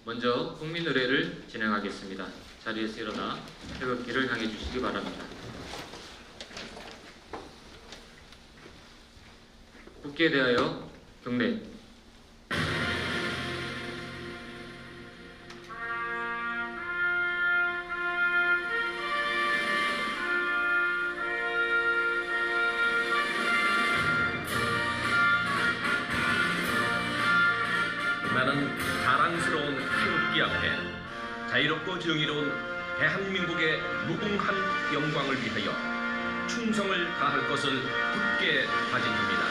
먼저 국민의례를 진행하겠습니다. 자리에서 일어나 태극기를 향해 주시기 바랍니다. 국기에 대하여 경례. 나는 자랑스러운 태극기 앞에 자유롭고 정의로운 대한민국의 무궁한 영광을 위하여 충성을 다할 것을 굳게 다짐합니다.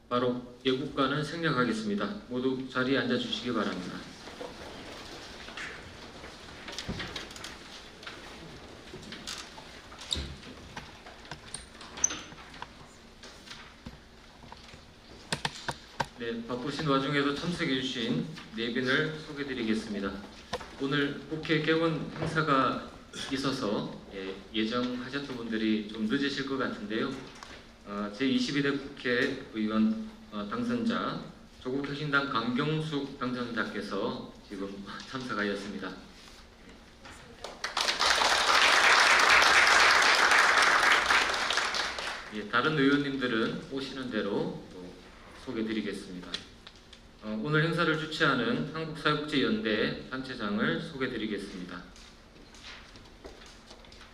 바로 예국가는 생략하겠습니다. 모두 자리에 앉아주시기 바랍니다. 네, 바쁘신 와중에도 참석해주신 내빈을 소개드리겠습니다. 오늘 국회 개원 행사가 있어서 예정하셨던 분들이 좀 늦으실 것 같은데요. 제22대 국회의원 당선자 조국혁신당 강경숙 당선자께서 지금 참석하였습니다. 다른 의원님들은 오시는 대로 소개드리겠습니다. 오늘 행사를 주최하는 한국사회복지연대 단체장을 소개드리겠습니다.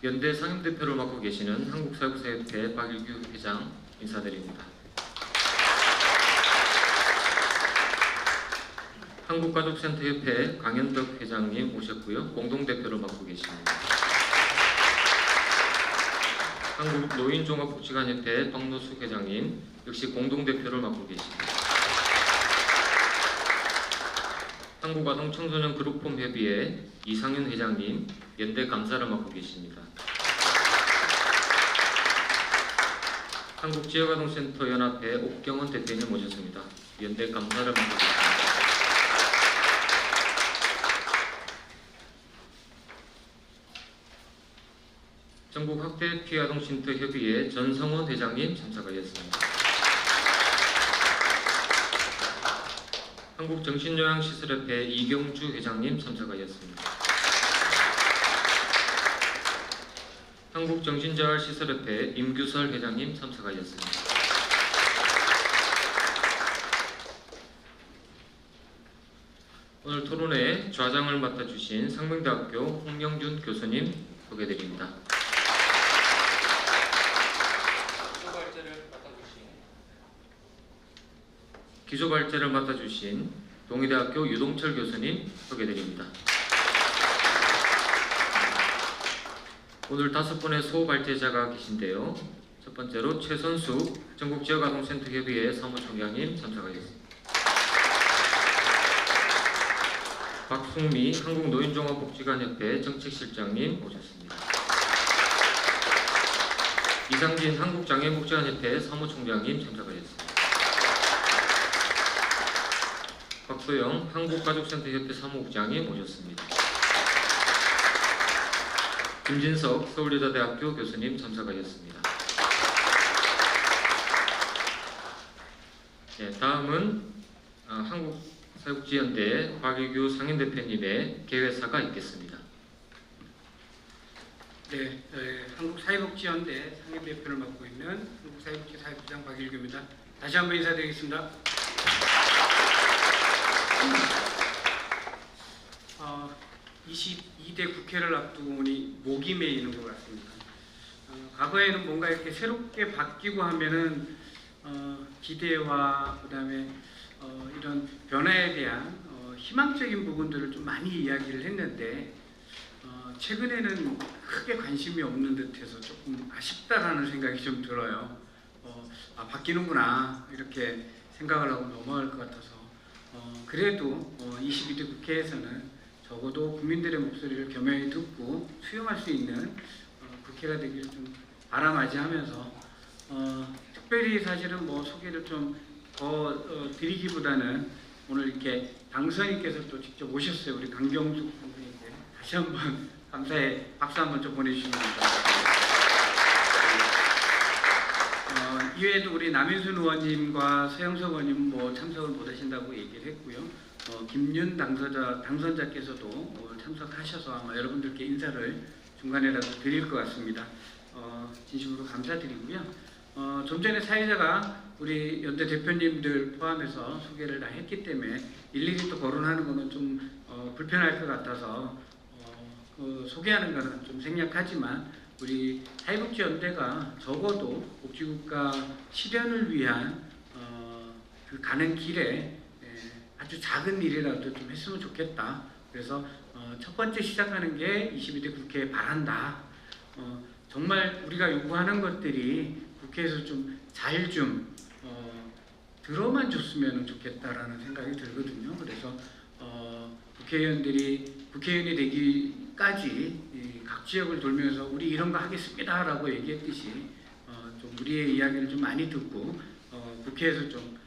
연대 상임대표를 맡고 계시는 한국사회복지협회 박일규 회장 인사드립니다. 한국가족센터협회 강현덕 회장님 오셨고요. 공동대표를 맡고 계십니다. 한국노인종합복지관협회 박노숙 회장님 역시 공동대표를 맡고 계십니다. 한국아동청소년 그룹홈 협의회 이상윤 회장님 연대 감사를 맡고 계십니다. 한국지역아동센터 연합회 옥경원 대표님 모셨습니다. 연대 감사를 맡고 계십니다. 전국학대피해아동쉼터 협의회 전성원 회장님 참석하였습니다. 한국정신요양시설협회 이경주 회장님 참석하였습니다. 한국정신재활시설협회 임규설 회장님 참석하였습니다. 오늘 토론회 좌장을 맡아주신 상명대학교 홍명준 교수님 소개드립니다. 기조발제를 맡아주신 동의대학교 유동철 교수님 소개드립니다. 오늘 5분의 소발제자가 계신데요. 첫 번째로 최선숙 전국지역아동센터협의회 사무총장님 참석하셨습니다. 박숙미 한국노인종합복지관협회 정책실장님 오셨습니다. 이상진 한국장애인복지관협회 사무총장님 참석하셨습니다. 박소영 한국가족센터협회 사무국장님 오셨습니다. 김진석 서울여자대학교 교수님 참석하셨습니다. 네, 다음은 한국사회복지연대 박일규 상임대표님의 개회사가 있겠습니다. 네, 한국사회복지연대 상임대표를 맡고 있는 한국사회복지사회부장 박일규입니다. 다시 한번 인사드리겠습니다. 22대 국회를 앞두고 보니 목이 메이는 것 같습니다. 과거에는 뭔가 이렇게 새롭게 바뀌고 하면은 기대와 그다음에 이런 변화에 대한 희망적인 부분들을 좀 많이 이야기를 했는데 최근에는 크게 관심이 없는 듯해서 조금 아쉽다라는 생각이 좀 들어요. 바뀌는구나 이렇게 생각을 하고 넘어갈 것 같아서 그래도 22대 국회에서는 적어도 국민들의 목소리를 겸허히 듣고 수용할 수 있는 국회가 되기를 좀 바람맞이하면서 특별히 사실은 뭐 소개를 좀 더 드리기보다는 오늘 이렇게 당선인께서 또 직접 오셨어요. 우리 강경숙 선생님께 다시 한번 감사의 박수 한번 좀 보내주시면 감사합니다. 이외에도 우리 남인순 의원님과 서영석 의원님 참석을 못하신다고 얘기를 했고요. 김윤 당선자께서도 참석하셔서 아마 여러분들께 인사를 중간에라도 드릴 것 같습니다. 진심으로 감사드리고요. 좀 전에 사회자가 우리 연대 대표님들 포함해서 소개를 다 했기 때문에 일일이 또 거론하는 거는 좀 불편할 것 같아서 소개하는 거는 좀 생략하지만 우리 사회복지연대가 적어도 복지국가 실현을 위한 그 가는 길에 아주 작은 일이라도 좀 했으면 좋겠다. 그래서 첫 번째 시작하는 게 22대 국회에 바란다. 정말 우리가 요구하는 것들이 국회에서 좀 잘 들어만 줬으면 좋겠다라는 생각이 들거든요. 그래서 국회의원이 되기까지 각 지역을 돌면서 우리 이런 거 하겠습니다라고 얘기했듯이 좀 우리의 이야기를 좀 많이 듣고 국회에서 좀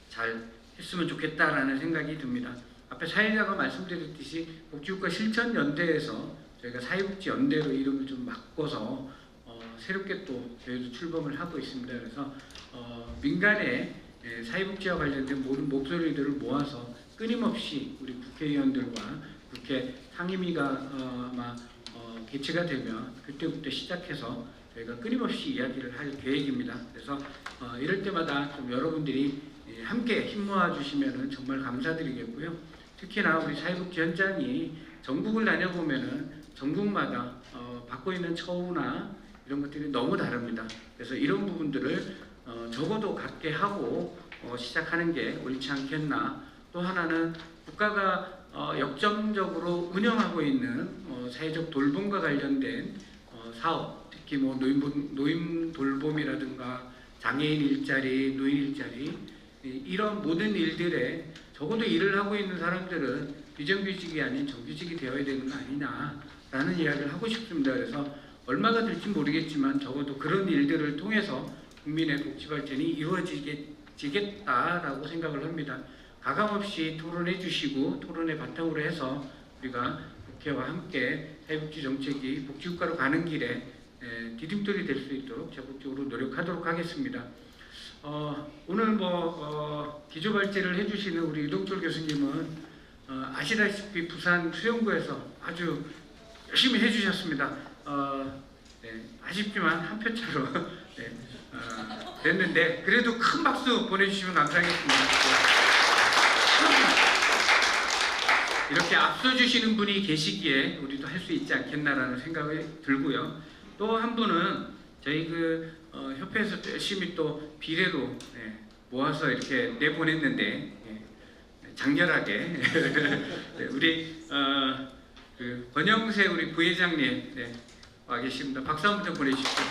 잘 했으면 좋겠다라는 생각이 듭니다. 앞에 사회자가 말씀드렸듯이 복지국가 실천연대에서 저희가 사회복지연대로 이름을 좀 바꿔서 새롭게 또 저희도 출범을 하고 있습니다. 그래서 민간의 사회복지와 관련된 모든 목소리들을 모아서 끊임없이 우리 국회의원들과 국회 상임위가 아마 개최가 되면 그때부터 시작해서 저희가 끊임없이 이야기를 할 계획입니다. 그래서 이럴 때마다 좀 여러분들이 함께 힘 모아 주시면 정말 감사드리겠고요. 특히나 우리 사회복지 현장이 전국을 다녀보면은 전국마다 받고 있는 처우나 이런 것들이 너무 다릅니다. 그래서 이런 부분들을 적어도 갖게 하고 시작하는 게 옳지 않겠나. 또 하나는 국가가 역점적으로 운영하고 있는 사회적 돌봄과 관련된 사업, 특히 노인 돌봄이라든가 장애인 일자리, 노인 일자리 이런 모든 일들에 적어도 일을 하고 있는 사람들은 비정규직이 아닌 정규직이 되어야 되는 거 아니냐라는 이야기를 하고 싶습니다. 그래서 얼마가 될지 모르겠지만 적어도 그런 일들을 통해서 국민의 복지 발전이 이루어지겠다라고 생각을 합니다. 가감없이 토론해 주시고 토론의 바탕으로 해서 우리가 국회와 함께 사회복지 정책이 복지국가로 가는 길에 디딤돌이 될 수 있도록 적극적으로 노력하도록 하겠습니다. 오늘 기조발제를 해주시는 우리 유동철 교수님은 아시다시피 부산 수영구에서 아주 열심히 해주셨습니다. 아쉽지만 한 표 차로 됐는데 그래도 큰 박수 보내주시면 감사하겠습니다. 이렇게 앞서주시는 분이 계시기에 우리도 할 수 있지 않겠나라는 생각이 들고요. 또 한 분은 저희 협회에서 열심히 또 비례로 모아서 이렇게 내보냈는데 장렬하게 우리 권영세 우리 부회장님 와 계십니다. 박수 한번 좀 보내주십시오.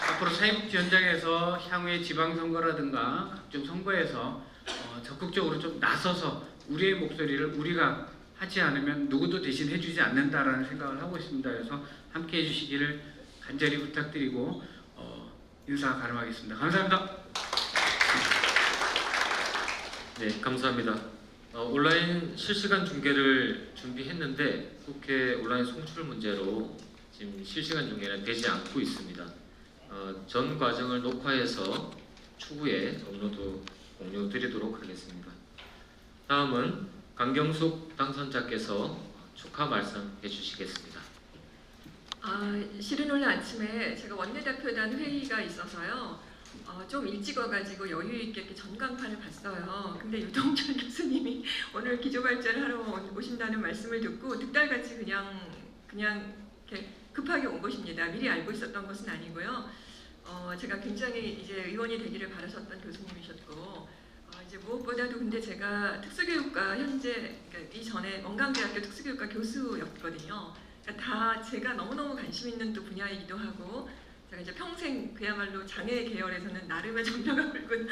앞으로 사회복지 현장에서 향후의 지방선거라든가 각종 선거에서 적극적으로 좀 나서서 우리의 목소리를 우리가 하지 않으면 누구도 대신 해주지 않는다라는 생각을 하고 있습니다. 그래서 함께 해주시기를 간절히 부탁드리고 인사 가름하겠습니다. 감사합니다. 네, 감사합니다. 온라인 실시간 중계를 준비했는데 국회 온라인 송출 문제로 지금 실시간 중계는 되지 않고 있습니다. 전 과정을 녹화해서 추후에 업로드 공유드리도록 하겠습니다. 다음은 강경숙 당선자께서 축하 말씀해 주시겠습니다. 실은 오늘 아침에 제가 원내대표단 회의가 있어서요. 좀 일찍 와가지고 여유 있게 이렇게 전광판을 봤어요. 근데 유동철 교수님이 오늘 기조발제를 하러 오신다는 말씀을 듣고 득달같이 그냥 이렇게 급하게 온 것입니다. 미리 알고 있었던 것은 아니고요. 제가 굉장히 이제 의원이 되기를 바라셨던 교수님이셨고 이제 무엇보다도 근데 제가 특수교육과 현재 그러니까 이전에 원광대학교 특수교육과 교수였거든요. 그러니까 다 제가 너무너무 관심 있는 또 분야이기도 하고 제가 이제 평생 그야말로 장애 계열에서는 나름의 정명을 굵은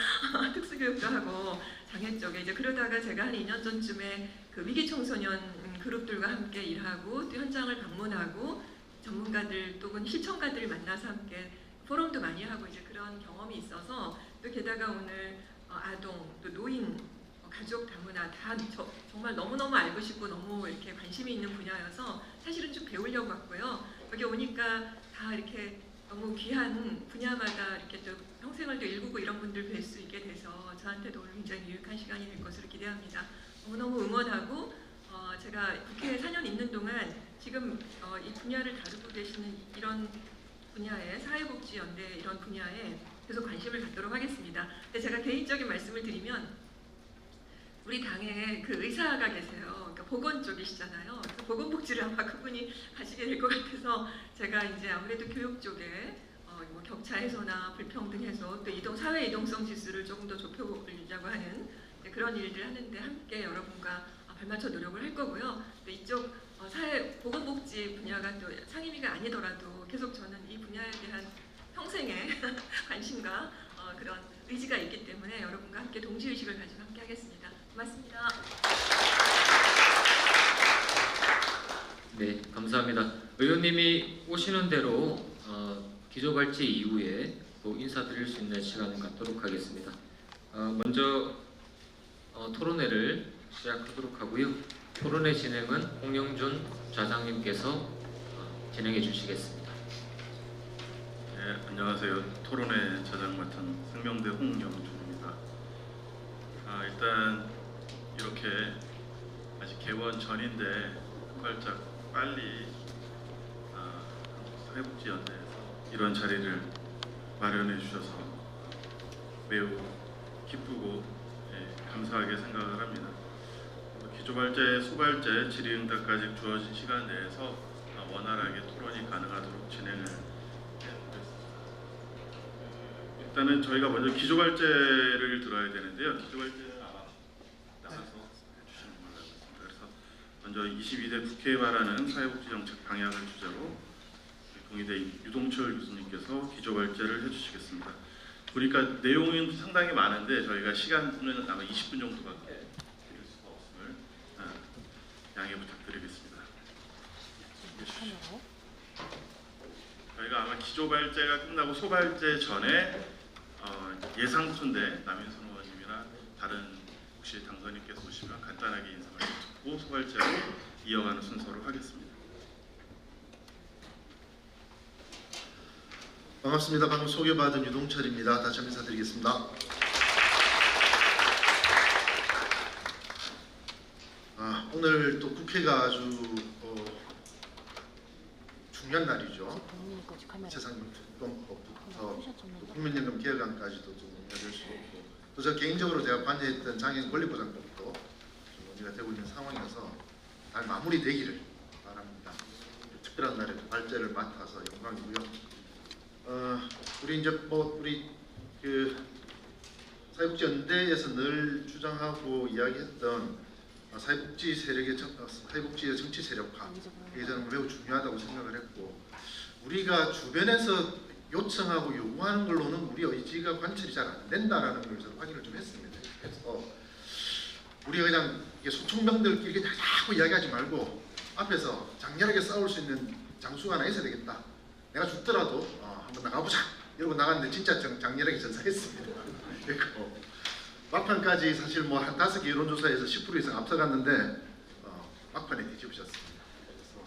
특수교육도 하고 장애 쪽에 이제 그러다가 제가 한 2년 전쯤에 그 위기 청소년 그룹들과 함께 일하고 또 현장을 방문하고 전문가들 또는 실천가들을 만나서 함께 포럼도 많이 하고 이제 그런 경험이 있어서 또 게다가 오늘 아동 또 노인 가족 다문화 다 정말 너무너무 알고 싶고 너무 이렇게 관심이 있는 분야여서 사실은 좀 배우려고 왔고요. 여기 오니까 다 이렇게 너무 귀한 분야마다 이렇게 또 평생을 또 일구고 이런 분들 뵐 수 있게 돼서 저한테도 오늘 굉장히 유익한 시간이 될 것으로 기대합니다. 너무너무 응원하고 제가 국회에 4년 있는 동안 지금 이 분야를 다루고 계시는 이런 분야에 사회복지연대 이런 분야에 계속 관심을 갖도록 하겠습니다. 근데 제가 개인적인 말씀을 드리면 우리 당에 그 의사가 계세요. 그러니까 보건 쪽이시잖아요. 그래서 보건복지를 아마 그분이 하시게 될 것 같아서 제가 이제 아무래도 교육 쪽에 뭐 격차 해소나 불평등 해소 또 사회 이동성 지수를 조금 더 좁혀보려고 하는 그런 일들 하는데 함께 여러분과 발맞춰 노력을 할 거고요. 또 이쪽 사회 보건복지 분야가 또 상임위가 아니더라도 계속 저는 이 분야에 대한 평생의 관심과 그런 의지가 있기 때문에 여러분과 함께 동지의식을 가지고 함께 하겠습니다. 고맙습니다. 네, 감사합니다. 의원님이 오시는 대로 기조발제 이후에 또 인사드릴 수 있는 시간을 갖도록 하겠습니다. 먼저 토론회를 시작하도록 하고요. 토론회 진행은 홍영준 좌장님께서 진행해 주시겠습니다. 네, 안녕하세요. 토론회 좌장 맡은 생명대 홍영준입니다. 일단 이렇게 아직 개원 전인데 활짝 빨리 사회복지연대에서 이런 자리를 마련해 주셔서 매우 기쁘고 감사하게 생각을 합니다. 기조발제, 수발제, 질의응답까지 주어진 시간 내에서 원활하게 토론이 가능하도록 진행을 해보겠습니다. 일단은 저희가 먼저 기조발제를 들어야 되는데요. 기조발제는 아마 나가서 해주시는 걸로 알고 있습니다. 그래서 먼저 22대 국회에 말하는 사회복지정책 방향을 주제로 동의대 유동철 교수님께서 기조발제를 해주시겠습니다. 보니까 내용은 상당히 많은데 저희가 시간은 아마 20분 정도밖에 드릴 수가 없음을 양해 부탁드리겠습니다. 저희가 아마 기조발제가 끝나고 소발제 전에 예상순대 남인순 의원님이나 다른 혹시 당선인께서 오시면 간단하게 인사를 듣고 소발제로 이어가는 순서로 하겠습니다. 반갑습니다. 방금 소개받은 유동철입니다. 다시 한번 인사드리겠습니다. 오늘 또 국회가 아주 중요한 날이죠. 세상교통법부터 국민연금 개혁안까지도 좀 논의가 될 수 있고 또 저 개인적으로 제가 관여했던 장애인 권리보장법도 좀 논의가 되고 있는 상황이어서 잘 마무리되기를 바랍니다. 특별한 날에 발제를 맡아서 영광이고요. 우리 이제 우리 그 사회복지연대에서 늘 주장하고 이야기했던 사회복지의 정치 세력화 이게 저는 매우 중요하다고 생각을 했고 우리가 주변에서 요청하고 요구하는 걸로는 우리 의지가 관철이 잘 안 된다라는 걸 저는 확인을 좀 했습니다. 그래서 우리가 그냥 소총병들끼리 자꾸 이야기하지 말고 앞에서 장렬하게 싸울 수 있는 장수가 하나 있어야 되겠다. 내가 죽더라도 한번 나가보자 이러고 나갔는데 진짜 장렬하게 전사했습니다. 그리고 막판까지 사실 뭐 한 5개 여론조사에서 10% 이상 앞서갔는데 막판에 뒤집으셨습니다. 그래서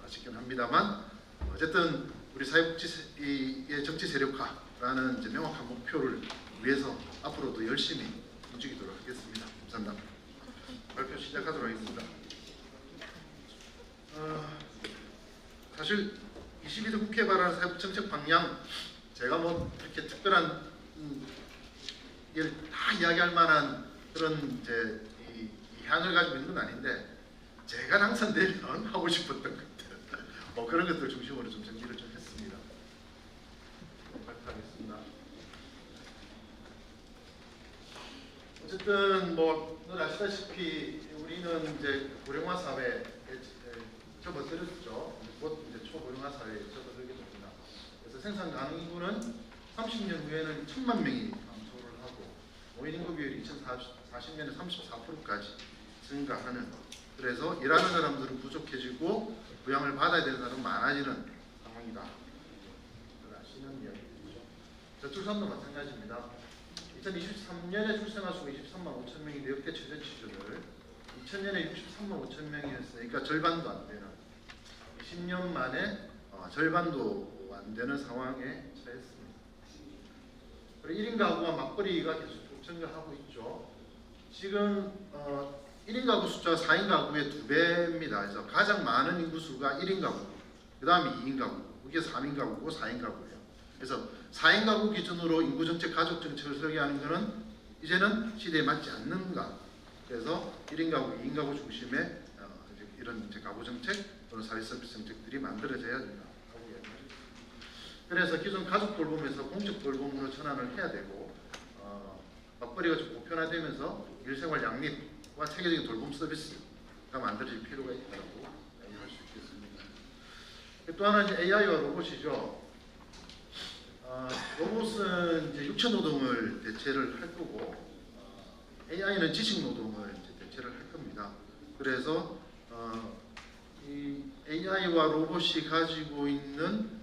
아쉽긴 합니다만 어쨌든 우리 사회복지의 정치 세력화라는 이제 명확한 목표를 위해서 앞으로도 열심히 움직이도록 하겠습니다. 감사합니다. 발표 시작하도록 하겠습니다. 사실 22대 국회 발언 사회복지정책 방향 제가 뭐 이렇게 특별한 일 다 이야기할 만한 그런 이제 이 향을 가지고 있는 건 아닌데 제가 당선되면 하고 싶었던 것들 그런 것들 중심으로 좀 정리를 좀 했습니다. 발표하겠습니다. 어쨌든 뭐 늘 아시다시피 우리는 이제 고령화 사회에 접어들었죠. 곧 이제 초고령화 사회에 접어들게 됩니다. 그래서 생산 가능 인구는 30년 후에는 1,000만 명이 감소를 하고 노인 인구 비율이 2040년에 34%까지 증가하는. 그래서 일하는 사람들은 부족해지고 부양을 받아야 되는 사람은 많아지는 상황이다. 아시는 이야기죠. 저출산도 마찬가지입니다. 2023년에 출생아 수가 23만 5천 명인데 역대 최저 치준을 2000년에 63만 5천 명이었으니까 그러니까 절반도 안 되는 20년 만에 절반도 안 되는 상황에 처했습니다. 그리고 1인 가구와 맞벌이가 계속 증가하고 있죠. 지금 1인 가구 숫자가 4인 가구의 2배입니다. 그래서 가장 많은 인구수가 1인 가구, 그 다음에 2인 가구, 그게 3인 가구고 4인 가구예요. 그래서 4인 가구 기준으로 인구정책, 가족정책을 설계하는 것은 이제는 시대에 맞지 않는가. 그래서 1인 가구, 2인 가구 중심의 이런 이제 가구정책 또는 사회서비스 정책들이 만들어져야 된다. 그래서 기존 가족 돌봄에서 공적 돌봄으로 전환을 해야 되고 맞벌이가 좀 보편화되면서 일생활 양립과 체계적인 돌봄 서비스가 만들어질 필요가 있다고 이야기할 수 있겠습니다. 또 하나 이제 AI와 로봇이죠. 로봇은 이제 육체 노동을 대체를 할 거고 AI는 지식 노동을 이제 대체를 할 겁니다. 그래서 이 AI와 로봇이 가지고 있는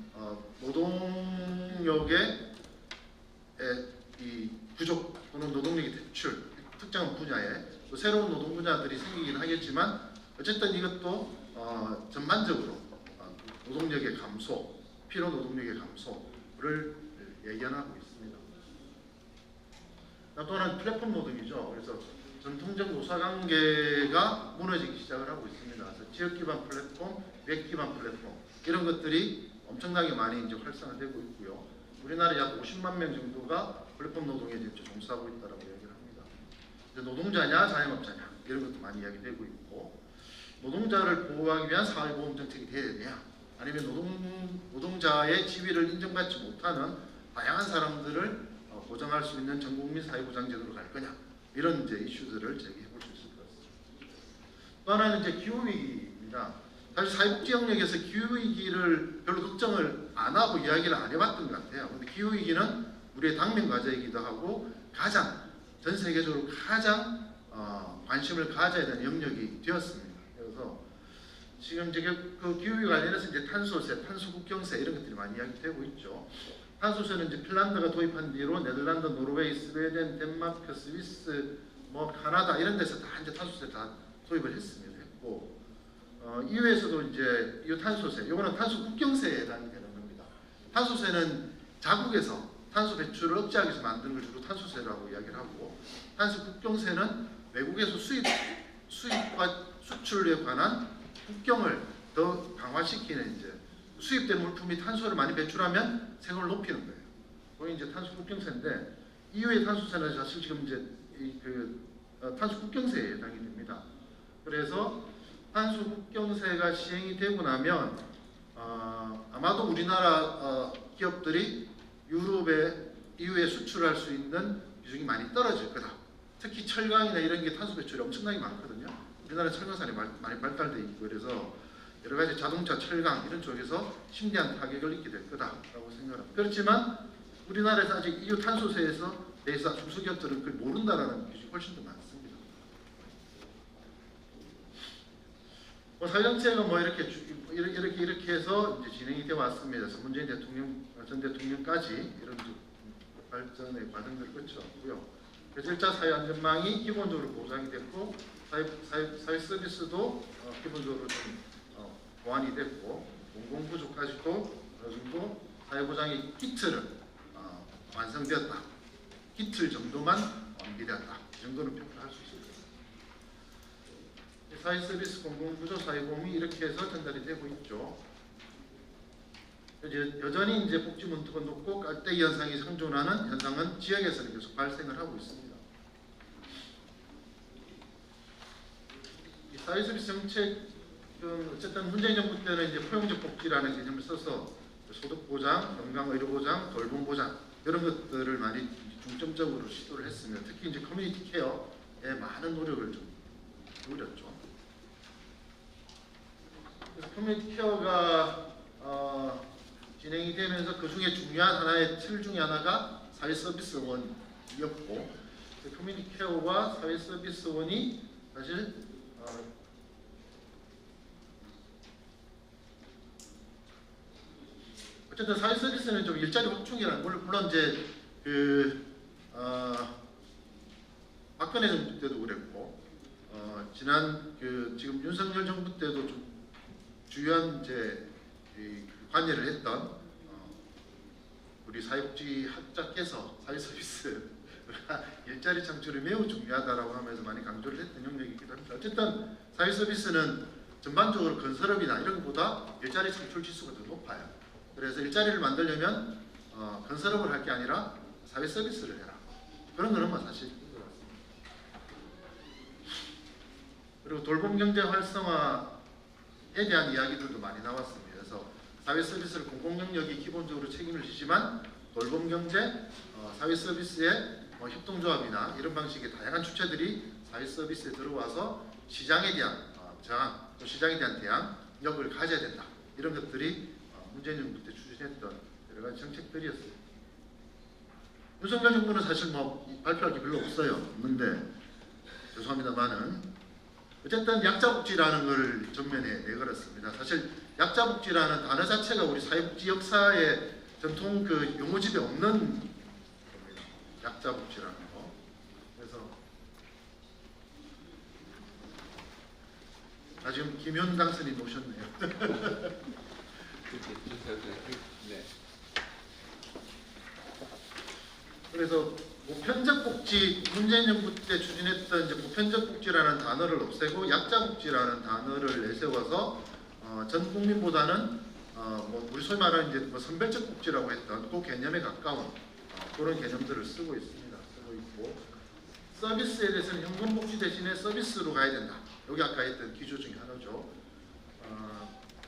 노동력의 이 부족 또는 노동력의 대출, 특정한 분야에 또 새로운 노동 분야들이 생기긴 하겠지만 어쨌든 이것도 전반적으로 노동력의 감소, 필요 노동력의 감소를 예견하고 있습니다. 또 하나는 플랫폼 노동이죠. 그래서 전통적 노사관계가 무너지기 시작을 하고 있습니다. 그래서 지역 기반 플랫폼, 웹 기반 플랫폼 이런 것들이 엄청나게 많이 이제 활성화되고 있고요. 우리나라 약 50만 명 정도가 플랫폼 노동에 이제 종사하고 있다라고 이야기를 합니다. 이제 노동자냐 자영업자냐 이런 것도 많이 이야기되고 있고 노동자를 보호하기 위한 사회보험 정책이 돼야 되냐 아니면 노동자의 지위를 인정받지 못하는 다양한 사람들을 보장할 수 있는 전국민 사회보장제도로 갈 거냐 이런 이제 이슈들을 제기해 볼 수 있을 것 같습니다. 또 하나는 이제 기후위기입니다. 사실 사회복지 영역에서 기후위기를 별로 걱정을 안 하고 이야기를 안 해봤던 것 같아요. 근데 기후위기는 우리의 당면 과제이기도 하고 가장 전 세계적으로 가장 관심을 가져야 되는 영역이 되었습니다. 그래서 지금 이제 그 기후위기 관련해서 이제 탄소세, 탄소국경세 이런 것들이 많이 이야기되고 있죠. 탄소세는 이제 핀란드가 도입한 뒤로 네덜란드, 노르웨이, 스웨덴, 덴마크, 스위스, 뭐 카나다 이런 데서 다 이제 탄소세 다 도입을 했고 EU에서도 이제 이 탄소세, 이거는 탄소국경세에 해당이 되는 겁니다. 탄소세는 자국에서 탄소 배출을 억제하기 위해서 만드는 걸 주로 탄소세라고 이야기를 하고 탄소국경세는 외국에서 수입과 수출에 관한 국경을 더 강화시키는 이제 수입된 물품이 탄소를 많이 배출하면 세금을 높이는 거예요. 그게 이제 탄소국경세인데 EU의 탄소세는 사실 지금 이제 탄소국경세에 해당이 됩니다. 그래서 탄소국경세가 시행이 되고 나면 아마도 우리나라 기업들이 유럽에 EU에 수출할 수 있는 비중이 많이 떨어질 거다. 특히 철강이나 이런 게 탄소 배출이 엄청나게 많거든요. 우리나라 철강산이 많이 발달되어 있고 그래서 여러 가지 자동차, 철강 이런 쪽에서 심대한 타격을 입게 될 거다라고 생각합니다. 그렇지만 우리나라에서 아직 EU 탄소세에서 대해서 중소기업들은 그걸 모른다라는 기준이 훨씬 더 많습니다. 사회정책은 뭐 이렇게 해서 이제 진행이 되어 왔습니다. 문재인 대통령 전 대통령까지 이런 발전의 과정들을 거쳤고요. 그래서 1차 사회안전망이 기본적으로 보장이 됐고 사회 서비스도 기본적으로 좀 보완이 됐고 공공구조까지도 어느 정도 사회보장의 기틀은 완성되었다. 기틀 정도만 완비되었다. 이 정도는 평가할 수 있습니다. 사회서비스, 공공구조, 사회보험이 이렇게 해서 전달이 되고 있죠. 여전히 이제 복지 문턱은 높고 깔때기 현상이 생존하는 현상은 지역에서는 계속 발생을 하고 있습니다. 이 사회서비스 정책은 어쨌든 문재인 정부 때는 이제 포용적 복지라는 개념을 써서 소득 보장, 건강 의료 보장, 돌봄 보장 이런 것들을 많이 중점적으로 시도를 했으며 특히 이제 커뮤니티 케어에 많은 노력을 좀 기울였죠. 그래서 커뮤니티 케어가 진행이 되면서 그 중에 중요한 하나의 틀 중에 하나가 사회서비스원이었고 커뮤니티 케어와 사회서비스원이 사실 어쨌든 사회서비스는 좀 일자리 확충이라는 물론 이제 박근혜 정부 때도 그랬고 지난 지금 윤석열 정부 때도 좀 주요한 이제 이 관여를 했던 우리 사회복지 학자께서 사회서비스 일자리 창출이 매우 중요하다라고 하면서 많이 강조를 했던 영역이기도 합니다. 어쨌든 사회서비스는 전반적으로 건설업이나 이런 것보다 일자리 창출 지수가 더 높아요. 그래서 일자리를 만들려면 건설업을 할 게 아니라 사회서비스를 해라. 그런 거는 뭐 사실인 것 같습니다. 그리고 돌봄경제 활성화에 대한 이야기들도 많이 나왔습니다. 그래서 사회서비스를 공공영역이 기본적으로 책임을 지지만 돌봄경제, 사회서비스의 협동조합이나 이런 방식의 다양한 주체들이 사회서비스에 들어와서 시장에 대한 저항, 또 시장에 대한 대항력을 가져야 된다. 이런 것들이 문재인 정부 때 추진했던 여러 가지 정책들이었습니다. 윤석열 정부는 사실 뭐 발표할 게 별로 없는데 죄송합니다만은 어쨌든 약자복지라는 걸 전면에 내걸었습니다. 사실 약자복지라는 단어 자체가 우리 사회복지 역사의 전통 그 용어집에 없는 겁니다. 약자복지라는 거. 그래서 지금 김현 당선인 오셨네요. 그래서 보편적 복지, 문재인 정부 때 추진했던 이제 보편적 복지라는 단어를 없애고 약자복지라는 단어를 내세워서 전 국민보다는 뭐 우리 소위 말하는 이제 뭐 선별적 복지라고 했던 그 개념에 가까운 그런 개념들을 쓰고 있습니다. 쓰고 있고 서비스에 대해서는 현금 복지 대신에 서비스로 가야 된다. 여기 아까 했던 기조 중에 하나죠.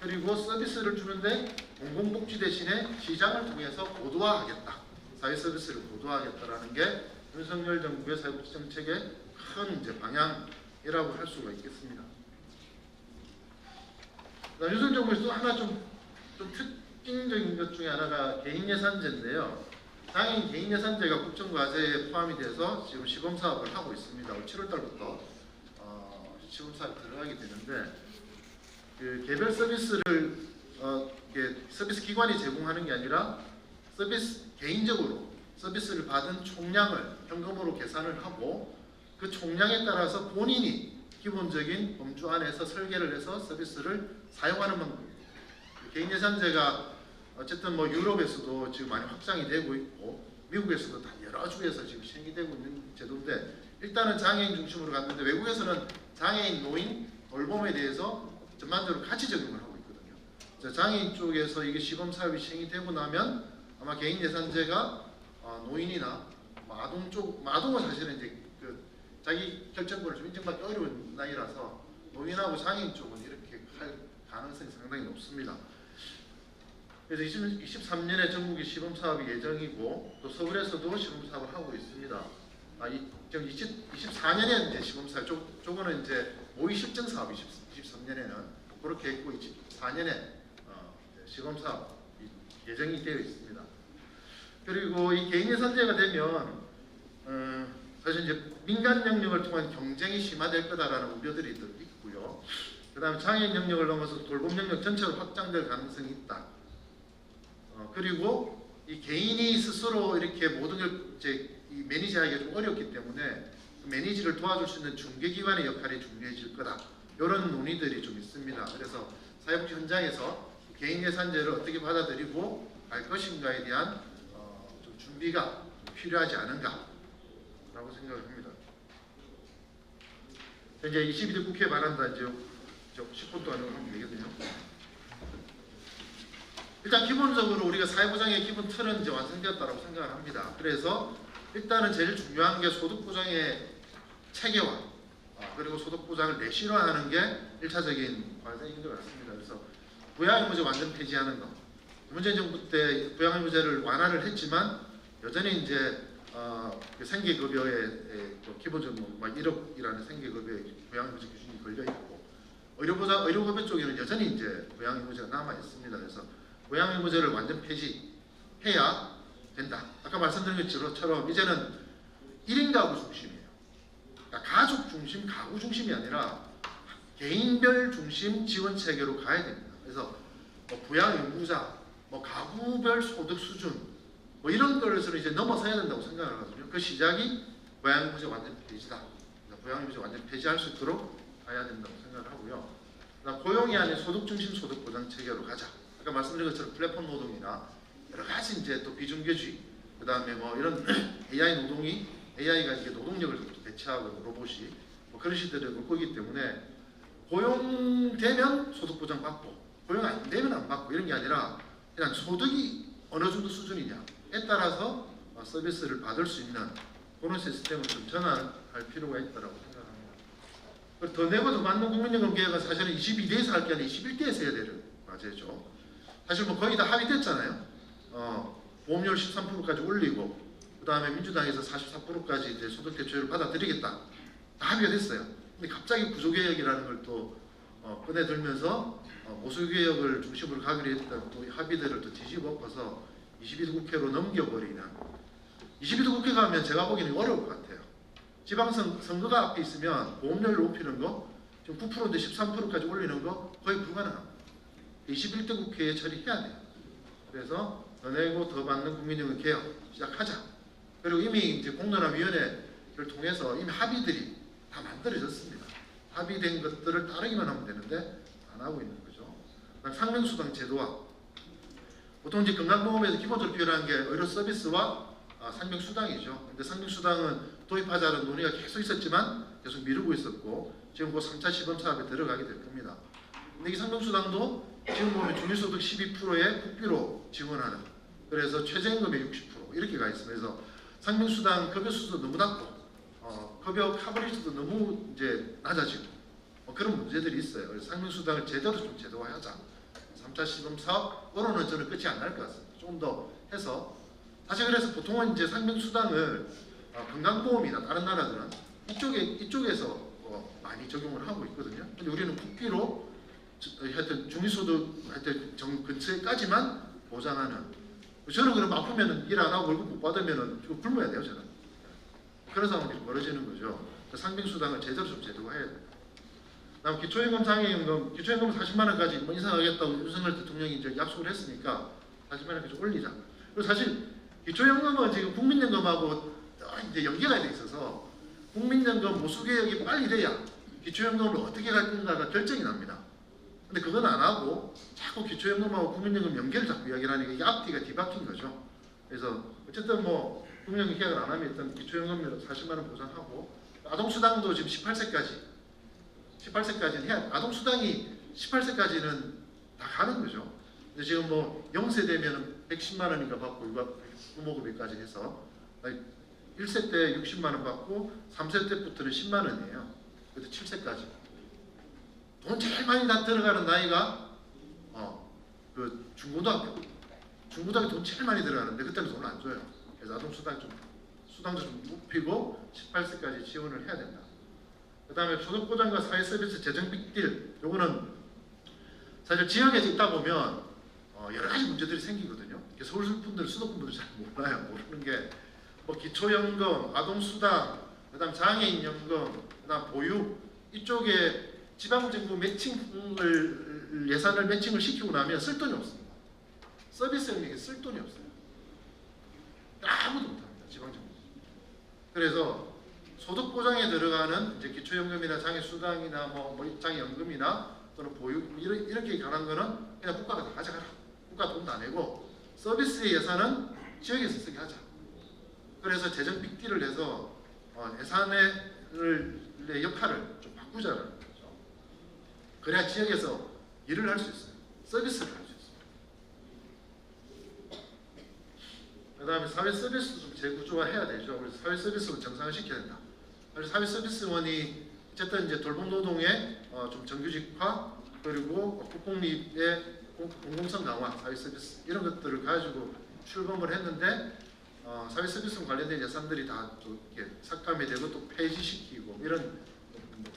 그리고 서비스를 주는데 공공복지 대신에 시장을 통해서 고도화하겠다. 사회 서비스를 고도화하겠다라는 게 윤석열 정부의 사회복지 정책의 큰 이제 방향이라고 할 수가 있겠습니다. 윤석열 정부에서 또 하나 좀 특징적인 것 중에 하나가 개인예산제인데요. 장애인 개인예산제가 국정과제에 포함이 돼서 지금 시범사업을 하고 있습니다. 7월 달부터 시범사업에 들어가게 되는데 그 개별 서비스를 서비스 기관이 제공하는 게 아니라 개인적으로 서비스를 받은 총량을 현금으로 계산을 하고 그 총량에 따라서 본인이 기본적인 범주 안에서 설계를 해서 서비스를 사용하는 방법입니다. 개인예산제가 어쨌든 뭐 유럽에서도 지금 많이 확장이 되고 있고 미국에서도 다 여러 주에서 지금 시행이 되고 있는 제도인데 일단은 장애인 중심으로 갔는데 외국에서는 장애인, 노인, 돌봄에 대해서 전반적으로 같이 적용을 하고 있거든요. 장애인 쪽에서 이게 시범 사업이 시행이 되고 나면 아마 개인예산제가 노인이나 아동은 사실은 이제 그 자기 결정권을 좀 인정받기 어려운 나이라서 노인하고 장애인 쪽은 이렇게 할 가능성이 상당히 높습니다. 그래서 2023년에 전국에 시범 사업이 예정이고 또 서울에서도 시범 사업을 하고 있습니다. 지금 24년에 이제 시범 사업, 저거는 이제 모의 실증 사업 23년에는 그렇게 했고 24년에 시범 사업 예정이 되어 있습니다. 그리고 이 개인예산제가 되면 사실 이제 민간 영역을 통한 경쟁이 심화될 거다라는 우려들이 있고요. 그다음에 장애인 영역을 넘어서 돌봄 영역 전체로 확장될 가능성이 있다. 그리고 이 개인이 스스로 이렇게 모든 걸 이제 이 매니지하기가 좀 어렵기 때문에 매니지를 도와줄 수 있는 중개기관의 역할이 중요해질 거다. 이런 논의들이 좀 있습니다. 그래서 사회복지 현장에서 개인예산제를 어떻게 받아들이고 갈 것인가에 대한 좀 준비가 필요하지 않은가라고 생각을 합니다. 이제 22대 국회에 반한다. 이제 10분 동안 하면 되거든요. 일단 기본적으로 우리가 사회보장의 기본 틀은 이제 완성되었다고 생각을 합니다. 그래서 일단은 제일 중요한 게 소득보장의 체계화 그리고 소득보장을 내실화하는 게 1차적인 과제인 것 같습니다. 그래서 부양의무제 완전 폐지하는 거. 문재인 정부 때 부양의무제를 완화를 했지만 여전히 이제 생계급여에 기본적으로 막 1억이라는 생계급여에 부양의무제 기준이 걸려 있고 의료급여 쪽에는 여전히 이제 부양의무제가 남아 있습니다. 그래서 부양의무제를 완전 폐지해야 된다. 아까 말씀드린 것처럼 이제는 1인 가구 중심이에요. 그러니까 가족 중심, 가구 중심이 아니라 개인별 중심 지원 체계로 가야 됩니다. 그래서 부양의무자, 가구별 소득 수준 이런 것을 이제 넘어서야 된다고 생각을 하거든요. 그 시작이 고양부제 완전 폐지다. 고양부제 완전 폐지할 수 있도록 가야 된다고 생각을 하고요. 그다음 고용이 아닌 소득 중심 소득 보장 체계로 가자. 아까 말씀드린 것처럼 플랫폼 노동이나 여러 가지 이제 또 비중계주의, 그다음에 뭐 이런 AI 노동이 AI가 이게 노동력을 또 대체하고 로봇이 뭐 그런 시대를 올 거기 때문에 고용되면 소득 보장 받고 고용 안 되면 안 받고 이런 게 아니라 그냥 소득이 어느 정도 수준이냐에 따라서 서비스를 받을 수 있는 그런 시스템을 좀 전환할 필요가 있다고 생각합니다. 그리고 더 내고 더 받는 국민연금 계획은 사실은 22대에서 할 게 아니라 21대에서 해야 되는 과제죠. 사실 뭐 거의 다 합의됐잖아요. 보험료를 13%까지 올리고 그 다음에 민주당에서 44%까지 이제 소득 대출을 받아들이겠다. 다 합의가 됐어요. 근데 갑자기 구조개혁이라는 걸 또 꺼내들면서 모수개혁을 중심으로 가기로 했던 또 합의들을 또 뒤집어 엎어서 22대 국회로 넘겨버리는 22대 국회 가면 제가 보기에는 어려울 것 같아요. 지방선거가 앞에 있으면 보험료를 높이는 거 지금 9%인데 13%까지 올리는 거 거의 불가능합니다. 21대 국회에 처리해야 돼요. 그래서 더 내고 더 받는 국민연금 개혁 시작하자. 그리고 이미 이제 공론화위원회를 통해서 이미 합의들이 다 만들어졌습니다. 합의된 것들을 따르기만 하면 되는데 안 하고 있는 거죠. 그다음 상명수당 제도화. 보통 이제 건강보험에서 기본적으로 필요한 게 의료 서비스와 상명수당이죠. 근데 상명수당은 도입하자는 논의가 계속 있었지만 계속 미루고 있었고 지금 그 3차 시범 사업에 들어가게 될 겁니다. 근데 이 상명수당도 지금 보면 중위소득 12%에 국비로 지원하는, 그래서 최저임금의 60% 이렇게 가 있습니다. 그래서 상명수당 급여 수도 너무 낮고 급여 커버리지도 너무 이제 낮아지고 그런 문제들이 있어요. 그래서 상명수당을 제대로 좀 제도화하자. 3차 시범 사업으로는 저는 끝이 안 날 것 같습니다. 조금 더 해서 사실 그래서 보통은 이제 상명수당을 건강보험이나 다른 나라들은 이쪽에서 많이 적용을 하고 있거든요. 근데 우리는 국비로 하여튼 중위소득 하여튼 근처에까지만 보장하는. 저는 그럼 아프면은 일 안 하고 월급 못 받으면은 좀 굶어야 돼요, 저는. 그런 상황이 벌어지는 거죠. 상병수당을 제대로 좀 제도화해야 돼요. 다음 기초임금, 장애임금, 기초임금 40만 원까지 뭐 인상하겠다고 윤석열 대통령이 이제 약속을 했으니까 40만 원까지 올리자. 그리고 사실 기초임금은 지금 국민연금하고 이제 연계가 돼 있어서 국민연금 모수개혁이 빨리 돼야 기초임금을 어떻게 갈 건가가 결정이 납니다. 근데 그건 안 하고 자꾸 기초연금하고 국민연금 연계를 자꾸 이야기를 하니까 이게 앞뒤가 뒤바뀐 거죠. 그래서 어쨌든 뭐 국민연금 계약을 안 하면 일단 기초연금료 40만 원 보장하고 아동수당도 지금 18세까지는 해야 아동수당이 18세까지는 다 가는 거죠. 근데 지금 뭐 0세 되면 110만 원인가 받고 부모급여까지 해서 1세 때 60만 원 받고 3세 때부터는 10만 원이에요. 그래서 7세까지. 돈 제일 많이 다 들어가는 나이가 그 중고등학교 돈 제일 많이 들어가는데 그때는 돈을 안 줘요. 그래서 아동수당도 좀 높이고 18세까지 지원을 해야 된다. 그 다음에 소득보장과 사회서비스 재정 빅딜, 요거는 사실 지역에 있다 보면 여러 가지 문제들이 생기거든요. 서울 분들, 수도권분들 잘 몰라요. 모르는 게 뭐 기초연금, 아동수당, 그 다음 장애인연금, 그 다음 보육 이쪽에 지방정부 매칭을 예산을 매칭을 시키고 나면 쓸 돈이 없습니다. 서비스 영역에 쓸 돈이 없어요. 아무도 못합니다. 지방정부. 그래서 소득 보장에 들어가는 이제 기초연금이나 장애수당이나 뭐 장애연금이나 또는 보육 이렇게 관한 거는 그냥 국가가 다 가져가라. 국가 돈 다 내고 서비스의 예산은 지역에서 쓰게 하자. 그래서 재정 빅딜을 해서 예산의 역할을 좀 바꾸자는 거죠. 그래야 지역에서 일을 할 수 있어요. 서비스를 할 수 있어요. 그 다음에 사회 서비스도 좀 재구조화해야 되죠. 그래서 사회 서비스를 정상화시켜야 된다. 그래서 사회 서비스원이 어쨌든 이제 돌봄 노동의 좀 정규직화 그리고 국공립의 공공성 강화, 사회 서비스 이런 것들을 가지고 출범을 했는데 사회 서비스 관련된 예산들이 다 또 이렇게 삭감이 되고 또 폐지시키고 이런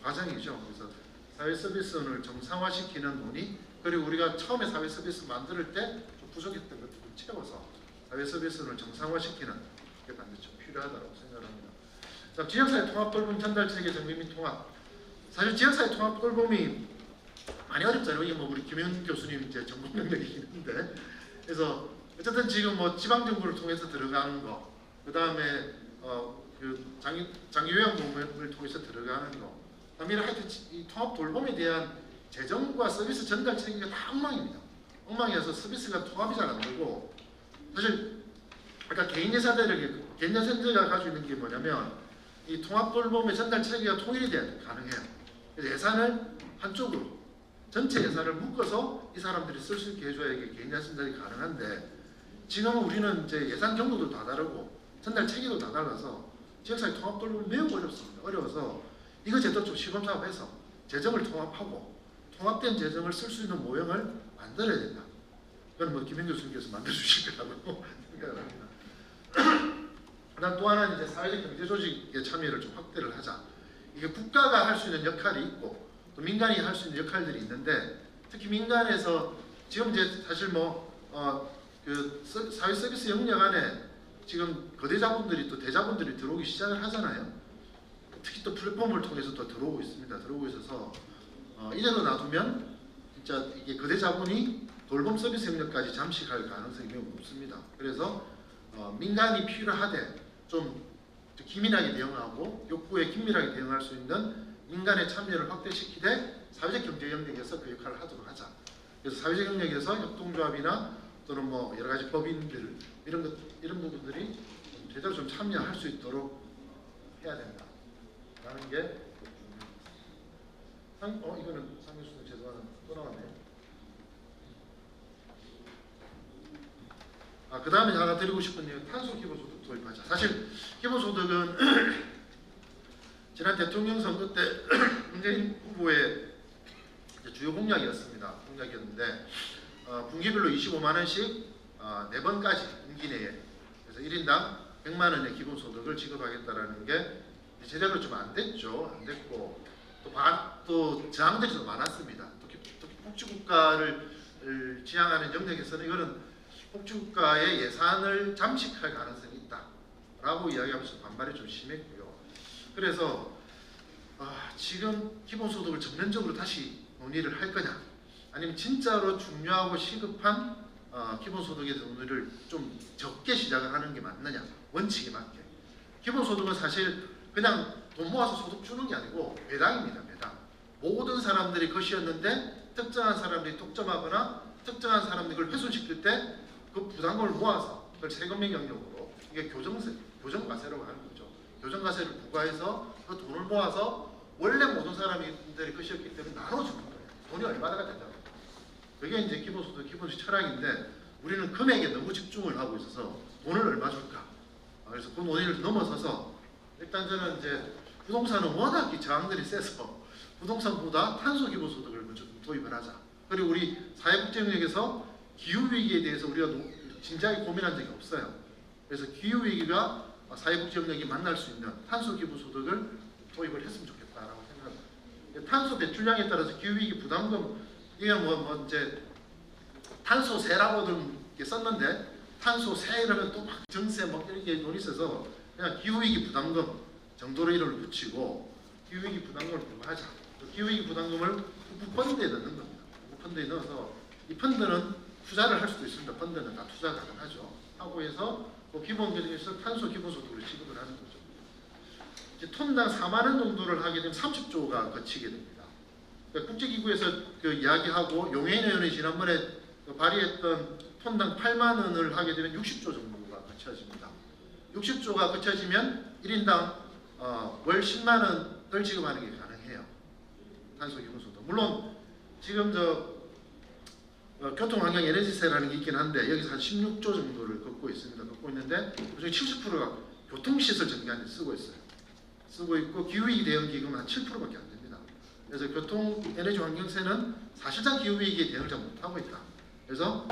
과정이죠. 그래서 사회 서비스원을 정상화시키는 논의 그리고 우리가 처음에 사회 서비스 만들 때 좀 부족했던 것들을 채워서 사회 서비스원을 정상화시키는 게 반드시 좀 필요하다고 생각합니다. 자, 지역사회 통합 돌봄 전달 체계 정비 및 통합. 사실 지역사회 통합 돌봄이 많이 어렵잖아요. 이게 뭐 우리 김현 교수님 이제 전문 영역이긴 한데 그래서 어쨌든 지금 뭐 지방정부를 통해서 들어가는 거, 그 다음에 그 장기요양 보험을 통해서 들어가는 거. 그다음에 하여튼 이 통합 돌봄에 대한 재정과 서비스 전달 체계가 다 엉망입니다. 엉망이어서 서비스가 통합이 잘 안 되고 사실 아까 개인 예산제가 가지고 있는 게 뭐냐면 이 통합 돌봄의 전달 체계가 통일이 돼야 가능해요. 그래서 예산을 한쪽으로 전체 예산을 묶어서 이 사람들이 쓸 수 있게 해줘야 이게 개인 예산제가 가능한데 지금은 우리는 이제 예산 경로도 다 다르고 전달 체계도 다 달라서 지역사회 통합 돌봄이 매우 어렵습니다. 어려워서 이거 제대로 좀 시범사업해서 재정을 통합하고 통합된 재정을 쓸 수 있는 모형을 만들어야 된다. 그건 뭐 김현 교수님께서 만들어 주실 거라고 생각을 합니다. 그다음 또 하나는 이제 사회적 경제 조직의 참여를 좀 확대를 하자. 이게 국가가 할 수 있는 역할이 있고 또 민간이 할 수 있는 역할들이 있는데 특히 민간에서 지금 이제 사실 그 사회 서비스 영역 안에 지금 거대 자본들이 또 대자본들이 들어오기 시작을 하잖아요. 특히 또 플랫폼을 통해서 또 들어오고 있습니다. 들어오고 있어서 이대로 놔두면 진짜 이게 거대 자본이 돌봄 서비스 영역까지 잠식할 가능성이 매우 높습니다. 그래서 민간이 필요하되 좀 기민하게 대응하고 욕구에 긴밀하게 대응할 수 있는 민간의 참여를 확대시키되 사회적 경제 영역에서 그 역할을 하도록 하자. 그래서 사회적 영역에서 협동조합이나 또는 뭐 여러 가지 법인들 이런 부분들이 제대로 좀 참여할 수 있도록 해야 된다라는 게 이거는 상교수님 죄송합니다. 또 나왔네요. 그 다음에 하나 드리고 싶은 얘기는 탄소 기본소득 도입하자. 사실 기본소득은 지난 대통령 선거 때 문재인 후보의 주요 공약이었습니다. 공약이었는데 분기별로 25만 원씩 4번까지 임기 내에 그래서 1인당 100만 원의 기본소득을 지급하겠다라는 게 제대로 좀 안 됐죠. 안 됐고 또 저항들이 좀 많았습니다. 특히 복지국가를 지향하는 영역에서는 이거는 복지국가의 예산을 잠식할 가능성이 있다라고 이야기하면서 반발이 좀 심했고요. 그래서 지금 기본소득을 전면적으로 다시 논의를 할 거냐 아니면 진짜로 중요하고 시급한 기본소득에 대한 논의를 좀 적게 시작을 하는 게 맞느냐 원칙에 맞게. 기본소득은 사실 그냥 돈 모아서 소득 주는 게 아니고 배당입니다. 배당. 모든 사람들이 것이었는데 특정한 사람들이 독점하거나 특정한 사람들이 그걸 훼손시킬 때 그 부담금을 모아서 그걸 세금의 영역으로 이게 교정과세라고 하는 거죠. 교정과세를 부과해서 그 돈을 모아서 원래 모든 사람들이 것이었기 때문에 나눠주는 거예요. 돈이 얼마나 된다고. 그게 이제 기본소득 기본적 철학인데 우리는 금액에 너무 집중을 하고 있어서 돈을 얼마 줄까. 그래서 그 논의를 넘어서서 일단 저는 이제 부동산은 워낙 저항들이 세서 부동산보다 탄소 기본소득을 먼저 도입을 하자. 그리고 우리 사회복지영역에서 기후위기에 대해서 우리가 진지하게 고민한 적이 없어요. 그래서 기후위기가 사회복지영역이 만날 수 있는 탄소 기본소득을 도입을 했으면 좋겠다라고 생각합니다. 탄소 배출량에 따라서 기후위기 부담금 이게 이제 탄소세라고들 썼는데 탄소세 이러면 또 막 정세 막 이렇게 돈이 있어서 그냥 기후위기 부담금 정도로 이름을 붙이고 기후위기 부담금을 부과하자. 기후위기 부담금을 펀드에 넣는 겁니다. 펀드에 넣어서 이 펀드는 투자를 할 수도 있습니다. 펀드는 다 투자 가능하죠. 하고 해서 그 기본 계정에서 탄소 기본소득을 지급을 하는 거죠. 이제 톤당 4만 원 정도를 하게 되면 30조가 거치게 됩니다. 그러니까 국제기구에서 그 이야기하고 용해인 의원이 지난번에 발의했던 톤당 8만 원을 하게 되면 60조 정도가 거쳐집니다. 60조가 거쳐지면 1인당 월 10만 원을 지급하는 게 가능해요. 탄소 기본소득. 물론 지금 교통환경 에너지세라는 게 있긴 한데 여기서 한 16조 정도를 걷고 있습니다. 걷고 있는데 그중에 70%가 교통시설 전기안에 쓰고 있어요. 쓰고 있고 기후위기 대응기금은 한 7%밖에 안 됩니다. 그래서 교통에너지환경세는 사실상 기후위기에 대응을 잘 못하고 있다. 그래서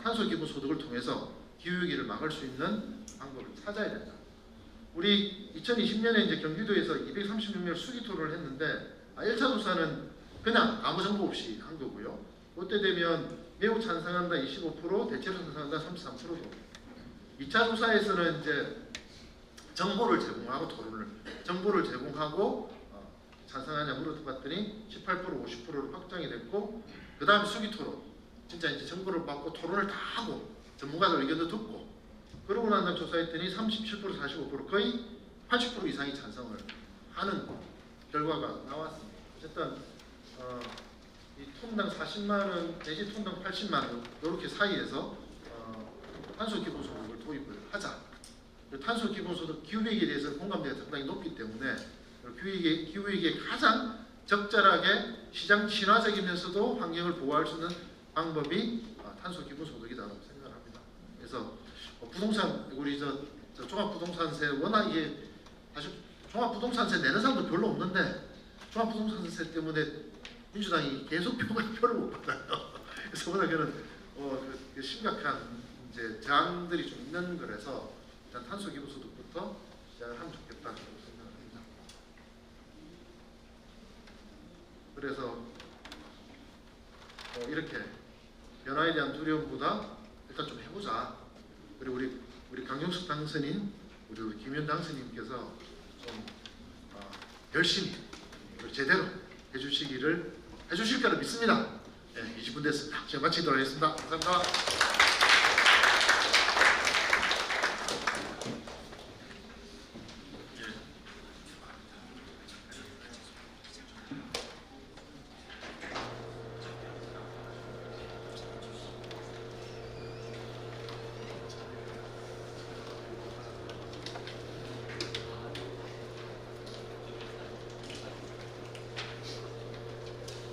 탄소 기본소득을 통해서 기후위기를 막을 수 있는 방법을 찾아야 된다. 우리 2020년에 이제 경기도에서 236명 수기 토론을 했는데 1차 조사는 그냥 아무 정보 없이 한 거고요. 그때 되면 매우 찬성한다 25%, 대체로 찬성한다 33%고 2차 조사에서는 이제 정보를 제공하고 찬성하냐 물어봤더니 18%, 50%로 확정이 됐고 그 다음에 수기 토론 진짜 이제 정보를 받고 토론을 다 하고 전문가들 의견도 듣고 그러고 난 다음 조사했더니 37%, 45% 거의 80% 이상이 찬성을 하는 결과가 나왔습니다. 어쨌든 이 톤당 40만 원 내지 톤당 80만 원 이렇게 사이에서 탄소 기본소득을 도입을 하자. 탄소 기본소득 기후위기에 대해서 공감대가 상당히 높기 때문에 기후위기에 가장 적절하게 시장 친화적이면서도 환경을 보호할 수 있는 방법이 탄소 기본소득이라고 생각을 합니다. 그래서 부동산 우리 저 종합부동산세 워낙 이게 사실 종합부동산세 내는 사람도 별로 없는데 종합부동산세 때문에 민주당이 계속 표를 못 받아요. 그래서 워낙 그 심각한 이제 저항들이 좀 있는 거라서 일단 탄소 기본소득부터 시작을 하면 좋겠다고 생각합니다. 그래서 이렇게 변화에 대한 두려움보다 일단 좀 해보자. 그리고 우리 강용석 당선인, 우리 김현 당선인께서 좀 열심히 제대로 해주실 거라 믿습니다. 네, 20분 됐습니다. 제가 마치도록 하겠습니다. 감사합니다.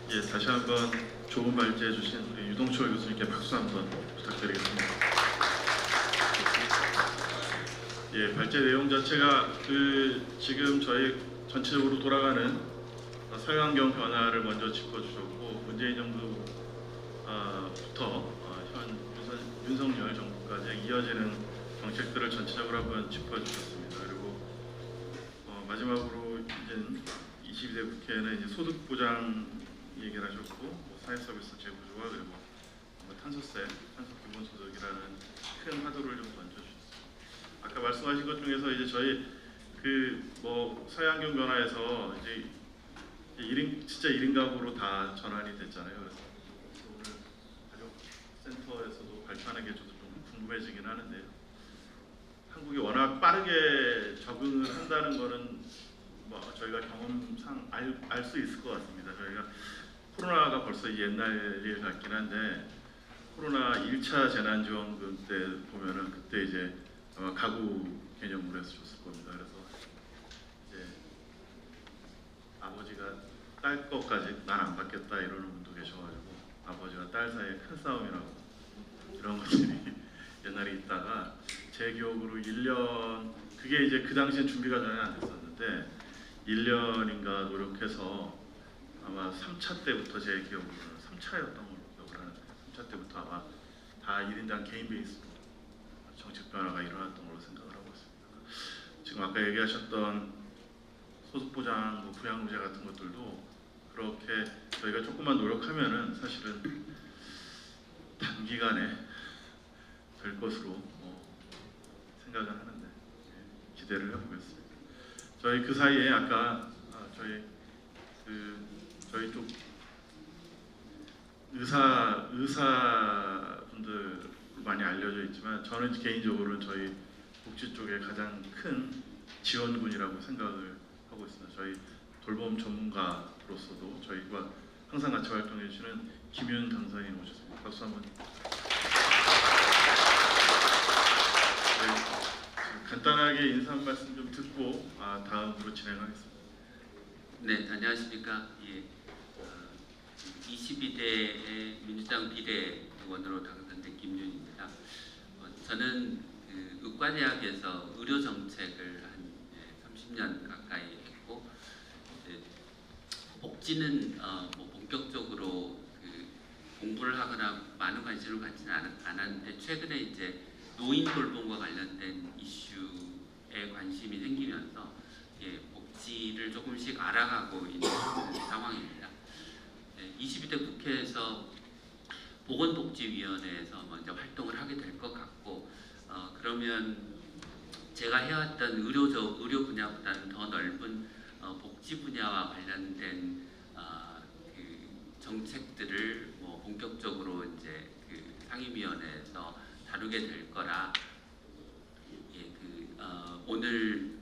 예, 다시 한번 좋은 발제해 주신 우리 유동철 교수님께 박수 한번 부탁드리겠습니다. 예, 발제 내용 자체가 지금 저희 전체적으로 돌아가는 사회환경 변화를 먼저 짚어주셨고 문재인 정부부터 현 윤석열 정부까지 이어지는 정책들을 전체적으로 한번 짚어주셨습니다. 그리고 마지막으로 이제 22대 국회에는 이제 소득 보장 얘기를 하셨고 사회 서비스 재구조와 그리고 탄소세, 탄소 기본소득이라는 큰 화두를 좀 던져주셨습니다. 아까 말씀하신 것 중에서 이제 저희 사회환경 변화에서 이제 1인 가구로 다 전환이 됐잖아요. 그래서 오늘 가족센터에서도 발표하는 게 저도 좀 궁금해지긴 하는데요. 한국이 워낙 빠르게 적응을 한다는 거는 저희가 경험상 알 수 있을 것 같습니다. 저희가 코로나가 벌써 옛날 일 같긴 한데 코로나 1차 재난지원금 때 보면은 그때 이제 아마 가구 개념으로 해서 줬을 겁니다. 그래서 이제 아버지가 딸 것까지 난 안 받겠다 이러는 분도 계셔가지고 아버지와 딸 사이에 큰 싸움이라고 이런 것들이 옛날에 있다가 제 기억으로 1년 그게 이제 그 당시엔 준비가 전혀 안 됐었는데 1년인가 노력해서 아마 3차 때부터 제 기억으로는 3차였던 걸로 기억을 하는데 3차 때부터 아마 다 1인당 개인 베이스로 정책 변화가 일어났던 걸로 생각을 하고 있습니다. 지금 아까 얘기하셨던 소득보장, 부양무제 같은 것들도 그렇게 저희가 조금만 노력하면은 사실은 단기간에 될 것으로 생각을 하는데 기대를 해보겠습니다. 저희 그 사이에 아까 저희 쪽 의사분들 많이 알려져 있지만 저는 개인적으로는 저희 복지 쪽에 가장 큰 지원군이라고 생각을 하고 있습니다. 저희 돌봄 전문가로서도 저희와 항상 같이 활동해 주시는 김윤 당선인 오셨습니다. 박수 한번. 네, 간단하게 인사 한 말씀 좀 듣고 다음으로 진행하겠습니다. 네, 안녕하십니까. 예, 22대 민주당 비대위원으로 당선된 김윤입니다. 저는 의과대학에서 의료 정책을 한 30년 가까이 했고, 복지는 본격적으로 공부를 하거나 많은 관심을 갖지는 않았는데 최근에 이제 노인 돌봄과 관련된 이슈에 관심이 생기면서 복지를 조금씩 알아가고 있는 상황입니다. 22대 국회에서 보건복지위원회에서 먼저 활동을 하게 될 것 같고, 그러면 제가 해왔던 의료 분야보다는 더 넓은 복지 분야와 관련된 정책들을 본격적으로 이제 상임위원회에서 다루게 될 거라 오늘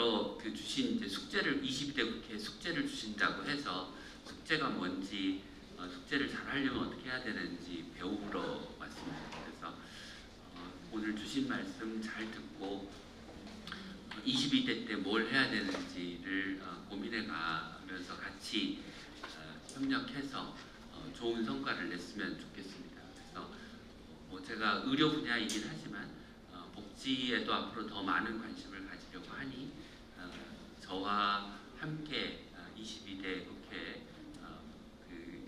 여러 그 주신 이제 숙제를 22대 국회 숙제를 주신다고 해서 숙제가 뭔지 숙제를 잘 하려면 어떻게 해야 되는지 배우러 왔습니다. 그래서 오늘 주신 말씀 잘 듣고 22대 때 뭘 해야 되는지를 고민해 가면서 같이 협력해서 좋은 성과를 냈으면 좋겠습니다. 그래서 뭐 제가 의료 분야이긴 하지만 복지에도 앞으로 더 많은 관심을 가지려고 하니 저와 함께 22대 국회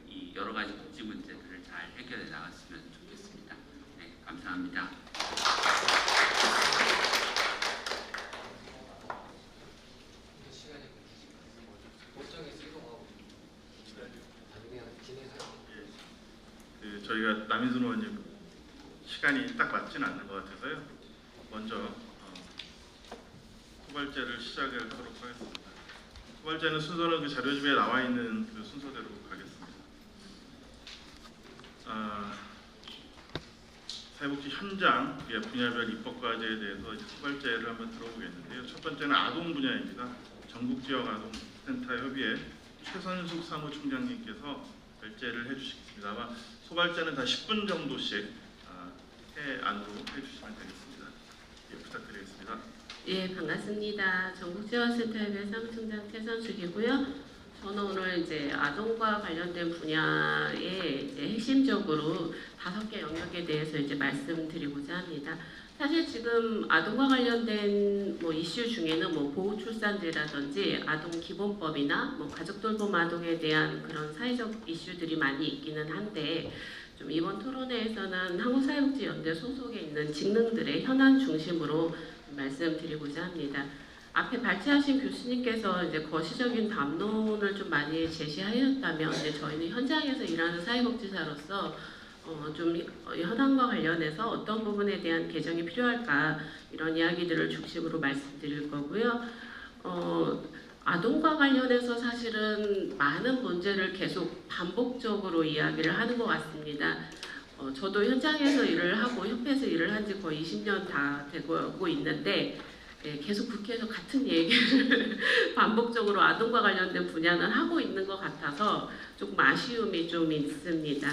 이 여러 가지 복지 문제들을 잘 해결해 나갔으면 좋겠습니다. 네, 감사합니다. 저희가 남인순 의원님 시간이 딱 맞지는 않는 것 같아서요. 먼저 후발제를 시작을 하도록 하겠습니다. 후발제는 순서는 그 자료집에 나와 있는 그 순서대로 가겠습니다. 사회복지 현장 분야별 입법 과제에 대해서 이제 후발제를 한번 들어보겠는데요. 첫 번째는 아동 분야입니다. 전국 지역 아동센터 협의회 최선숙 사무총장님께서 발제를 해주시겠습니다. 아마 소발제는 다 10분 정도씩 안으로 해주시면 되겠습니다. 예, 부탁드리겠습니다. 예, 반갑습니다. 전국지원센터협의 사무총장 최선숙이고요. 저는 오늘 이제 아동과 관련된 분야에 이제 핵심적으로 5개 영역에 대해서 이제 말씀드리고자 합니다. 사실 지금 아동과 관련된 뭐 이슈 중에는 뭐 보호출산제라든지 아동기본법이나 뭐 가족돌봄 아동에 대한 그런 사회적 이슈들이 많이 있기는 한데 좀 이번 토론회에서는 한국사회복지연대 소속에 있는 직능들의 현안 중심으로 말씀드리고자 합니다. 앞에 발제하신 교수님께서 이제 거시적인 담론을 좀 많이 제시하였다면 이제 저희는 현장에서 일하는 사회복지사로서 좀 현황과 관련해서 어떤 부분에 대한 개정이 필요할까 이런 이야기들을 중심으로 말씀드릴 거고요. 아동과 관련해서 사실은 많은 문제를 계속 반복적으로 이야기를 하는 것 같습니다. 저도 현장에서 일을 하고 협회에서 일을 한 지 거의 20년 다 되고 있는데 계속 국회에서 같은 얘기를 반복적으로 아동과 관련된 분야는 하고 있는 것 같아서 조금 아쉬움이 좀 있습니다.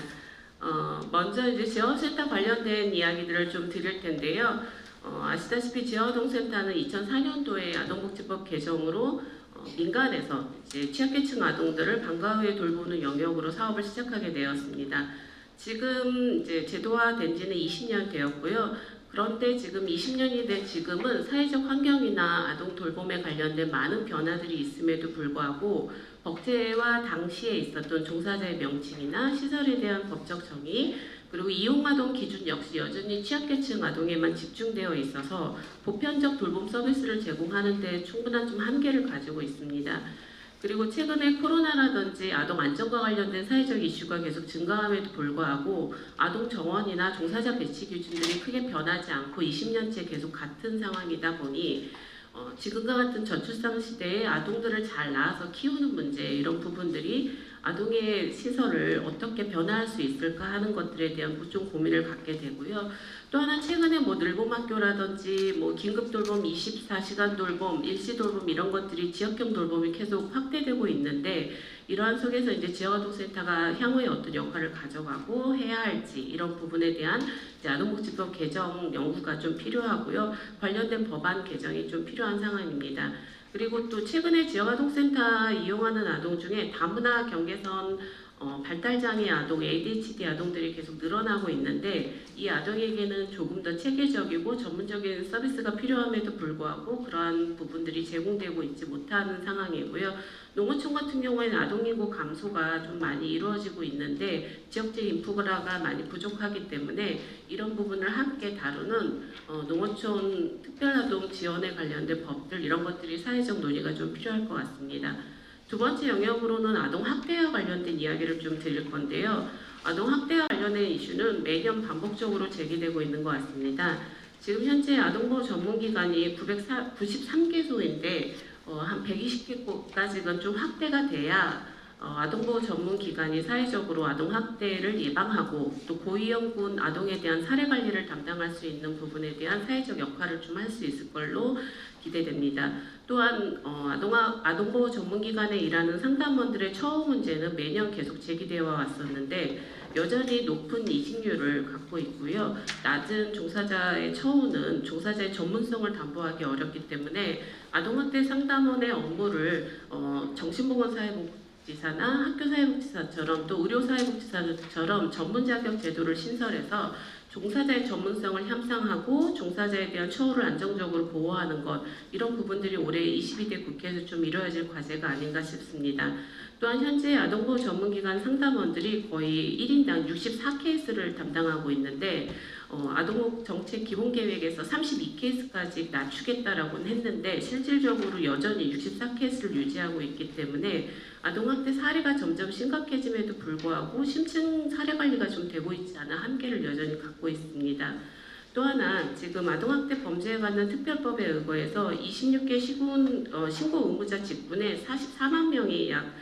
먼저 이제 지원센터 관련된 이야기들을 좀 드릴 텐데요. 아시다시피 지원아동센터는 2004년도에 아동복지법 개정으로 민간에서 이제 취약계층 아동들을 방과 후에 돌보는 영역으로 사업을 시작하게 되었습니다. 지금 이제 제도화된 지는 20년 되었고요. 그런데 지금 20년이 된 지금은 사회적 환경이나 아동 돌봄에 관련된 많은 변화들이 있음에도 불구하고 법제와 당시에 있었던 종사자의 명칭이나 시설에 대한 법적 정의 그리고 이용아동 기준 역시 여전히 취약계층 아동에만 집중되어 있어서 보편적 돌봄 서비스를 제공하는 데 충분한 좀 한계를 가지고 있습니다. 그리고 최근에 코로나라든지 아동 안전과 관련된 사회적 이슈가 계속 증가함에도 불구하고 아동 정원이나 종사자 배치 기준들이 크게 변하지 않고 20년째 계속 같은 상황이다 보니 지금과 같은 저출산 시대에 아동들을 잘 낳아서 키우는 문제 이런 부분들이 아동의 시설을 어떻게 변화할 수 있을까 하는 것들에 대한 좀 고민을 갖게 되고요. 또 하나 최근에 뭐 늘봄학교라든지 뭐 긴급 돌봄, 24시간 돌봄, 일시 돌봄 이런 것들이 지역형 돌봄이 계속 확대되고 있는데 이러한 속에서 이제 지역아동센터가 향후에 어떤 역할을 가져가고 해야 할지 이런 부분에 대한 이제 아동복지법 개정 연구가 좀 필요하고요. 관련된 법안 개정이 좀 필요한 상황입니다. 그리고 또 최근에 지역아동센터 이용하는 아동 중에 다문화 경계선 발달장애 아동, ADHD 아동들이 계속 늘어나고 있는데 이 아동에게는 조금 더 체계적이고 전문적인 서비스가 필요함에도 불구하고 그러한 부분들이 제공되고 있지 못하는 상황이고요. 농어촌 같은 경우에는 아동인구 감소가 좀 많이 이루어지고 있는데 지역적 인프라가 많이 부족하기 때문에 이런 부분을 함께 다루는 농어촌 특별아동 지원에 관련된 법들 이런 것들이 사회적 논의가 좀 필요할 것 같습니다. 두 번째 영역으로는 아동학대와 관련된 이야기를 좀 드릴 건데요. 아동학대와 관련된 이슈는 매년 반복적으로 제기되고 있는 것 같습니다. 지금 현재 아동보호 전문기관이 993개소인데 한 120개까지는 좀 확대가 돼야 아동보호 전문기관이 사회적으로 아동학대를 예방하고 또 고위험군 아동에 대한 사례 관리를 담당할 수 있는 부분에 대한 사회적 역할을 좀 할 수 있을 걸로 기대됩니다. 또한 아동보호 전문기관에 일하는 상담원들의 처우 문제는 매년 계속 제기되어 왔었는데 여전히 높은 이직률을 갖고 있고요. 낮은 종사자의 처우는 종사자의 전문성을 담보하기 어렵기 때문에 아동학대 상담원의 업무를 정신보건사회복지사나 학교사회복지사처럼 또 의료사회복지사처럼 전문 자격 제도를 신설해서 종사자의 전문성을 향상하고 종사자에 대한 처우를 안정적으로 보호하는 것, 이런 부분들이 올해 22대 국회에서 좀 이루어질 과제가 아닌가 싶습니다. 또한 현재 아동보호 전문기관 상담원들이 거의 1인당 64케이스를 담당하고 있는데 아동보호 정책 기본계획에서 32케이스까지 낮추겠다라고는 했는데 실질적으로 여전히 64케이스를 유지하고 있기 때문에 아동학대 사례가 점점 심각해짐에도 불구하고 심층 사례 관리가 좀 되고 있지 않아 한계를 여전히 갖고 있습니다. 또 하나 지금 아동학대 범죄에 관한 특별법에 의거해서 26개 신고 의무자 직군에 44만 명이 약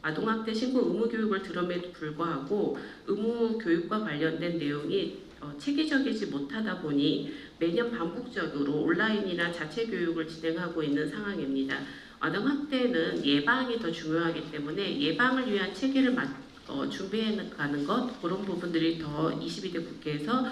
아동학대 신고 의무 교육을 들음에도 불구하고 의무 교육과 관련된 내용이 체계적이지 못하다 보니 매년 반복적으로 온라인이나 자체 교육을 진행하고 있는 상황입니다. 아동학대는 예방이 더 중요하기 때문에 예방을 위한 체계를 준비해가는 것, 그런 부분들이 더 22대 국회에서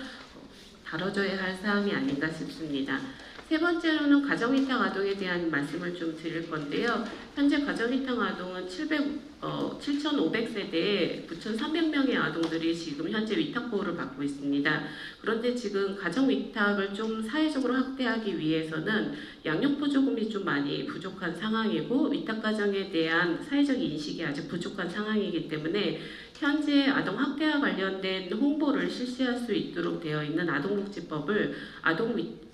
다뤄져야 할 사항이 아닌가 싶습니다. 세 번째로는 가정위탁 아동에 대한 말씀을 좀 드릴 건데요. 현재 가정위탁 아동은 7,500세대에 9,300명의 아동들이 지금 현재 위탁보호를 받고 있습니다. 그런데 지금 가정위탁을 좀 사회적으로 확대하기 위해서는 양육보조금이 좀 많이 부족한 상황이고 위탁가정에 대한 사회적 인식이 아직 부족한 상황이기 때문에 현재 아동학대와 관련된 홍보를 실시할 수 있도록 되어 있는 아동복지법을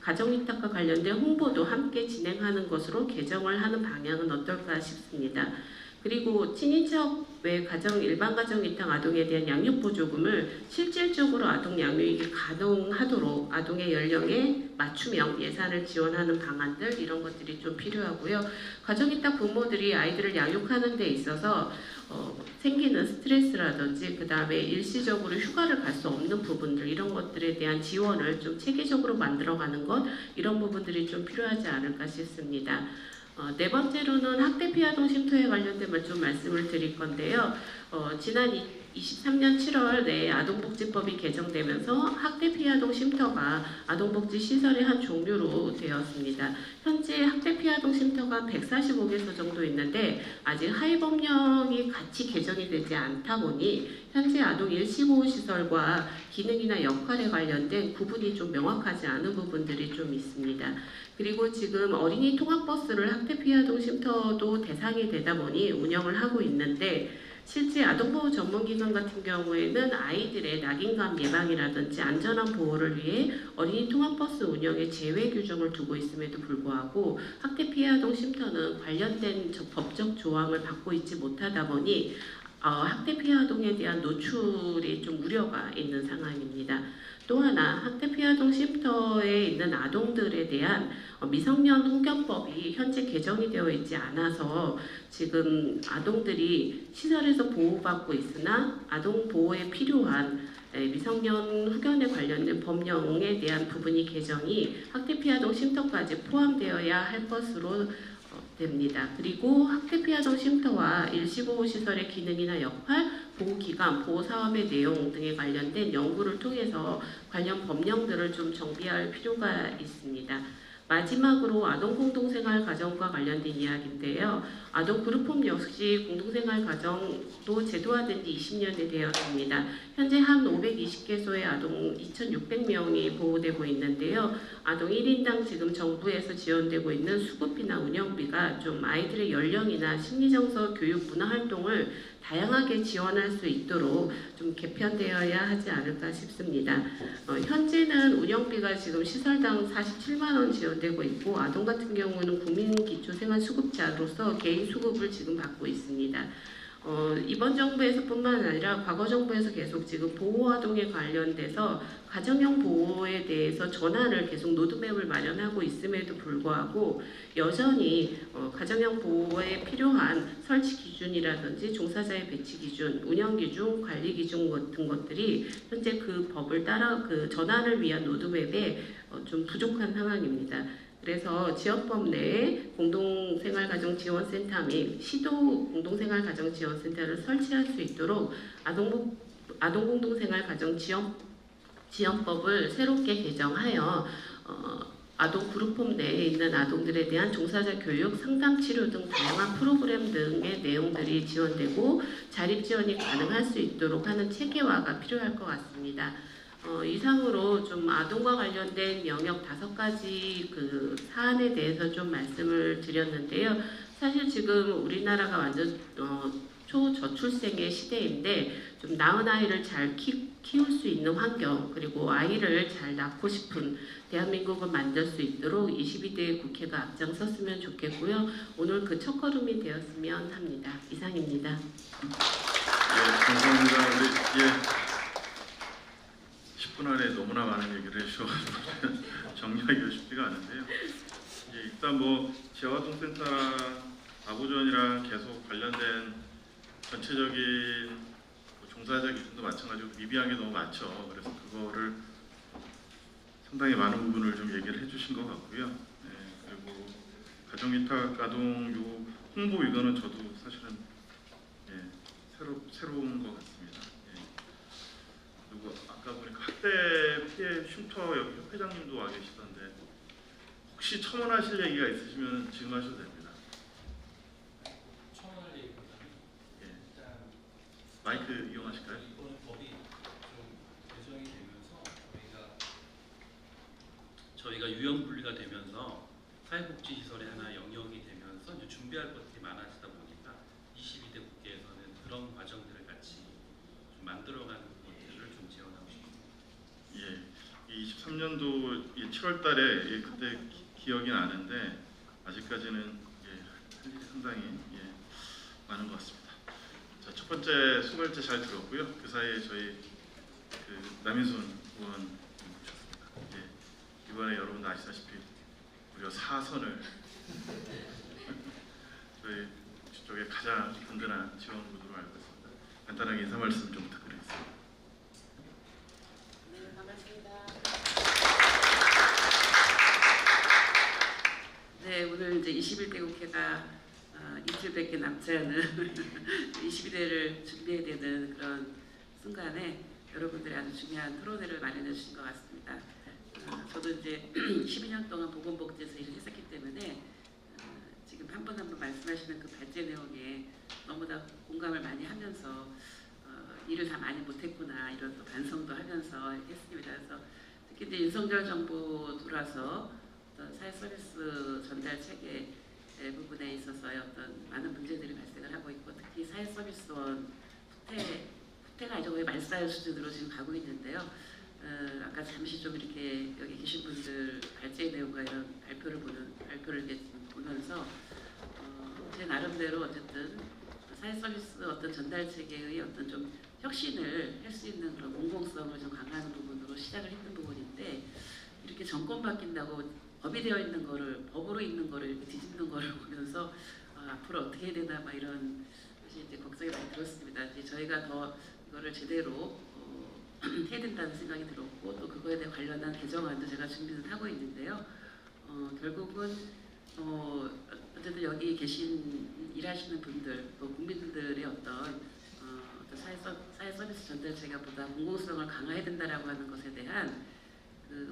가정위탁과 관련된 홍보도 함께 진행하는 것으로 개정을 하는 방향은 어떨까 싶습니다. 그리고 친인척 외 일반 가정위탁 아동에 대한 양육보조금을 실질적으로 아동 양육이 가능하도록 아동의 연령에 맞춤형 예산을 지원하는 방안들, 이런 것들이 좀 필요하고요. 가정위탁 부모들이 아이들을 양육하는 데 있어서 생기는 스트레스라든지 그 다음에 일시적으로 휴가를 갈 수 없는 부분들, 이런 것들에 대한 지원을 좀 체계적으로 만들어가는 것, 이런 부분들이 좀 필요하지 않을까 싶습니다. 네 번째로는 학대 피해 아동 쉼터에 관련된 좀 말씀을 드릴 건데요. 지난 23년 7월 내에 아동복지법이 개정되면서 학대 피해 아동 쉼터가 아동복지 시설의 한 종류로 되었습니다. 현재 학대 피해 아동 쉼터가 145개소 정도 있는데 아직 하위 법령이 같이 개정이 되지 않다 보니 현재 아동 일시보호 시설과 기능이나 역할에 관련된 구분이 좀 명확하지 않은 부분들이 좀 있습니다. 그리고 지금 어린이 통학버스를 학대 피해 아동 쉼터도 대상이 되다 보니 운영을 하고 있는데 실제 아동보호 전문기관 같은 경우에는 아이들의 낙인감 예방이라든지 안전한 보호를 위해 어린이 통학버스 운영에 제외 규정을 두고 있음에도 불구하고 학대 피해 아동 쉼터는 관련된 법적 조항을 받고 있지 못하다 보니 학대 피해 아동에 대한 노출이 좀 우려가 있는 상황입니다. 또 하나 학대 피해 아동 쉼터에 있는 아동들에 대한 미성년 후견법이 현재 개정이 되어 있지 않아서 지금 아동들이 시설에서 보호받고 있으나 아동 보호에 필요한 미성년 후견에 관련된 법령에 대한 부분이 개정이 학대 피해 아동 쉼터까지 포함되어야 할 것으로 됩니다. 그리고 학대 피해 아동 쉼터와 일시보호 시설의 기능이나 역할, 보호기간, 보호사업의 내용 등에 관련된 연구를 통해서 관련 법령들을 좀 정비할 필요가 있습니다. 마지막으로 아동 공동생활 가정과 관련된 이야기인데요. 아동 그룹홈 역시 공동생활 가정도 제도화된 지 20년이 되었습니다. 현재 한 520개소의 아동 2,600명이 보호되고 있는데요. 아동 1인당 지금 정부에서 지원되고 있는 수급비나 운영비가 좀 아이들의 연령이나 심리정서 교육 문화 활동을 다양하게 지원할 수 있도록 좀 개편되어야 하지 않을까 싶습니다. 현재는 운영비가 지금 시설당 47만 원 지원되고 있고 아동 같은 경우는 국민기초생활수급자로서 개인 수급을 지금 받고 있습니다. 이번 정부에서뿐만 아니라 과거 정부에서 계속 지금 보호아동에 관련돼서 가정형 보호에 대해서 전환을 계속 로드맵을 마련하고 있음에도 불구하고 여전히 가정형 보호에 필요한 설치 기준이라든지 종사자의 배치 기준, 운영 기준, 관리 기준 같은 것들이 현재 그 법을 따라 그 전환을 위한 로드맵에 좀 부족한 상황입니다. 그래서 지역법 내에 공동생활가정지원센터 및 시도 공동생활가정지원센터를 설치할 수 있도록 아동공동생활가정지원법을 새롭게 개정하여 아동 그룹홈 내에 있는 아동들에 대한 종사자 교육, 상담 치료 등 다양한 프로그램 등의 내용들이 지원되고 자립 지원이 가능할 수 있도록 하는 체계화가 필요할 것 같습니다. 이상으로 좀 아동과 관련된 영역 5가지 그 사안에 대해서 좀 말씀을 드렸는데요. 사실 지금 우리나라가 완전 초저출생의 시대인데 좀 낳은 아이를 잘 키울 수 있는 환경 그리고 아이를 잘 낳고 싶은 대한민국을 만들 수 있도록 22대 국회가 앞장섰으면 좋겠고요. 오늘 그 첫걸음이 되었으면 합니다. 이상입니다. 감사합니다. 우리 10분 안에 너무나 많은 얘기를 해주셔가지고 정리하기가 쉽지가 않은데요. 일단 뭐 지역아동센터 아부전이랑 계속 관련된 전체적인 종사자 기준도 마찬가지고 미비한 게 너무 많죠. 그래서 그거를 상당히 많은 부분을 좀 얘기를 해주신 것 같고요. 네, 그리고 가정위탁 아동 요 홍보 이거는 저도 사실은 새로운 것 같습니다. 그리고 아까 보니까 학대 피해 쉼터 여기 협회장님도 와 계시던데 혹시 첨언하실 얘기가 있으시면 지금 하셔도 됩니다. 첨언할 얘기보다는 일단 마이크 이용하실까요? 이번 법이 좀 개정이 되면서 저희가 유형 분리가 되면서 사회복지시설의 하나 영역이 되면서 이제 준비할 것들이 많아지다 보니까 22대 국회에서는 그런 과정들을 같이 좀 만들어가는 것들을 좀 지원하고 싶습니다. 23년도 7월달에 그때 기억이 나는데 아직까지는 할 일이 상당히 많은 것 같습니다. 자, 첫 번째 소갈제 잘 들었고요. 그 사이에 저희 남인순 의원 모셨습니다. 이번에 여러분도 아시다시피 무려 4선을 저희 쪽에 가장 든든한 지원 구도로 알고 있습니다. 간단하게 인사 말씀 좀 부탁드리겠습니다. 네, 반갑습니다. 네, 오늘 이제 21대 국회가 이틀밖에 남지 않은 22대를 준비해야 되는 그런 순간에 여러분들이 아주 중요한 토론회를 마련해 주신 것 같습니다. 저도 이제 12년 동안 보건복지에서 일을 했었기 때문에 지금 한 번 한 번 말씀하시는 그 발제 내용에 너무나 공감을 많이 하면서 일을 다 많이 못했구나 이런 또 반성도 하면서 했습니다. 그래서 특히 이제 윤석열 정부 들어와서 어떤 사회 서비스 전달 체계 부분에 있어서의 어떤 많은 문제들이 발생을 하고 있고 특히 사회 서비스원 후퇴가 이제 거의 말살 수준으로 지금 가고 있는데요. 아까 잠시 좀 이렇게 여기 계신 분들 발제 내용과 이런 발표를 이렇게 보면서 제 나름대로 어쨌든 사회 서비스 어떤 전달 체계의 어떤 좀 혁신을 할 수 있는 그런 공공성을 좀 강화하는 부분으로 시작을 했던 부분인데 이렇게 정권 바뀐다고 법이 되어 있는 거를 법으로 있는 거를 이렇게 뒤집는 거를 보면서 앞으로 어떻게 해야 되나 막 이런 사실 이제 걱정이 많이 들었습니다. 이제 저희가 더 이거를 제대로 해야 된다는 생각이 들었고 또 그거에 대해 관련한 개정안도 제가 준비를 하고 있는데요. 결국은 어쨌든 여기 계신 일하시는 분들 또 국민들의 어떤 사회 서비스 전달 체계보다 공공성을 강화해야 된다라고 하는 것에 대한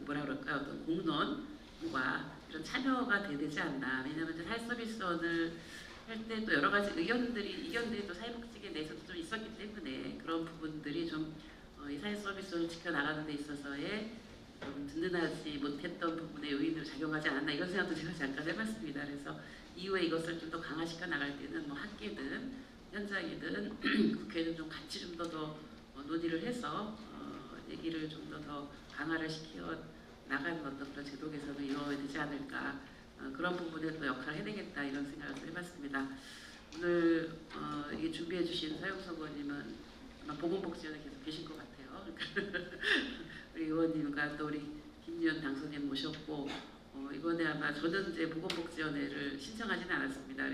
뭐라 그럴까 어떤 공론과 이런 참여가 돼야 되지 않나. 왜냐하면 사회 서비스원을 할 때 또 여러 가지 의견들이 또 사회복지계 내에서도 좀 있었기 때문에 그런 부분들이 좀 이 사회 서비스를 지켜나가는 데 있어서의 좀 든든하지 못했던 부분에 요인으로 작용하지 않았나 이런 생각도 제가 잠깐 해봤습니다. 그래서 이후에 이것을 좀 더 강화시켜 나갈 때는 뭐 학계든 현장이든 국회는 좀 같이 좀 더 논의를 해서 얘기를 좀 더 강화를 시켜 나가는 어떤 그런 제도 개선을 이루어야 되지 않을까 그런 부분에 또 역할을 해내겠다 이런 생각을 해봤습니다. 오늘 이게 준비해 주신 사용서버님은 아마 보건복지원에 계속 계신 것 같아요. 우리 의원님과 또 우리 김유연 당선인 모셨고 이번에 아마 저는 이제 보건복지원회를 신청하지는 않았습니다.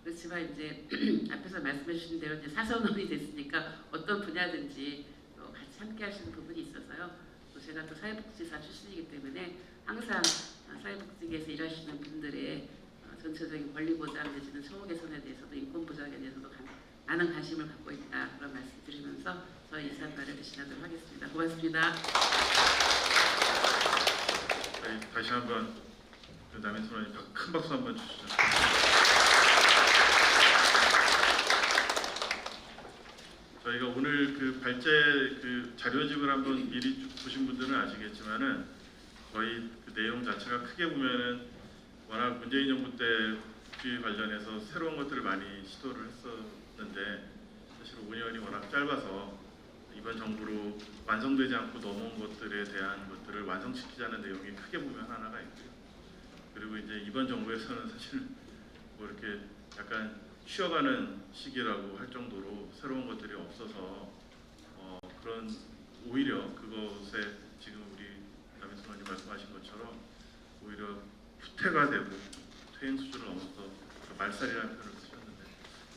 그렇지만 이제 앞에서 말씀해 주신 대로 이제 사선원이 됐으니까 어떤 분야든지 또 같이 함께 하시는 부분이 있어서요. 또 제가 또 사회복지사 출신이기 때문에 항상 사회복지계에서 일하시는 분들의 전체적인 권리 보장 내지는 처우 개선에 대해서도 인권 보장에 대해서도 많은 관심을 갖고 있다 그런 말씀드리면서 저희 이사발을 대신하도록 하겠습니다. 고맙습니다. 네, 다시 한번 남인순 의원님 큰 박수 한번 주시죠. 저희가 오늘 그 발제 그 자료집을 한번 미리 보신 분들은 아시겠지만은 거의 그 내용 자체가 크게 보면은 워낙 문재인 정부 때 복지 관련해서 새로운 것들을 많이 시도를 했었는데 사실 5년이 워낙 짧아서 이번 정부로 완성되지 않고 넘어온 것들에 대한 것들을 완성시키자는 내용이 크게 보면 하나가 있고요. 그리고 이제 이번 정부에서는 사실 뭐 이렇게 약간 쉬어가는 시기라고 할 정도로 새로운 것들이 없어서 그런 오히려 그것에 지금 우리 남인순 의원님 말씀하신 것처럼 오히려 후퇴가 되고 퇴행 수준을 넘어서 말살이라는 표현을 쓰셨는데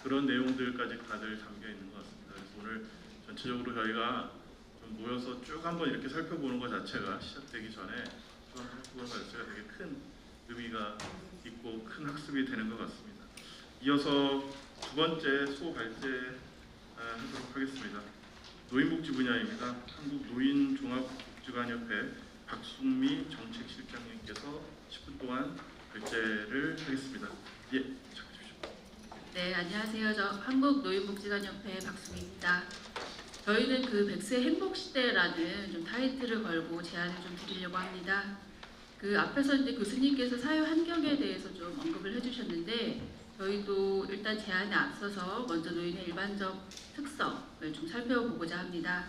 그런 내용들까지 다들 담겨 있는 것 같습니다. 그래서 오늘 전체적으로 저희가 좀 모여서 쭉 한번 이렇게 살펴보는 것 자체가 시작되기 전에 쭉 한번 살펴보는 것 자체가 되게 큰 의미가 있고 큰 학습이 되는 것 같습니다. 이어서 두 번째 소발제 하도록 하겠습니다. 노인복지 분야입니다. 한국노인종합복지관협회 박순미 정책실장님께서 10분 동안 발제를 하겠습니다. 예, 시작해 주십시오. 네, 안녕하세요. 저 한국노인복지관협회 박수미입니다. 저희는 그 100세 행복시대라는 좀 타이틀을 걸고 제안을 좀 드리려고 합니다. 그 앞에서 이제 교수님께서 사회 환경에 대해서 좀 언급을 해주셨는데 저희도 일단 제안에 앞서서 먼저 노인의 일반적 특성을 좀 살펴보고자 합니다.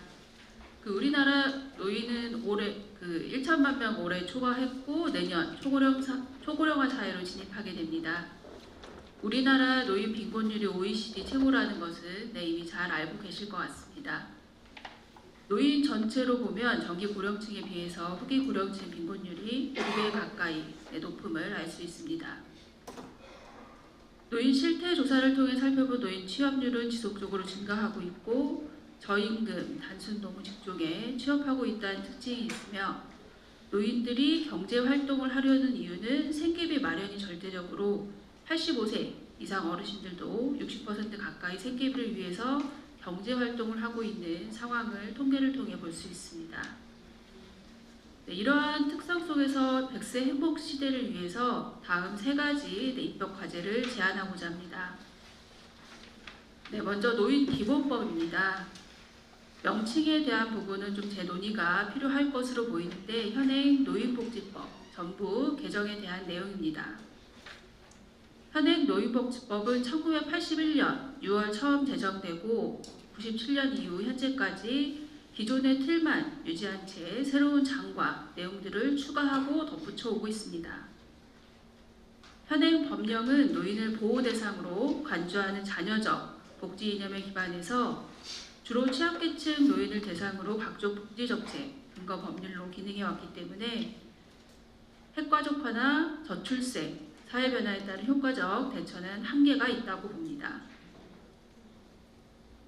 그 우리나라 노인은 올해 그 1천만 명 올해 초과했고 내년 초고령화 사회로 진입하게 됩니다. 우리나라 노인 빈곤율이 OECD 최고라는 것은 이미 잘 알고 계실 것 같습니다. 노인 전체로 보면 정기 고령층에 비해서 후기 고령층 빈곤율이 2배 가까이의 높음을 알 수 있습니다. 노인 실태 조사를 통해 살펴본 노인 취업률은 지속적으로 증가하고 있고 저임금, 단순 노무 직종에 취업하고 있다는 특징이 있으며 노인들이 경제 활동을 하려는 이유는 생계비 마련이 절대적으로 85세 이상 어르신들도 60% 가까이 생계비를 위해서 경제 활동을 하고 있는 상황을 통계를 통해 볼 수 있습니다. 네, 이러한 특성 속에서 100세 행복 시대를 위해서 다음 3가지 입법 과제를 제안하고자 합니다. 네, 먼저 노인 기본법입니다. 명칭에 대한 부분은 좀 재논의가 필요할 것으로 보이는데 현행 노인복지법 전부 개정에 대한 내용입니다. 현행 노인복지법은 1981년 6월 처음 제정되고 97년 이후 현재까지 기존의 틀만 유지한 채 새로운 장과 내용들을 추가하고 덧붙여 오고 있습니다. 현행 법령은 노인을 보호 대상으로 간주하는 자녀적 복지 이념에 기반해서 주로 취약계층 노인을 대상으로 각종 복지 정책, 근거 법률로 기능해 왔기 때문에 핵가족화나 저출생, 사회 변화에 따른 효과적 대처는 한계가 있다고 봅니다.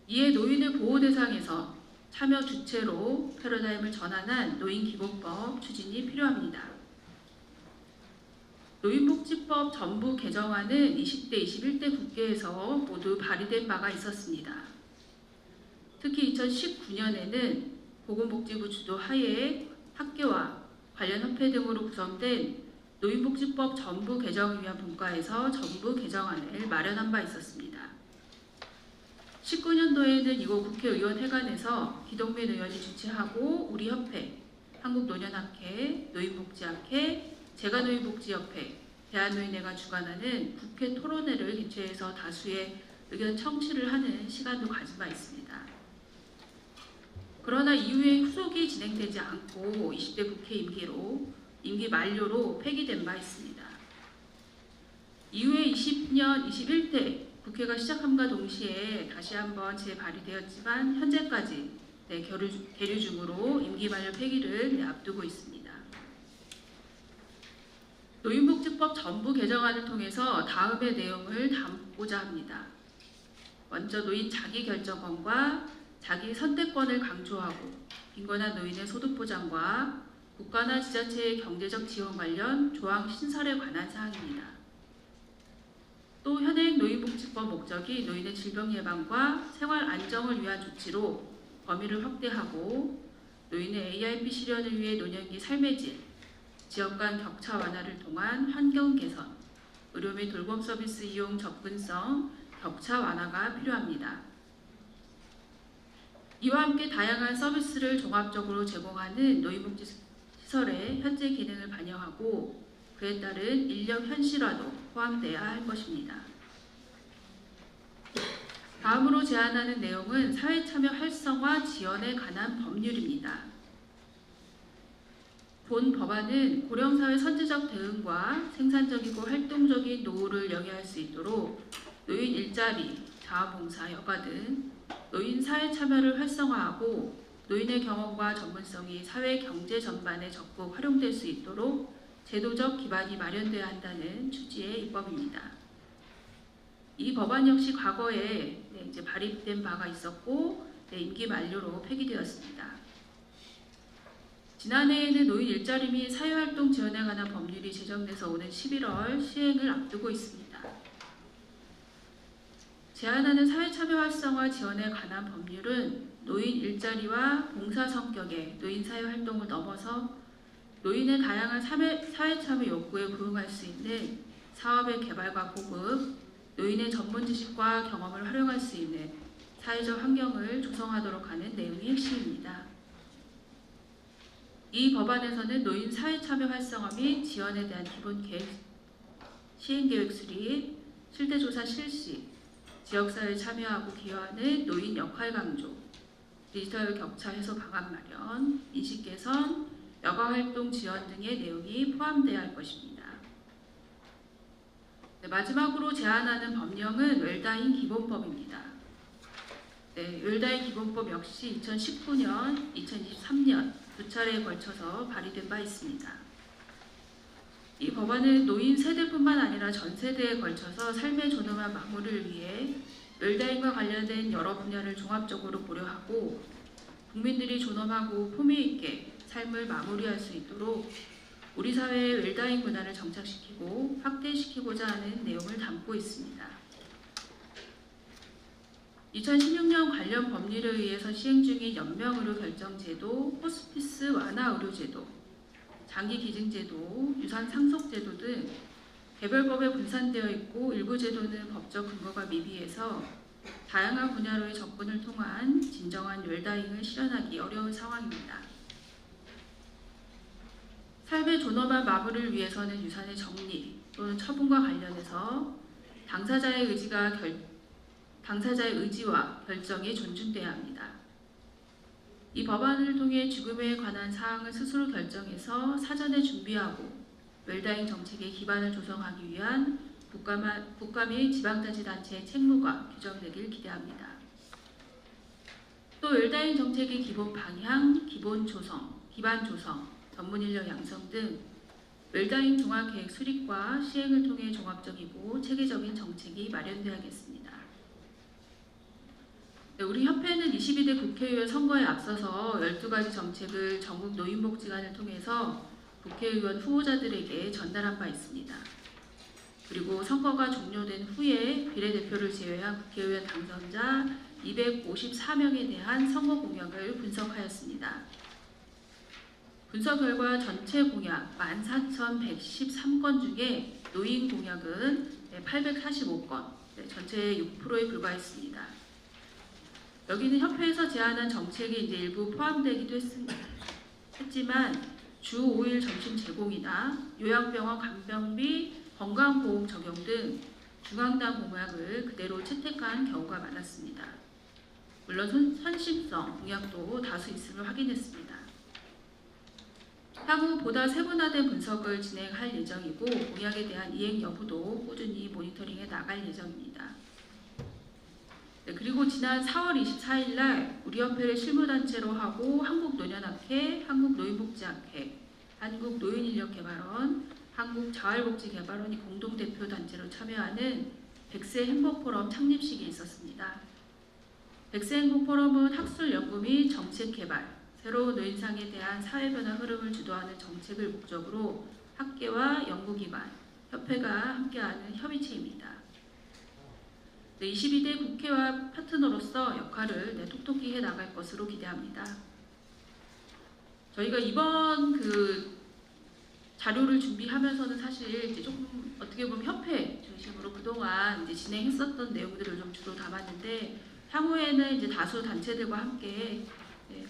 이에 노인을 보호 대상에서 참여 주체로 패러다임을 전환한 노인기본법 추진이 필요합니다. 노인복지법 전부 개정안은 20대, 21대 국회에서 모두 발의된 바가 있었습니다. 특히 2019년에는 보건복지부 주도 하에 학계와 관련 협회 등으로 구성된 노인복지법 전부 개정을 위한 분과에서 전부 개정안을 마련한 바 있었습니다. 19년도에는 이곳 국회의원회관에서 기동민 의원이 주최하고 우리 협회, 한국노년학회, 노인복지학회, 제가노인복지협회, 대한노인회가 주관하는 국회 토론회를 개최해서 다수의 의견 청취를 하는 시간도 가진 바 있습니다. 그러나 이후에 후속이 진행되지 않고 20대 국회 임기 만료로 폐기된 바 있습니다. 이후에 20년 21대 국회 국회가 시작함과 동시에 다시 한번 재발의되었지만 현재까지 계류 중으로 임기 만료 폐기를 앞두고 있습니다. 노인복지법 전부 개정안을 통해서 다음의 내용을 담고자 합니다. 먼저 노인 자기결정권과 자기 선택권을 강조하고 빈곤한 노인의 소득 보장과 국가나 지자체의 경제적 지원 관련 조항 신설에 관한 사항입니다. 또 현행 노인복지법 목적이 노인의 질병 예방과 생활 안정을 위한 조치로 범위를 확대하고 노인의 ARP 실현을 위해 노년기 삶의 질, 지역 간 격차 완화를 통한 환경 개선, 의료 및 돌봄 서비스 이용 접근성, 격차 완화가 필요합니다. 이와 함께 다양한 서비스를 종합적으로 제공하는 노인복지시설의 현재 기능을 반영하고 그에 따른 인력 현실화도 포함돼야 할 것입니다. 다음으로 제안하는 내용은 사회참여 활성화 지원에 관한 법률입니다. 본 법안은 고령사회 선제적 대응과 생산적이고 활동적인 노후를 영위할 수 있도록 노인 일자리, 자원봉사, 여가 등 노인 사회 참여를 활성화하고 노인의 경험과 전문성이 사회 경제 전반에 적극 활용될 수 있도록 제도적 기반이 마련돼야 한다는 취지의 입법입니다. 이 법안 역시 과거에 이제 발의된 바가 있었고 임기 만료로 폐기되었습니다. 지난해에는 노인 일자리 및 사회활동 지원에 관한 법률이 제정돼서 오는 11월 시행을 앞두고 있습니다. 제안하는 사회참여 활성화 지원에 관한 법률은 노인 일자리와 봉사 성격의 노인 사회활동을 넘어서 노인의 다양한 사회참여 욕구에 부응할 수 있는 사업의 개발과 보급, 노인의 전문 지식과 경험을 활용할 수 있는 사회적 환경을 조성하도록 하는 내용이 핵심입니다. 이 법안에서는 노인 사회참여 활성화 및 지원에 대한 기본 계획, 시행계획 수립, 실태조사 실시, 지역사회에 참여하고 기여하는 노인 역할 강조, 디지털 격차 해소 방안 마련, 인식 개선, 여가활동 지원 등의 내용이 포함되어야 할 것입니다. 마지막으로 제안하는 법령은 웰다인 기본법입니다. 웰다인 기본법 역시 2019년, 2023년 두 차례에 걸쳐서 발의된 바 있습니다. 이 법안은 노인 세대뿐만 아니라 전 세대에 걸쳐서 삶의 존엄한 마무리를 위해 웰다인과 관련된 여러 분야를 종합적으로 고려하고 국민들이 존엄하고 품위 있게 삶을 마무리할 수 있도록 우리 사회의 웰다인 문화를 정착시키고 확대시키고자 하는 내용을 담고 있습니다. 2016년 관련 법률에 의해서 시행 중인 연명의료 결정제도, 호스피스 완화 의료제도, 장기기증제도, 유산상속제도 등 개별법에 분산되어 있고 일부 제도는 법적 근거가 미비해서 다양한 분야로의 접근을 통한 진정한 웰다잉을 실현하기 어려운 상황입니다. 삶의 존엄한 마무리를 위해서는 유산의 정리 또는 처분과 관련해서 당사자의 의지와 결정이 존중돼야 합니다. 이 법안을 통해 죽음에 관한 사항을 스스로 결정해서 사전에 준비하고 웰다잉 정책의 기반을 조성하기 위한 국가 및 지방자치단체의 책무가 규정되길 기대합니다. 또 웰다잉 정책의 기본 방향, 기반 조성, 전문 인력 양성 등 웰다잉 종합계획 수립과 시행을 통해 종합적이고 체계적인 정책이 마련되어야겠습니다. 우리 협회는 22대 국회의원 선거에 앞서서 12가지 정책을 전국 노인복지관을 통해서 국회의원 후보자들에게 전달한 바 있습니다. 그리고 선거가 종료된 후에 비례대표를 제외한 국회의원 당선자 254명에 대한 선거 공약을 분석하였습니다. 분석 결과 전체 공약 14,113건 중에 노인 공약은 845건, 전체의 6%에 불과했습니다. 여기는 협회에서 제안한 정책이 이제 일부 포함되기도 했지만 주 5일 점심 제공이나 요양병원 간병비 건강보험 적용 등 중앙당 공약을 그대로 채택한 경우가 많았습니다. 물론 선심성 공약도 다수 있음을 확인했습니다. 향후 보다 세분화된 분석을 진행할 예정이고 공약에 대한 이행 여부도 꾸준히 모니터링해 나갈 예정입니다. 그리고 지난 4월 24일 날 우리 협회를 실무단체로 하고 한국노년학회, 한국노인복지학회, 한국노인인력개발원, 한국자활복지개발원이 공동대표단체로 참여하는 100세 행복포럼 창립식이 있었습니다. 100세 행복포럼은 학술 연구 및 정책 개발, 새로운 노인상에 대한 사회변화 흐름을 주도하는 정책을 목적으로 학계와 연구기관, 협회가 함께하는 협의체입니다. 22대 국회와 파트너로서 역할을 톡톡히 해나갈 것으로 기대합니다. 저희가 이번 자료를 준비하면서는 사실 이제 조금 어떻게 보면 협회 중심으로 그동안 이제 진행했었던 내용들을 좀 주로 담았는데 향후에는 이제 다수 단체들과 함께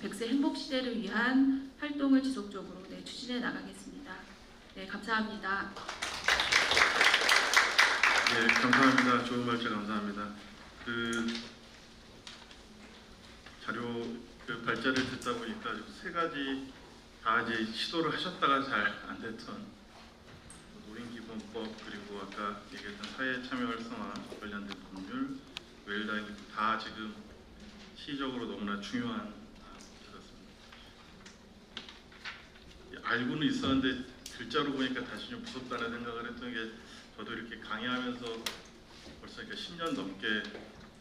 100세 행복 시대를 위한 활동을 지속적으로 추진해 나가겠습니다. 네, 감사합니다. 네, 감사합니다. 좋은 발제 감사합니다. 자료 발제를 듣다 보니까 세 가지 다 이제 시도를 하셨다가 잘 안 됐던 노인기본법 그리고 아까 얘기했던 사회 참여 활성화 관련된 법률 웰다잉 다 지금 시적으로 너무나 중요한 그렇습니다. 알고는 있었는데 글자로 보니까 다시 좀 무섭다는 생각을 했던 게 저도 이렇게 강의하면서 벌써 이렇게 10년 넘게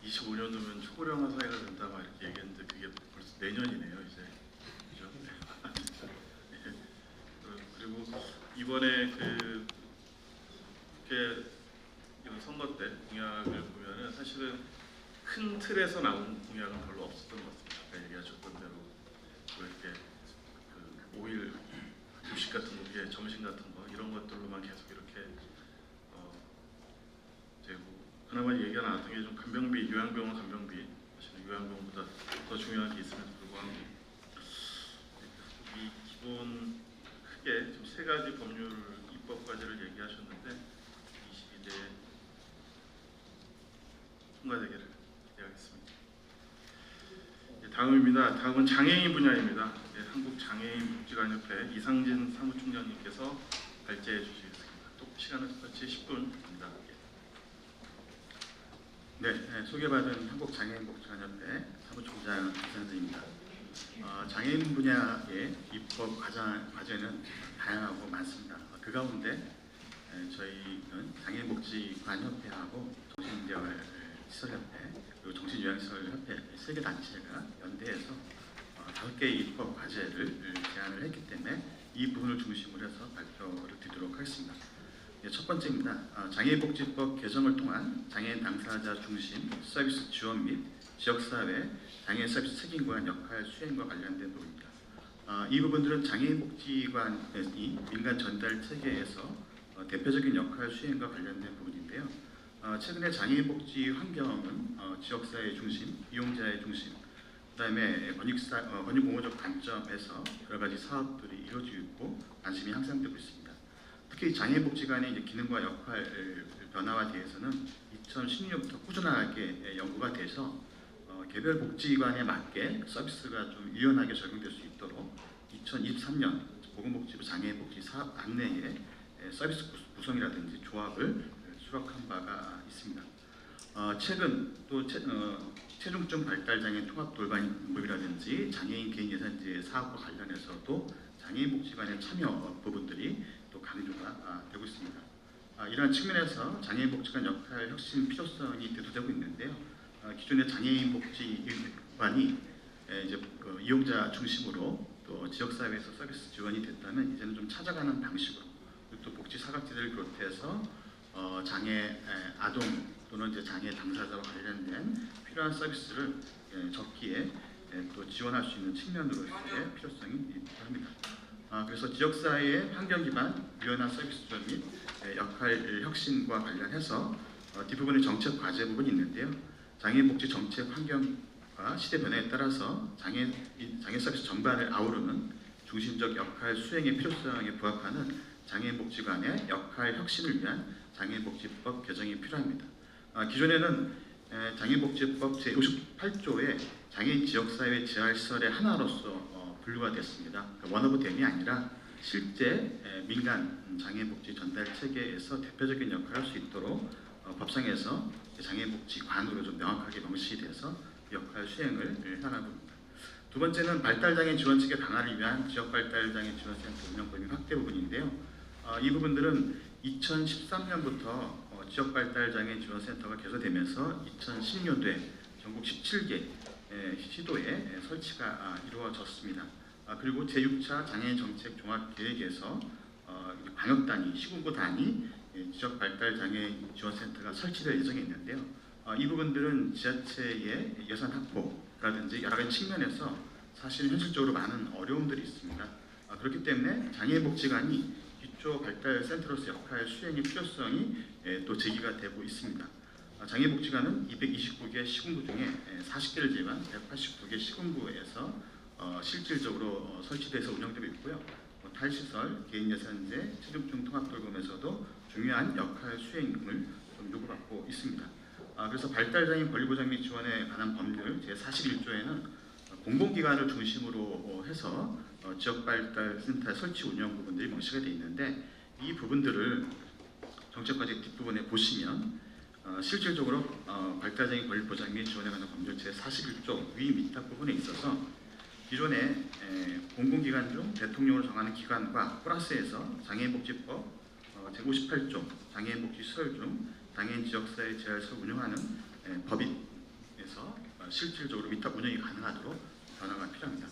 25년도면 초고령화 사회가 된다 막 이렇게 얘기했는데 그게 벌써 내년이네요 이제. 그죠? 네. 그리고 이번에 이런 선거 때 공약을 보면은 사실은 큰 틀에서 나온 공약은 별로 없었던 것 같습니다. 아까 얘기하셨던 대로 이렇게 5일 교식 같은 거, 점심 같은 거 이런 것들로만 계속 이렇게 되고 그나마 얘기가 나왔던 게 좀 간병비, 요양병원 간병비 사실은 요양병원보다 더 중요한 게 있음에도 불구하고 이 기본 크게 좀 세 가지 법률 입법 과제를 얘기하셨는데 22대 통과되기를 기대하겠습니다. 다음입니다. 다음은 장애인 분야입니다. 한국장애인복지관협회 이상진 사무총장님께서 발제해 주시겠습니다. 또 시간은 똑같이 10분입니다. 네, 소개받은 한국장애인복지관협회 사무총장 이상진입니다. 장애인 분야의 입법 과제는 다양하고 많습니다. 그 가운데 저희는 장애인복지관협회하고 정신재활시설협회 그리고 정신요양시설협회 세 개 단체가 연대해서 5개의 입법 과제를 제안을 했기 때문에 이 부분을 중심으로 해서 발표를 드리도록 하겠습니다. 첫 번째입니다. 장애인복지법 개정을 통한 장애인 당사자 중심 서비스 지원 및 지역사회 장애인 서비스 책임과 역할 수행과 관련된 부분입니다. 이 부분들은 장애인복지관이 민간 전달 체계에서 대표적인 역할 수행과 관련된 부분인데요. 최근에 장애인복지 환경은 지역사회 중심, 이용자의 중심, 그다음에 권익공호적 관점에서 여러 가지 사업들이 이루어지고 있고 관심이 향상되고 있습니다. 특히 장애인복지관의 기능과 역할 변화에 대해서는 2016년부터 꾸준하게 연구가 돼서 개별 복지관에 맞게 서비스가 좀 유연하게 적용될 수 있도록 2023년 보건복지부 장애인복지 사업 안내에 서비스 구성이라든지 조합을 수락한 바가 있습니다. 최근 또 체중증 발달장애인 통합 돌봄 방법이라든지 장애인 개인 예산제 사업과 관련해서도 장애인복지관의 참여 부분들이 또 강조가 되고 있습니다. 이러한 측면에서 장애인복지관 역할 혁신 필요성이 대두되고 있는데요. 기존의 장애인복지관이 이제 이용자 중심으로 또 지역사회에서 서비스 지원이 됐다면 이제는 좀 찾아가는 방식으로 또 복지 사각지대를 비롯해서 장애 아동 또는 이제 장애 당사자와 관련된 필요한 서비스를 적기에 또 지원할 수 있는 측면으로서의 필요성이 있습니다. 그래서 지역사회의 환경 기반 유연한 서비스 지원 및 역할 혁신과 관련해서 뒷부분의 정책 과제 부분이 있는데요. 장애인복지 정책 환경과 시대 변화에 따라서 장애 서비스 전반을 아우르는 중심적 역할 수행의 필요성에 부합하는 장애인복지관의 역할 혁신을 위한 장애인복지법 개정이 필요합니다. 기존에는 장애인복지법 제58조에 장애인 지역사회 재활시설의 하나로서 분류가 됐습니다. 원오브 댐이 아니라 실제 민간 장애인복지 전달 체계에서 대표적인 역할을 할 수 있도록 법상에서 장애인복지관으로 좀 명확하게 명시돼서 역할 수행을 하는 부분입니다. 두 번째는 발달장애인 지원 측의 방안을 위한 지역발달장애인 지원센터 운영범위 확대 부분인데요. 이 부분들은 2013년부터 지역발달장애인 지원센터가 개설되면서 2010년도에 전국 17개 시도에 설치가 이루어졌습니다. 그리고 제6차 장애인 정책 종합계획에서 광역단위, 시군구 단위 지역발달장애인 지원센터가 설치될 예정에 있는데요. 이 부분들은 지자체의 예산 확보라든지 여러 가지 측면에서 사실 현실적으로 많은 어려움들이 있습니다. 그렇기 때문에 장애인복지관이 기초발달센터로서 역할 수행의 필요성이 또 제기가 되고 있습니다. 장애인복지관은 229개 시군구 중에 40개를 제외한 189개 시군구에서 실질적으로 설치돼서 운영되고 있고요. 탈시설, 개인예산제, 체중증 통합돌봄에서도 중요한 역할 수행을 좀 요구받고 있습니다. 그래서 발달장애인 권리보장 및 지원에 관한 법률 제41조에는 공공기관을 중심으로 해서 지역발달센터 설치 운영 부분들이 명시가 되어 있는데 이 부분들을 정책과제 뒷부분에 보시면 실질적으로 발달장애인 권리보장 및 지원에 관한 법률 제41조 위 밑탁 부분에 있어서 기존의 공공기관 중 대통령으로 정하는 기관과 플러스해서 장애인복지법 제58조 장애인복지시설 중 장애인 지역사회 재활시설 운영하는 법인에서 실질적으로 위탁 운영이 가능하도록 변화가 필요합니다.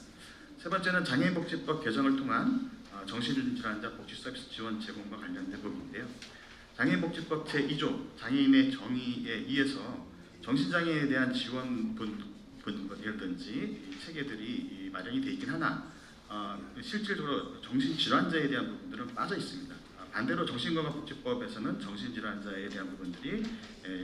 세 번째는 장애인복지법 개정을 통한 정신질환자 복지서비스 지원 제공과 관련된 부분인데요. 장애인복지법 제2조 장애인의 정의에 의해서 정신장애에 대한 지원분이라든지 체계들이 마련이 되어 있긴 하나 실질적으로 정신질환자에 대한 부분들은 빠져 있습니다. 반대로 정신건강복지법에서는 정신질환자에 대한 부분들이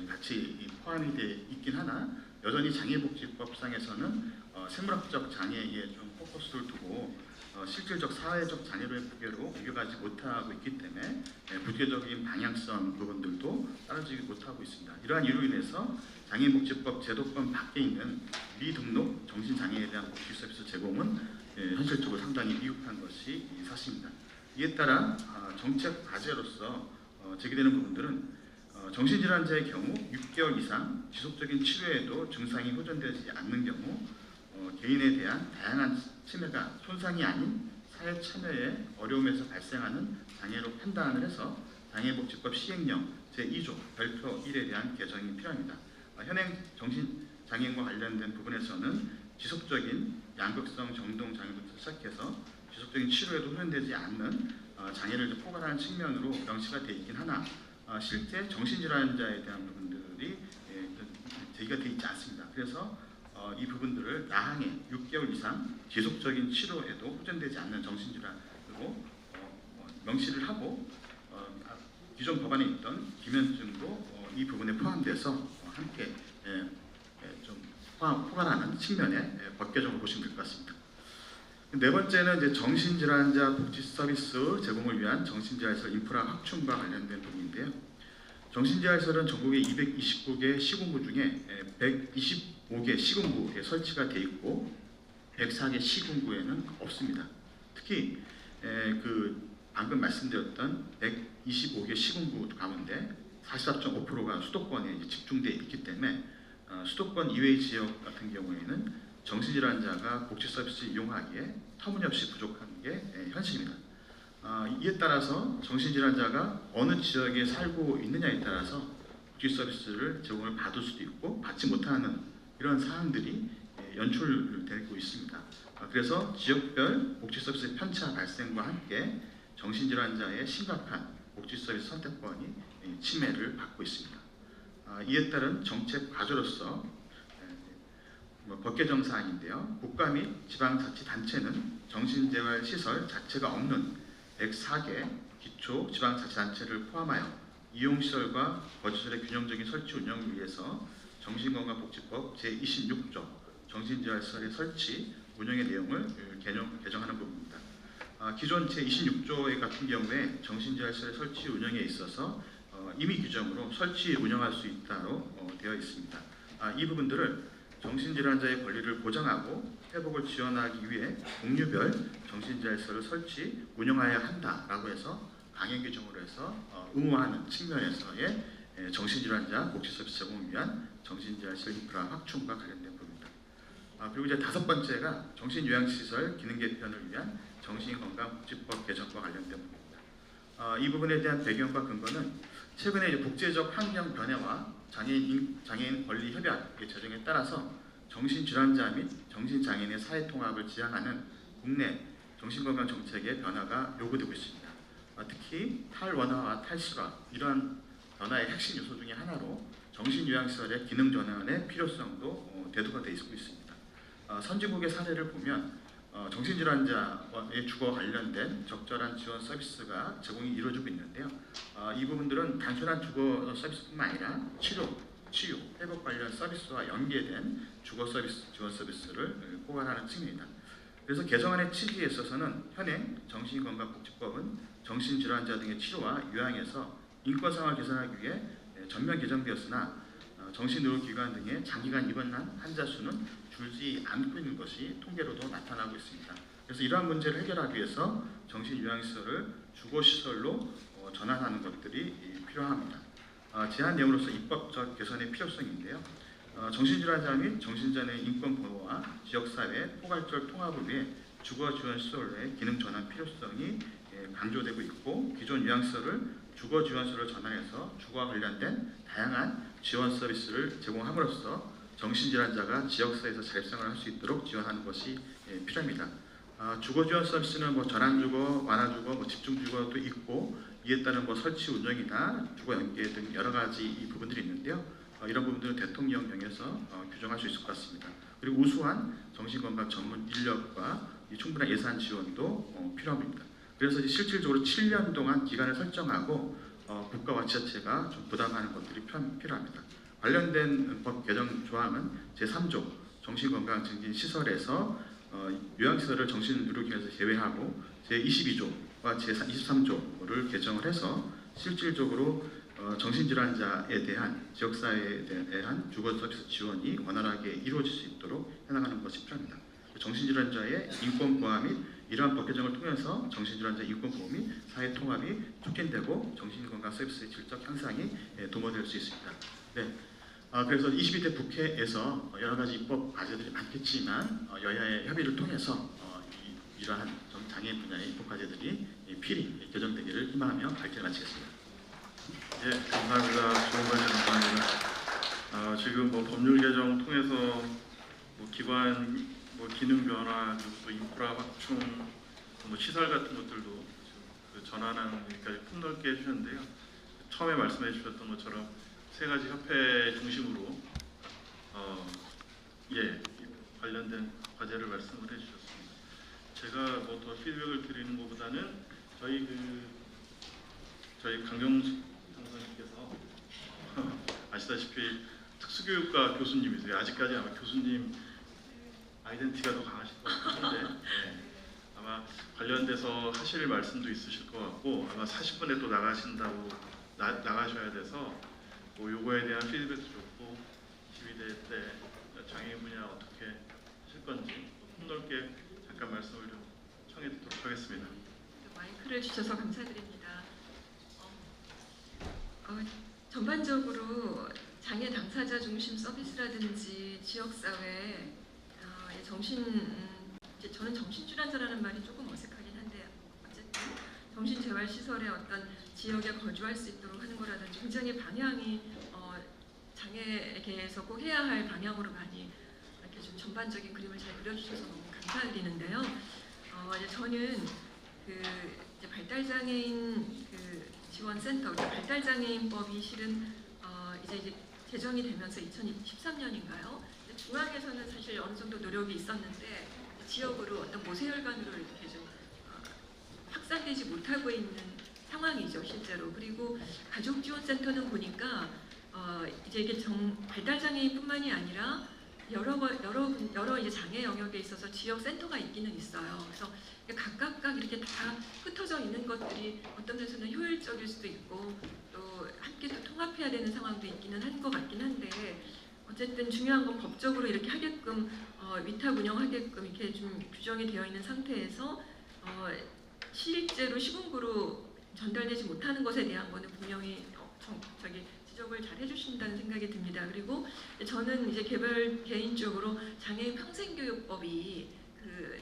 같이 포함이 되어 있긴 하나 여전히 장애복지법상에서는 생물학적 장애에 좀 포커스를 두고 실질적 사회적 장애로의 무게로 옮겨가지 못하고 있기 때문에 구체적인 방향성 부분들도 따라지지 못하고 있습니다. 이러한 이유로 인해서 장애인복지법 제도권 밖에 있는 미등록 정신장애에 대한 복지 서비스 제공은 현실적으로 상당히 미흡한 것이 사실입니다. 이에 따라 정책 과제로서 제기되는 부분들은 정신질환자의 경우 6개월 이상 지속적인 치료에도 증상이 호전되지 않는 경우 개인에 대한 다양한 침해가 손상이 아닌 사회 참여의 어려움에서 발생하는 장애로 판단을 해서 장애복지법 시행령 제2조 별표 1에 대한 개정이 필요합니다. 현행 정신장애인과 관련된 부분에서는 지속적인 양극성 정동 장애부터 시작해서 지속적인 치료에도 호전되지 않는 장애를 포괄하는 측면으로 명시가 되어 있긴 하나 실제 정신질환자에 대한 부분들이 제기가 되어 있지 않습니다. 그래서 이 부분들을 나항의 6개월 이상 지속적인 치료에도 호전되지 않는 정신질환으로 명시를 하고 기존 법안에 있던 기면증도 이 부분에 포함돼서 함께 좀 포괄하는 측면의 법 개정을 보시면 될 것 같습니다. 네 번째는 이제 정신질환자 복지 서비스 제공을 위한 정신재활시설 인프라 확충과 관련된 부분인데요. 정신재활시설은 전국의 229개 시군구 중에 125개 시군구에 설치가 되어 있고 104개 시군구에는 없습니다. 특히 방금 말씀드렸던 125개 시군구 가운데 44.5%가 수도권에 집중되어 있기 때문에 수도권 이외의 지역 같은 경우에는 정신질환자가 복지 서비스 이용하기에 터무니없이 부족한 게 현실입니다. 이에 따라서 정신질환자가 어느 지역에 살고 있느냐에 따라서 복지 서비스를 제공을 받을 수도 있고 받지 못하는 이런 사안들이 연출되고 있습니다. 그래서 지역별 복지 서비스 편차 발생과 함께 정신질환자의 심각한 복지 서비스 선택권이 침해를 받고 있습니다. 이에 따른 정책 과제로서 법 개정 사항인데요. 국가 및 지방자치단체는 정신재활시설 자체가 없는 104개 기초 지방자치단체를 포함하여 이용시설과 거주시설의 균형적인 설치 운영을 위해서 정신건강복지법 제26조 정신재활시설의 설치 운영의 내용을 개정하는 부분입니다. 기존 제26조 같은 경우에 정신재활시설의 설치 운영에 있어서 임의 규정으로 설치 운영할 수 있도록 되어 있습니다. 이 부분들을 정신질환자의 권리를 보장하고 회복을 지원하기 위해 종류별 정신재활시설을 설치, 운영해야 한다라고 해서 강행 규정으로 해서 의무화하는 측면에서의 정신질환자 복지 서비스 제공을 위한 정신질환시설 인프라 확충과 관련된 부분입니다. 그리고 이제 5번째가 정신요양시설 기능 개편을 위한 정신건강복지법 개정과 관련된 부분입니다. 이 부분에 대한 배경과 근거는 최근에 이제 국제적 환경 변화와 장애인 권리 협약의 제정에 따라서 정신질환자 및 정신장애인의 사회통합을 지향하는 국내 정신건강 정책의 변화가 요구되고 있습니다. 특히 탈원화와 탈실화 이러한 변화의 핵심 요소 중에 하나로 정신요양시설의 기능 전환의 필요성도 대두가 되어 있습니다. 선진국의 사례를 보면 정신질환자의 주거 관련된 적절한 지원 서비스가 제공이 이루어지고 있는데요. 이 부분들은 단순한 주거 서비스뿐만 아니라 치유, 회복 관련 서비스와 연계된 주거 서비스, 지원 서비스를 포괄하는 측면입니다. 그래서 개정안의 취지에 있어서는 현행 정신건강복지법은 정신질환자 등의 치료와 요양에서 인권상을 개선하기 위해 전면 개정되었으나 정신의료기관 등의 장기간 입원한 환자 수는 줄지 않고 있는 것이 통계로도 나타나고 있습니다. 그래서 이러한 문제를 해결하기 위해서 정신요양시설을 주거시설로 전환하는 것들이 필요합니다. 제한 내용으로서 입법적 개선의 필요성인데요. 정신질환자 및 정신장애인 인권 보호와 지역사회 포괄적 통합을 위해 주거지원시설의 기능 전환 필요성이 강조되고 있고 기존 요양시설을 주거지원시설로 전환해서 주거와 관련된 다양한 지원 서비스를 제공함으로써 정신질환자가 지역사회에서 자립생활을 할 수 있도록 지원하는 것이 필요합니다. 주거지원 서비스는 전환주거, 완화주거, 집중주거도 있고 이에 따른 설치 운영이나 주거 연계 등 여러 가지 이 부분들이 있는데요. 이런 부분들은 대통령령에서 규정할 수 있을 것 같습니다. 그리고 우수한 정신건강 전문 인력과 충분한 예산 지원도 필요합니다. 그래서 실질적으로 7년 동안 기간을 설정하고 국가와 지자체가 좀 부담하는 것들이 필요합니다. 관련된 법 개정 조항은 제3조 정신건강증진시설에서 요양시설을 정신의료기관에서 제외하고 제22조와 제23조를 개정을 해서 실질적으로 정신질환자에 대한 지역사회에 대한 주거서비스 지원이 원활하게 이루어질 수 있도록 해나가는 것이 필요합니다. 정신질환자의 인권보호 및 이러한 법 개정을 통해서 정신질환자 인권보호 및 사회통합이 촉진되고 정신건강 서비스의 질적 향상이 도모될 수 있습니다. 네. 그래서 22대 국회에서 여러 가지 입법 과제들이 많겠지만 여야의 협의를 통해서 이러한 장애인 분야의 입법 과제들이 필히 개정되기를 희망하며 발제를 마치겠습니다. 예, 감사합니다. 좋은 발제 감사합니다. 지금 법률 개정 통해서 기관 기능 변화, 그리고 인프라 확충, 시설 같은 것들도 전환하는 데까지 폭넓게 해주셨는데요. 처음에 말씀해 주셨던 것처럼 세 가지 협회 중심으로 관련된 과제를 말씀을 해주셨습니다. 제가 더 피드백을 드리는 것보다는 저희 강경수 선생님께서 아시다시피 특수교육과 교수님이세요. 아직까지 아마 교수님 아이덴티티가 더 강하실 것 같은데 아마 관련돼서 하실 말씀도 있으실 것 같고 아마 40분에 또 나가셔야 돼서 요거에 대한 피드백도 좋고 22대 때 장애인 분야 어떻게 하실 건지 폭넓게 잠깐 말씀을 좀 청해 듣도록 하겠습니다. 마이크를 주셔서 감사드립니다. 전반적으로 장애 당사자 중심 서비스라든지 지역사회 저는 정신질환자라는 말이 조금 어색하긴 한데 어쨌든 정신재활시설의 어떤 지역에 거주할 수 있도록 하는 거라든지 굉장히 방향이 장애계에서 꼭 해야 할 방향으로 많이 이렇게 좀 전반적인 그림을 잘 그려주셔서 너무 감사드리는데요. 저는 이제 발달장애인 지원센터, 발달장애인법이 실은 이제 제정이 되면서 2013년인가요? 중앙에서는 사실 어느 정도 노력이 있었는데 지역으로 어떤 모세혈관으로 이렇게 좀 확산되지 못하고 있는 상황이죠, 실제로. 그리고 가족지원센터는 보니까 이제 이게 발달장애인뿐만이 아니라 여러 이제 장애 영역에 있어서 지역 센터가 있기는 있어요. 그래서 각각 이렇게 다 흩어져 있는 것들이 어떤 데서는 효율적일 수도 있고 또 함께 또 통합해야 되는 상황도 있기는 한 것 같긴 한데 어쨌든 중요한 건 법적으로 이렇게 하게끔 위탁 운영하게끔 이렇게 좀 규정이 되어 있는 상태에서 실제로 시군구로 전달되지 못하는 것에 대한 거는 분명히 지적을 잘 해주신다는 생각이 듭니다. 그리고 저는 이제 개인적으로 장애인 평생교육법이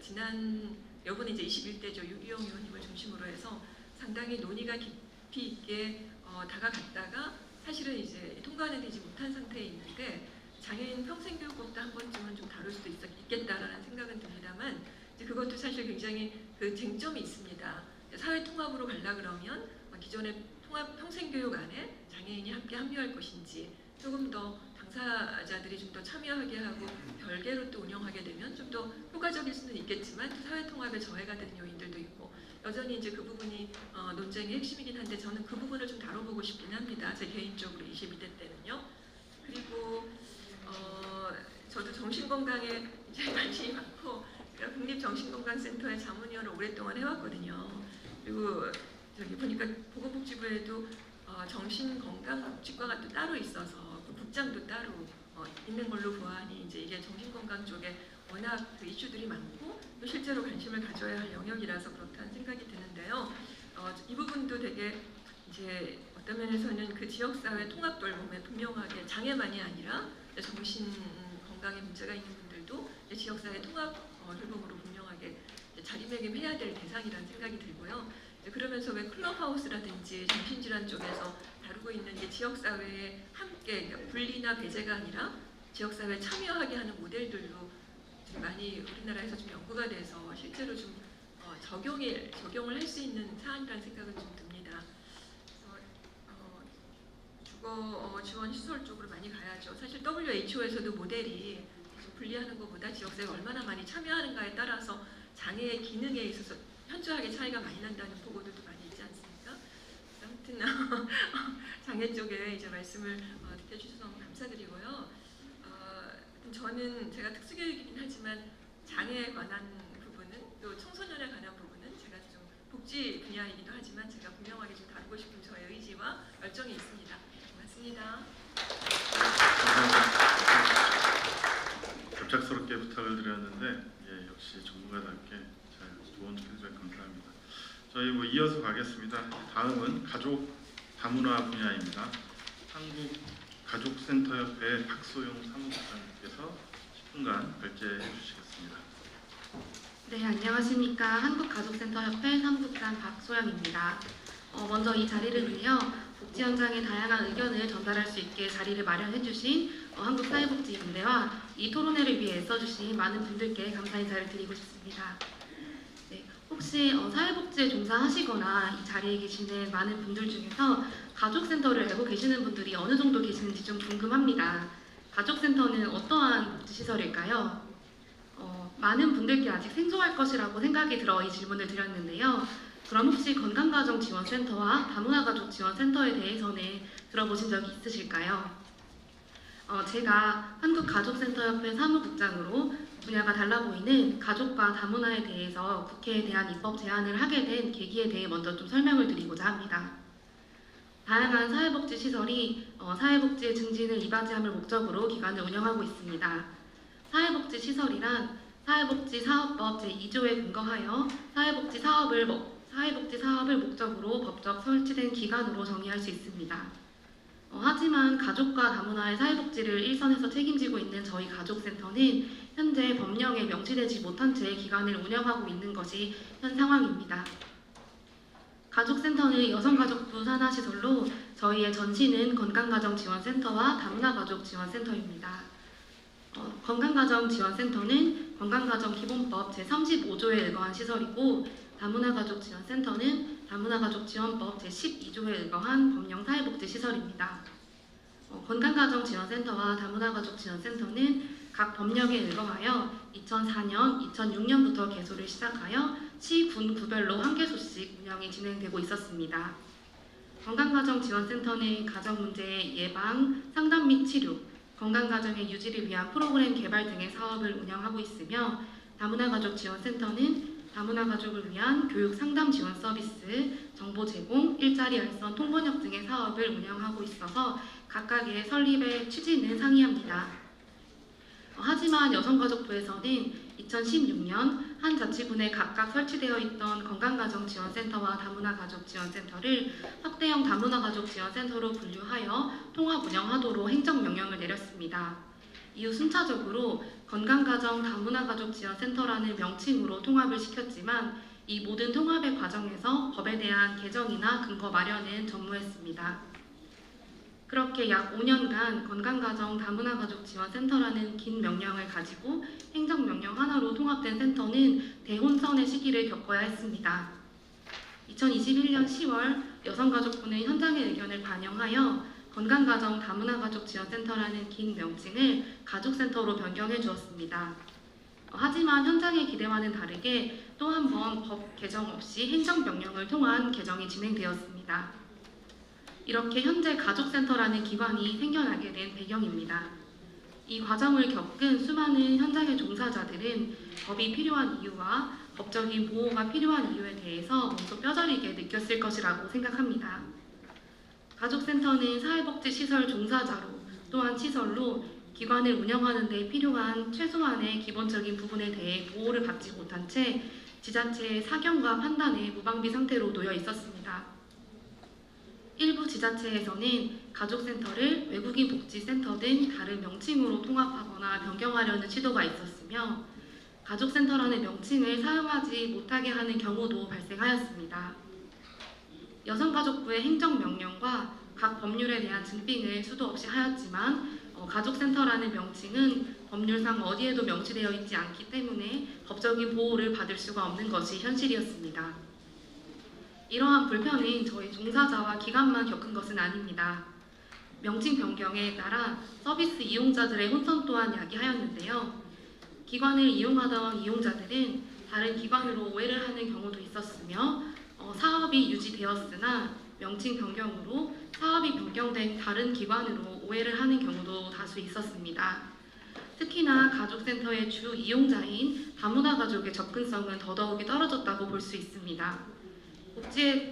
지난 요번에 이제 21대죠. 유기영 의원님을 중심으로 해서 상당히 논의가 깊이 있게 다가갔다가 사실은 이제 통과는 되지 못한 상태에 있는데 장애인 평생교육법도 한 번쯤은 좀 다룰 수도 있겠다라는 생각은 듭니다만 이제 그것도 사실 굉장히 쟁점이 있습니다. 사회 통합으로 가려 그러면 기존의 통합 평생교육 안에 장애인이 함께 합류할 것인지 조금 더 당사자들이 좀 더 참여하게 하고 별개로 또 운영하게 되면 좀 더 효과적일 수는 있겠지만 또 사회 통합에 저해가 되는 요인들도 있고 여전히 이제 그 부분이 논쟁의 핵심이긴 한데 저는 그 부분을 좀 다뤄보고 싶긴 합니다. 제 개인적으로 22대 때는요. 그리고 저도 정신건강에 이제 관심이 많고 제가 국립정신건강센터의 자문위원을 오랫동안 해왔거든요. 그리고 저기 보니까 보건복지부에도 정신건강복지과가 또 따로 있어서 그 국장도 따로 있는 걸로 보아하니 이제 이게 정신건강 쪽에 워낙 그 이슈들이 많고 또 실제로 관심을 가져야 할 영역이라서 그렇다는 생각이 드는데요. 이 부분도 되게 이제 어떤 면에서는 그 지역사회 통합 돌봄에 분명하게 장애만이 아니라 정신 건강에 문제가 있는 분들도 지역사회 통합 돌봄으로 분명하게 자리매김해야 될 대상이라는 생각이 들고요. 그러면서 왜 클럽하우스라든지 정신질환 쪽에서 다루고 있는 게 지역사회에 함께 그러니까 분리나 배제가 아니라 지역사회에 참여하게 하는 모델들도 좀 많이 우리나라에서 좀 연구가 돼서 실제로 좀 적용을 할 수 있는 사안이라는 생각은 좀 듭니다. 그래서 주거 지원 시설 쪽으로 많이 가야죠. 사실 WHO에서도 모델이 분리하는 것보다 지역사회가 얼마나 많이 참여하는가에 따라서 장애의 기능에 있어서 현저하게 차이가 많이 난다는 보고들도 많이 있지 않습니까? 아무튼 장애 쪽에 이제 말씀을 듣게 해주셔서 너무 감사드리고요. 저는 제가 특수교육이긴 하지만 장애에 관한 부분은 또 청소년에 관한 부분은 제가 좀 복지 분야이기도 하지만 제가 분명하게 좀 다루고 싶은 저의 의지와 열정이 있습니다. 고맙습니다. 갑작스럽게 부탁을 드렸는데 역시 전문가답게 잘 조언 해주셔서 감사합니다. 저희 이어서 가겠습니다. 다음은 가족 다문화 분야입니다. 한국가족센터협회 박소영 사무국장님께서 10분간 발제해 주시겠습니다. 네, 안녕하십니까. 한국가족센터협회 사무국장 박소영입니다. 먼저 이 자리를 위해 복지 현장의 다양한 의견을 전달할 수 있게 자리를 마련해 주신 한국사회복지연대와 이 토론회를 위해 애써주신 많은 분들께 감사 인사를 드리고 싶습니다. 네, 혹시 사회복지에 종사하시거나 이 자리에 계시는 많은 분들 중에서 가족센터를 알고 계시는 분들이 어느 정도 계시는지 좀 궁금합니다. 가족센터는 어떠한 복지시설일까요? 많은 분들께 아직 생소할 것이라고 생각이 들어 이 질문을 드렸는데요. 그럼 혹시 건강가정지원센터와 다문화가족지원센터에 대해서는 들어보신 적이 있으실까요? 제가 한국가족센터협회 사무국장으로 분야가 달라 보이는 가족과 다문화에 대해서 국회에 대한 입법 제안을 하게 된 계기에 대해 먼저 좀 설명을 드리고자 합니다. 다양한 사회복지 시설이 사회복지의 증진을 이바지함을 목적으로 기관을 운영하고 있습니다. 사회복지 시설이란 사회복지사업법 제2조에 근거하여 사회복지 사업을 목적으로 법적 설치된 기관으로 정의할 수 있습니다. 하지만 가족과 다문화의 사회복지를 일선에서 책임지고 있는 저희 가족센터는 현재 법령에 명시되지 못한 채 기관을 운영하고 있는 것이 현 상황입니다. 가족센터는 여성가족부 산하시설로 저희의 전신은 건강가정지원센터와 다문화가족지원센터입니다. 건강가정지원센터는 건강가정기본법 제35조에 의거한 시설이고 다문화가족지원센터는 다문화가족지원법 제12조에 의거한 법령 사회복지시설입니다. 건강가정지원센터와 다문화가족지원센터는 각 법령에 의거하여 2004년, 2006년부터 개소를 시작하여 시, 군, 구별로 한 개소씩 운영이 진행되고 있었습니다. 건강가정지원센터는 가정문제의 예방, 상담 및 치료, 건강가정의 유지를 위한 프로그램 개발 등의 사업을 운영하고 있으며 다문화가족지원센터는 다문화가족을 위한 교육 상담 지원 서비스, 정보 제공, 일자리 알선, 통번역 등의 사업을 운영하고 있어서 각각의 설립의 취지는 상이합니다. 하지만 여성가족부에서는 2016년 한 자치군에 각각 설치되어 있던 건강가정지원센터와 다문화가족지원센터를 확대형 다문화가족지원센터로 분류하여 통합 운영하도록 행정명령을 내렸습니다. 이후 순차적으로 건강가정 다문화가족지원센터라는 명칭으로 통합을 시켰지만 이 모든 통합의 과정에서 법에 대한 개정이나 근거 마련은 전무했습니다. 그렇게 약 5년간 건강가정 다문화가족지원센터라는 긴 명령을 가지고 행정명령 하나로 통합된 센터는 대혼선의 시기를 겪어야 했습니다. 2021년 10월 여성가족부는 현장의 의견을 반영하여 건강가정 다문화가족지원센터라는 긴 명칭을 가족센터로 변경해 주었습니다. 하지만 현장의 기대와는 다르게 또 한 번 법 개정 없이 행정명령을 통한 개정이 진행되었습니다. 이렇게 현재 가족센터라는 기관이 생겨나게 된 배경입니다. 이 과정을 겪은 수많은 현장의 종사자들은 법이 필요한 이유와 법적인 보호가 필요한 이유에 대해서 몸소 뼈저리게 느꼈을 것이라고 생각합니다. 가족센터는 사회복지시설 종사자로 또한 시설로 기관을 운영하는 데 필요한 최소한의 기본적인 부분에 대해 보호를 받지 못한 채 지자체의 사견과 판단에 무방비 상태로 놓여 있었습니다. 일부 지자체에서는 가족센터를 외국인 복지센터 등 다른 명칭으로 통합하거나 변경하려는 시도가 있었으며 가족센터라는 명칭을 사용하지 못하게 하는 경우도 발생하였습니다. 여성가족부의 행정명령과 각 법률에 대한 증빙을 수도 없이 하였지만 가족센터라는 명칭은 법률상 어디에도 명시되어 있지 않기 때문에 법적인 보호를 받을 수가 없는 것이 현실이었습니다. 이러한 불편은 저희 종사자와 기관만 겪은 것은 아닙니다. 명칭 변경에 따라 서비스 이용자들의 혼선 또한 야기하였는데요. 기관을 이용하던 이용자들은 다른 기관으로 오해를 하는 경우도 있었으며 사업이 유지되었으나 명칭 변경으로 사업이 변경된 다른 기관으로 오해를 하는 경우도 다수 있었습니다. 특히나 가족센터의 주 이용자인 다문화가족의 접근성은 더더욱이 떨어졌다고 볼 수 있습니다.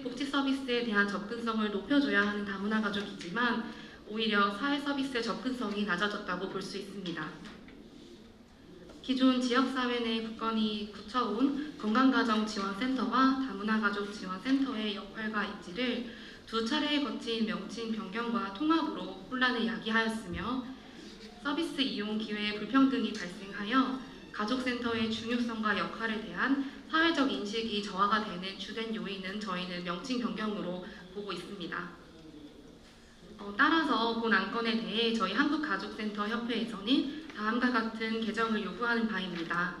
복지 서비스에 대한 접근성을 높여줘야 하는 다문화가족이지만 오히려 사회 서비스의 접근성이 낮아졌다고 볼 수 있습니다. 기존 지역사회 내 굳건히 굳혀온 건강가정지원센터와 다문화가족지원센터의 역할과 입지를 두 차례에 거친 명칭 변경과 통합으로 혼란을 야기하였으며 서비스 이용 기회의 불평등이 발생하여 가족센터의 중요성과 역할에 대한 사회적 인식이 저하가 되는 주된 요인은 저희는 명칭 변경으로 보고 있습니다. 따라서 본 안건에 대해 저희 한국가족센터협회에서는 다음과 같은 개정을 요구하는 바입니다.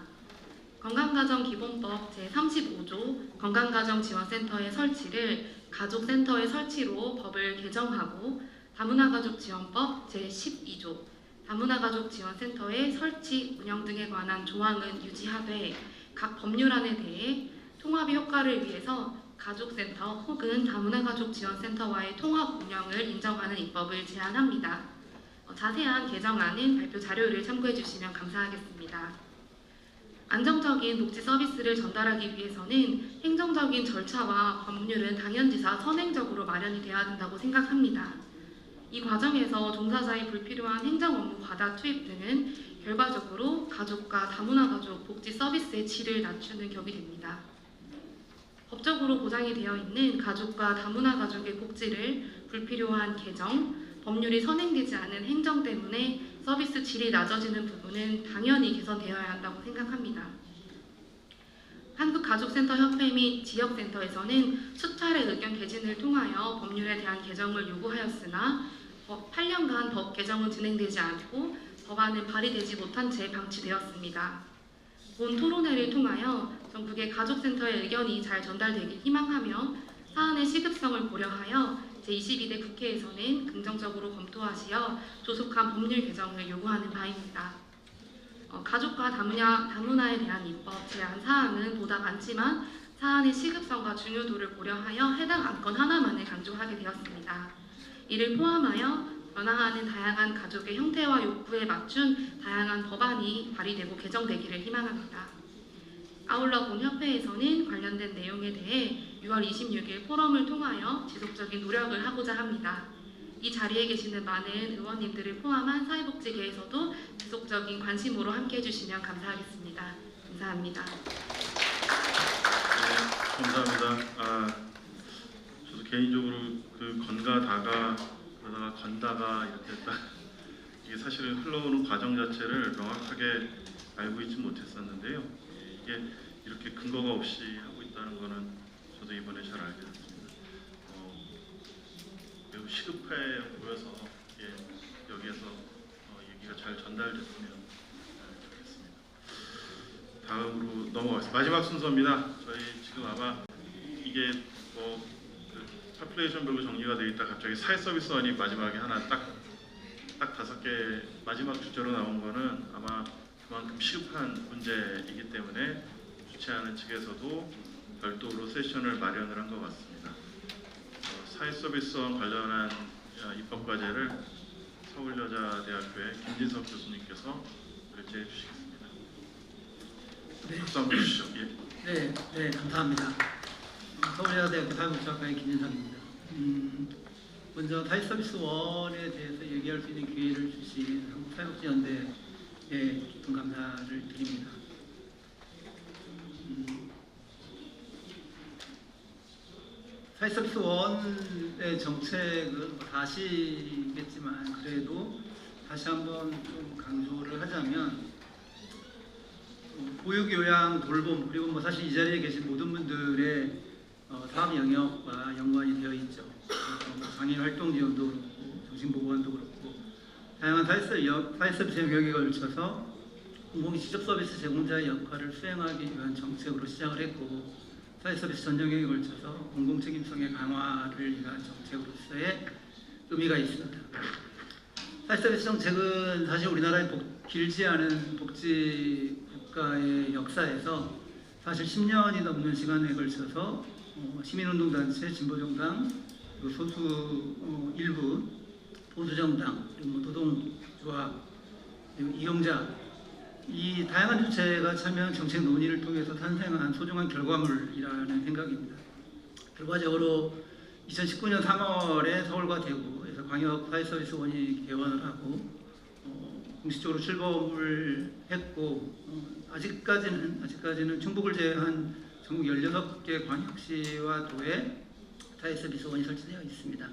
건강가정기본법 제35조 건강가정지원센터의 설치를 가족센터의 설치로 법을 개정하고 다문화가족지원법 제12조 다문화가족지원센터의 설치, 운영 등에 관한 조항은 유지하되 각 법률안에 대해 통합의 효과를 위해서 가족센터 혹은 다문화가족지원센터와의 통합 운영을 인정하는 입법을 제안합니다. 자세한 개정안은 발표 자료를 참고해 주시면 감사하겠습니다. 안정적인 복지 서비스를 전달하기 위해서는 행정적인 절차와 법률은 당연지사 선행적으로 마련이 되어야 된다고 생각합니다. 이 과정에서 종사자의 불필요한 행정 업무 과다 투입 등은 결과적으로 가족과 다문화가족 복지 서비스의 질을 낮추는 격이 됩니다. 법적으로 보장이 되어 있는 가족과 다문화가족의 복지를 불필요한 개정, 법률이 선행되지 않은 행정 때문에 서비스 질이 낮아지는 부분은 당연히 개선되어야 한다고 생각합니다. 한국가족센터협회 및 지역센터에서는 수차례 의견 개진을 통하여 법률에 대한 개정을 요구하였으나 8년간 법 개정은 진행되지 않고 법안은 발의되지 못한 채 방치되었습니다. 본 토론회를 통하여 전국의 가족센터의 의견이 잘 전달되길 희망하며 사안의 시급성을 고려하여 제22대 국회에서는 긍정적으로 검토하시어 조속한 법률 개정을 요구하는 바입니다. 가족과 다문화에 대한 입법 제안 사항은 보다 많지만 사안의 시급성과 중요도를 고려하여 해당 안건 하나만을 강조하게 되었습니다. 이를 포함하여 변화하는 다양한 가족의 형태와 욕구에 맞춘 다양한 법안이 발의되고 개정되기를 희망합니다. 아울러 본 협회에서는 관련된 내용에 대해 6월 26일 포럼을 통하여 지속적인 노력을 하고자 합니다. 이 자리에 계시는 많은 의원님들을 포함한 사회복지계에서도 지속적인 관심으로 함께해 주시면 감사하겠습니다. 감사합니다. 네, 감사합니다. 저도 개인적으로 그 건가다가 그러다가 건다가 이렇게 딱 이게 사실은 흘러오는 과정 자체를 명확하게 알고 있지 못했었는데요. 이게 이렇게 근거가 없이 하고 있다는 거는 저도 이번에 잘 알게 됐습니다. 매우 시급해 보여서 여기에서 얘기가 잘 전달됐으면 좋겠습니다. 다음으로 넘어가겠습니다. 마지막 순서입니다. 저희 지금 아마 이게 팝레이션별로 정리가 되어 있다 갑자기 사회서비스원이 마지막에 하나 딱 5개 마지막 주제로 나온 거는 아마 그만큼 시급한 문제이기 때문에 주최하는 측에서도 별도로 세션을 마련을 한 것 같습니다. 사회서비스원 관련한 입법과제를 서울여자대학교의 김진석 교수님께서 결재해 주시겠습니다. 네. 박수 한번 주시죠. 예. 네, 감사합니다. 서울여자대학교 사회복지학과의 김진석입니다. 먼저 사회서비스원에 대해서 얘기할 수 있는 기회를 주신 한국사회복지연대에 깊은 감사를 드립니다. 사회서비스원의 정책은 다 아시겠지만 그래도 다시 한번 좀 강조를 하자면 보육요양, 돌봄 그리고 사실 이 자리에 계신 모든 분들의 사업 영역과 연관이 되어 있죠. 장애인 활동 지원도 그렇고 정신보건도 그렇고 다양한 사회서비스 영역에 걸쳐서 공공 지적 서비스 제공자의 역할을 수행하기 위한 정책으로 시작을 했고 사회서비스 전 영역에 걸쳐서 공공책임성의 강화를 위한 정책으로서의 의미가 있습니다. 사회서비스 정책은 사실 우리나라의 길지 않은 복지 국가의 역사에서 사실 10년이 넘는 시간에 걸쳐서 시민운동단체, 진보정당, 그리고 소수 일부 보수정당, 그리고 노동조합, 그리고 이용자 이 다양한 주체가 참여한 정책 논의를 통해서 탄생한 소중한 결과물이라는 생각입니다. 결과적으로 2019년 3월에 서울과 대구에서 광역 사회서비스원이 개원을 하고 공식적으로 출범을 했고 아직까지는 충북을 제외한 전국 16개 광역시와 도에 사회서비스원이 설치되어 있습니다.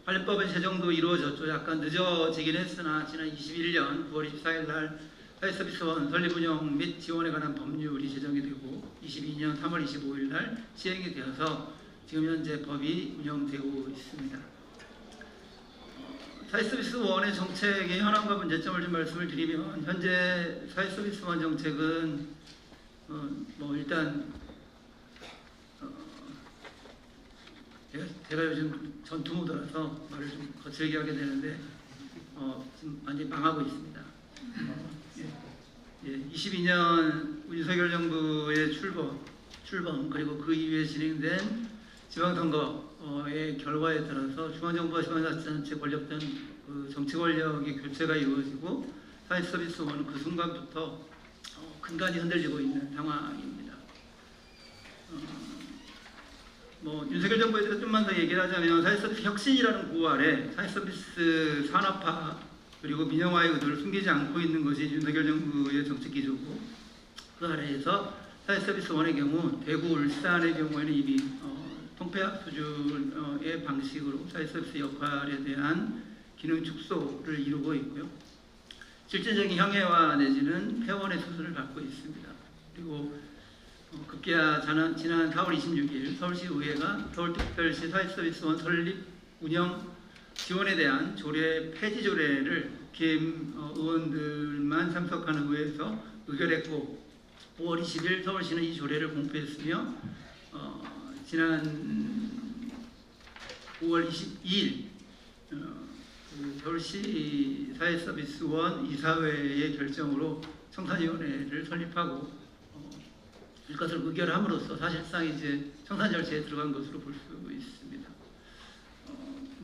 관련법의 제정도 이루어졌죠. 약간 늦어지긴 했으나 지난 21년 9월 24일 날 사회서비스원 설립 운영 및 지원에 관한 법률이 제정이 되고 22년 3월 25일 날 시행이 되어서 지금 현재 법이 운영되고 있습니다. 사회서비스원의 정책의 현황과 문제점을 좀 말씀을 드리면 현재 사회서비스원 정책은 일단 제가 요즘 전투 모드라서 말을 좀 거칠게 하게 되는데 지금 완전히 망하고 있습니다. 22년 윤석열 정부의 출범 그리고 그 이후에 진행된 지방선거의 결과에 따라서 중앙정부와 지방자치단체 권력단 그 정치 권력의 교체가 이루어지고 사회서비스원은 그 순간부터 근간이 흔들리고 있는 상황입니다. 윤석열 정부에 대해서 좀만 더 얘기를 하자면 사회서비스 혁신이라는 구호 아래 사회서비스 산업화 그리고 민영화의 의도를 숨기지 않고 있는 것이 윤석열 정부의 정책 기조고 그 아래에서 사회서비스원의 경우 대구, 울산의 경우에는 이미 통폐합 수준의 방식으로 사회서비스 역할에 대한 기능 축소를 이루고 있고요. 실질적인 형해화 내지는 폐원의 수순을 밟고 있습니다. 그리고 급기야 지난 4월 26일 서울시의회가 서울특별시 사회서비스원 설립 운영 지원에 대한 조례 폐지 조례를 국회의원 의원들만 참석하는 의회에서 의결했고 5월 20일 서울시는 이 조례를 공표했으며 지난 5월 22일 서울시 사회서비스원 이사회의 결정으로 청산위원회를 설립하고 이것을 의결함으로써 사실상 이제 청산 절차에 들어간 것으로 볼 수 있습니다.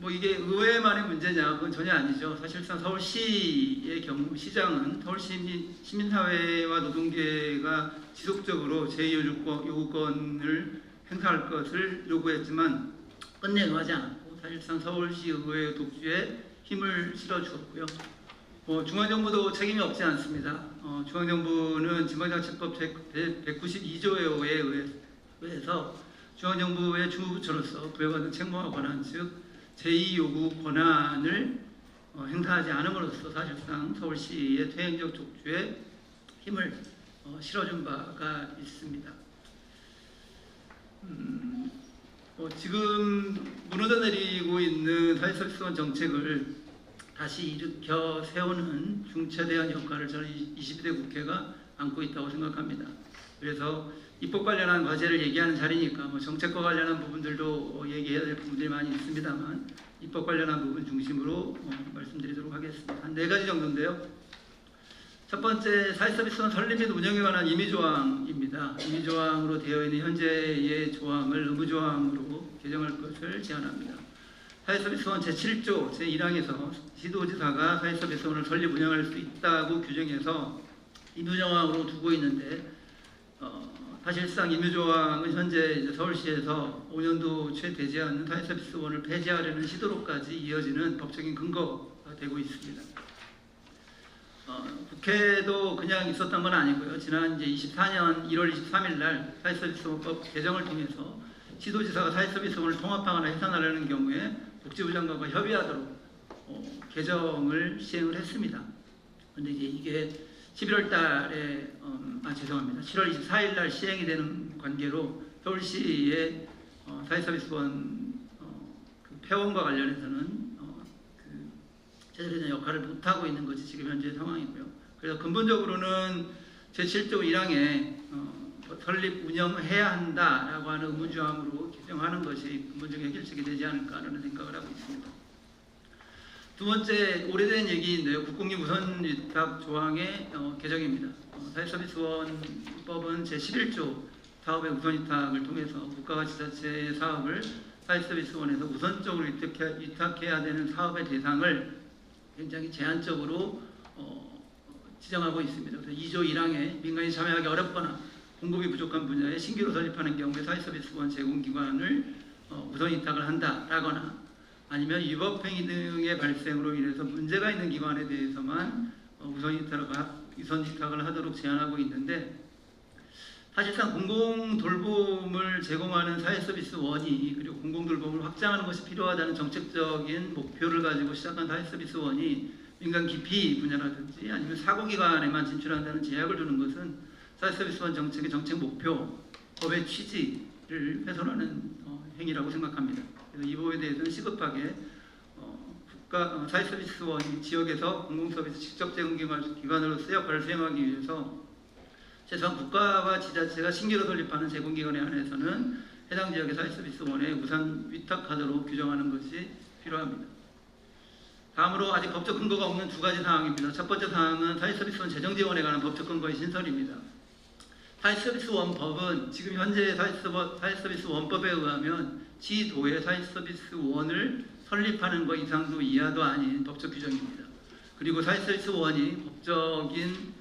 이게 의회만의 문제냐? 그건 전혀 아니죠. 사실상 서울시의 경우 시장은 서울시 시민사회와 노동계가 지속적으로 제2요구권을 행사할 것을 요구했지만 끝내 응하지 않았고 사실상 서울시의회 독주에 힘을 실어주었고요. 중앙정부도 책임이 없지 않습니다. 중앙정부는 지방자치법 192조에 의해서 중앙정부의 주무부처로서 부여받은 책무와 권한, 즉 제2요구 권한을 행사하지 않음으로써 사실상 서울시의 퇴행적 족주에 힘을 실어준 바가 있습니다. 지금 무너져 내리고 있는 사회서비스원 정책을 다시 일으켜 세우는 중차대한 역할을 저는 22대 국회가 안고 있다고 생각합니다. 그래서 입법 관련한 과제를 얘기하는 자리니까 정책과 관련한 부분들도 얘기해야 될 부분들이 많이 있습니다만 입법 관련한 부분 중심으로 말씀드리도록 하겠습니다. 한 4가지 정도인데요. 첫 번째, 사회서비스원 설립 및 운영에 관한 임의조항입니다. 임의조항으로 되어 있는 현재의 조항을 의무조항으로 개정할 것을 제안합니다. 사회서비스원 제7조 제1항에서 시도지사가 사회서비스원을 설립 운영할 수 있다고 규정해서 임의조항으로 두고 있는데 사실상 임의조항은 현재 이제 서울시에서 5년도 채 되지 않는 사회서비스원을 폐지하려는 시도로까지 이어지는 법적인 근거가 되고 있습니다. 국회도 그냥 있었던 건 아니고요. 지난 이제 24년 1월 23일 날 사회서비스원법 개정을 통해서 시도지사가 사회서비스원을 통합하거나 해산하려는 경우에 복지부 장관과 협의하도록 개정을 시행을 했습니다. 그런데 이게 11월 달에 7월 24일 날 시행이 되는 관계로 서울시의 사회서비스원 폐원과 관련해서는 제대로 된 역할을 못하고 있는 것이 지금 현재 상황이고요. 그래서 근본적으로는 제7조 1항에 설립 운영해야 한다라고 하는 의무조항으로 개정하는 것이 근본적인 해결책이 되지 않을까라는 생각을 하고 있습니다. 두 번째, 오래된 얘기인데요. 국공립 우선위탁 조항의 개정입니다. 사회서비스원법은 제11조 사업의 우선위탁을 통해서 국가가 지자체의 사업을 사회서비스원에서 우선적으로 위탁해야 되는 사업의 대상을 굉장히 제한적으로 지정하고 있습니다. 그래서 2조 1항에 민간이 참여하기 어렵거나 공급이 부족한 분야에 신규로 설립하는 경우에 사회서비스원 제공기관을 우선위탁을 한다라거나 아니면 위법행위 등의 발생으로 인해서 문제가 있는 기관에 대해서만 우선위탁을 하도록 제한하고 있는데 사실상 공공돌봄을 제공하는 사회서비스원이 그리고 공공돌봄을 확장하는 것이 필요하다는 정책적인 목표를 가지고 시작한 사회서비스원이 민간 기피 분야라든지 아니면 사고기관에만 진출한다는 제약을 두는 것은 사회서비스원 정책의 정책 목표, 법의 취지를 훼손하는 행위라고 생각합니다. 그래서 이 부분에 대해서는 시급하게 사회서비스원 지역에서 공공서비스 직접 제공기관으로서 역할을 수행하기 위해서 최소한 국가와 지자체가 신규로 설립하는 제공기관에 한해서는 해당 지역의 사회서비스원에 우선 위탁하도록 규정하는 것이 필요합니다. 다음으로 아직 법적 근거가 없는 2가지 사항입니다. 첫 번째 사항은 사회서비스원 재정지원에 관한 법적 근거의 신설입니다. 사회서비스원법은 지금 현재 사회서비스원법에 의하면 지도의 사회서비스원을 설립하는 것 이상도 이하도 아닌 법적 규정입니다. 그리고 사회서비스원이 법적인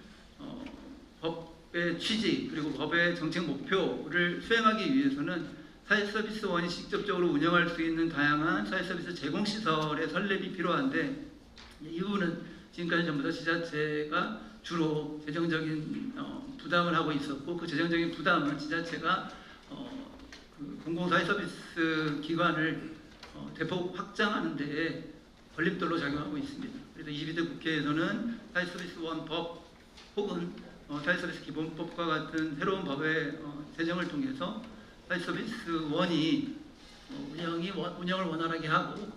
법의 취지 그리고 법의 정책 목표를 수행하기 위해서는 사회서비스원이 직접적으로 운영할 수 있는 다양한 사회서비스 제공시설의 설립이 필요한데 이 부분은 지금까지 전부 다 지자체가 주로 재정적인 부담을 하고 있었고 그 재정적인 부담은 지자체가 공공사회서비스 기관을 대폭 확장하는 데에 걸림돌로 작용하고 있습니다. 그래서 22대 국회에서는 사회서비스원법 혹은 사회서비스 기본법과 같은 새로운 법의 제정을 통해서 사회서비스원이 운영을 원활하게 하고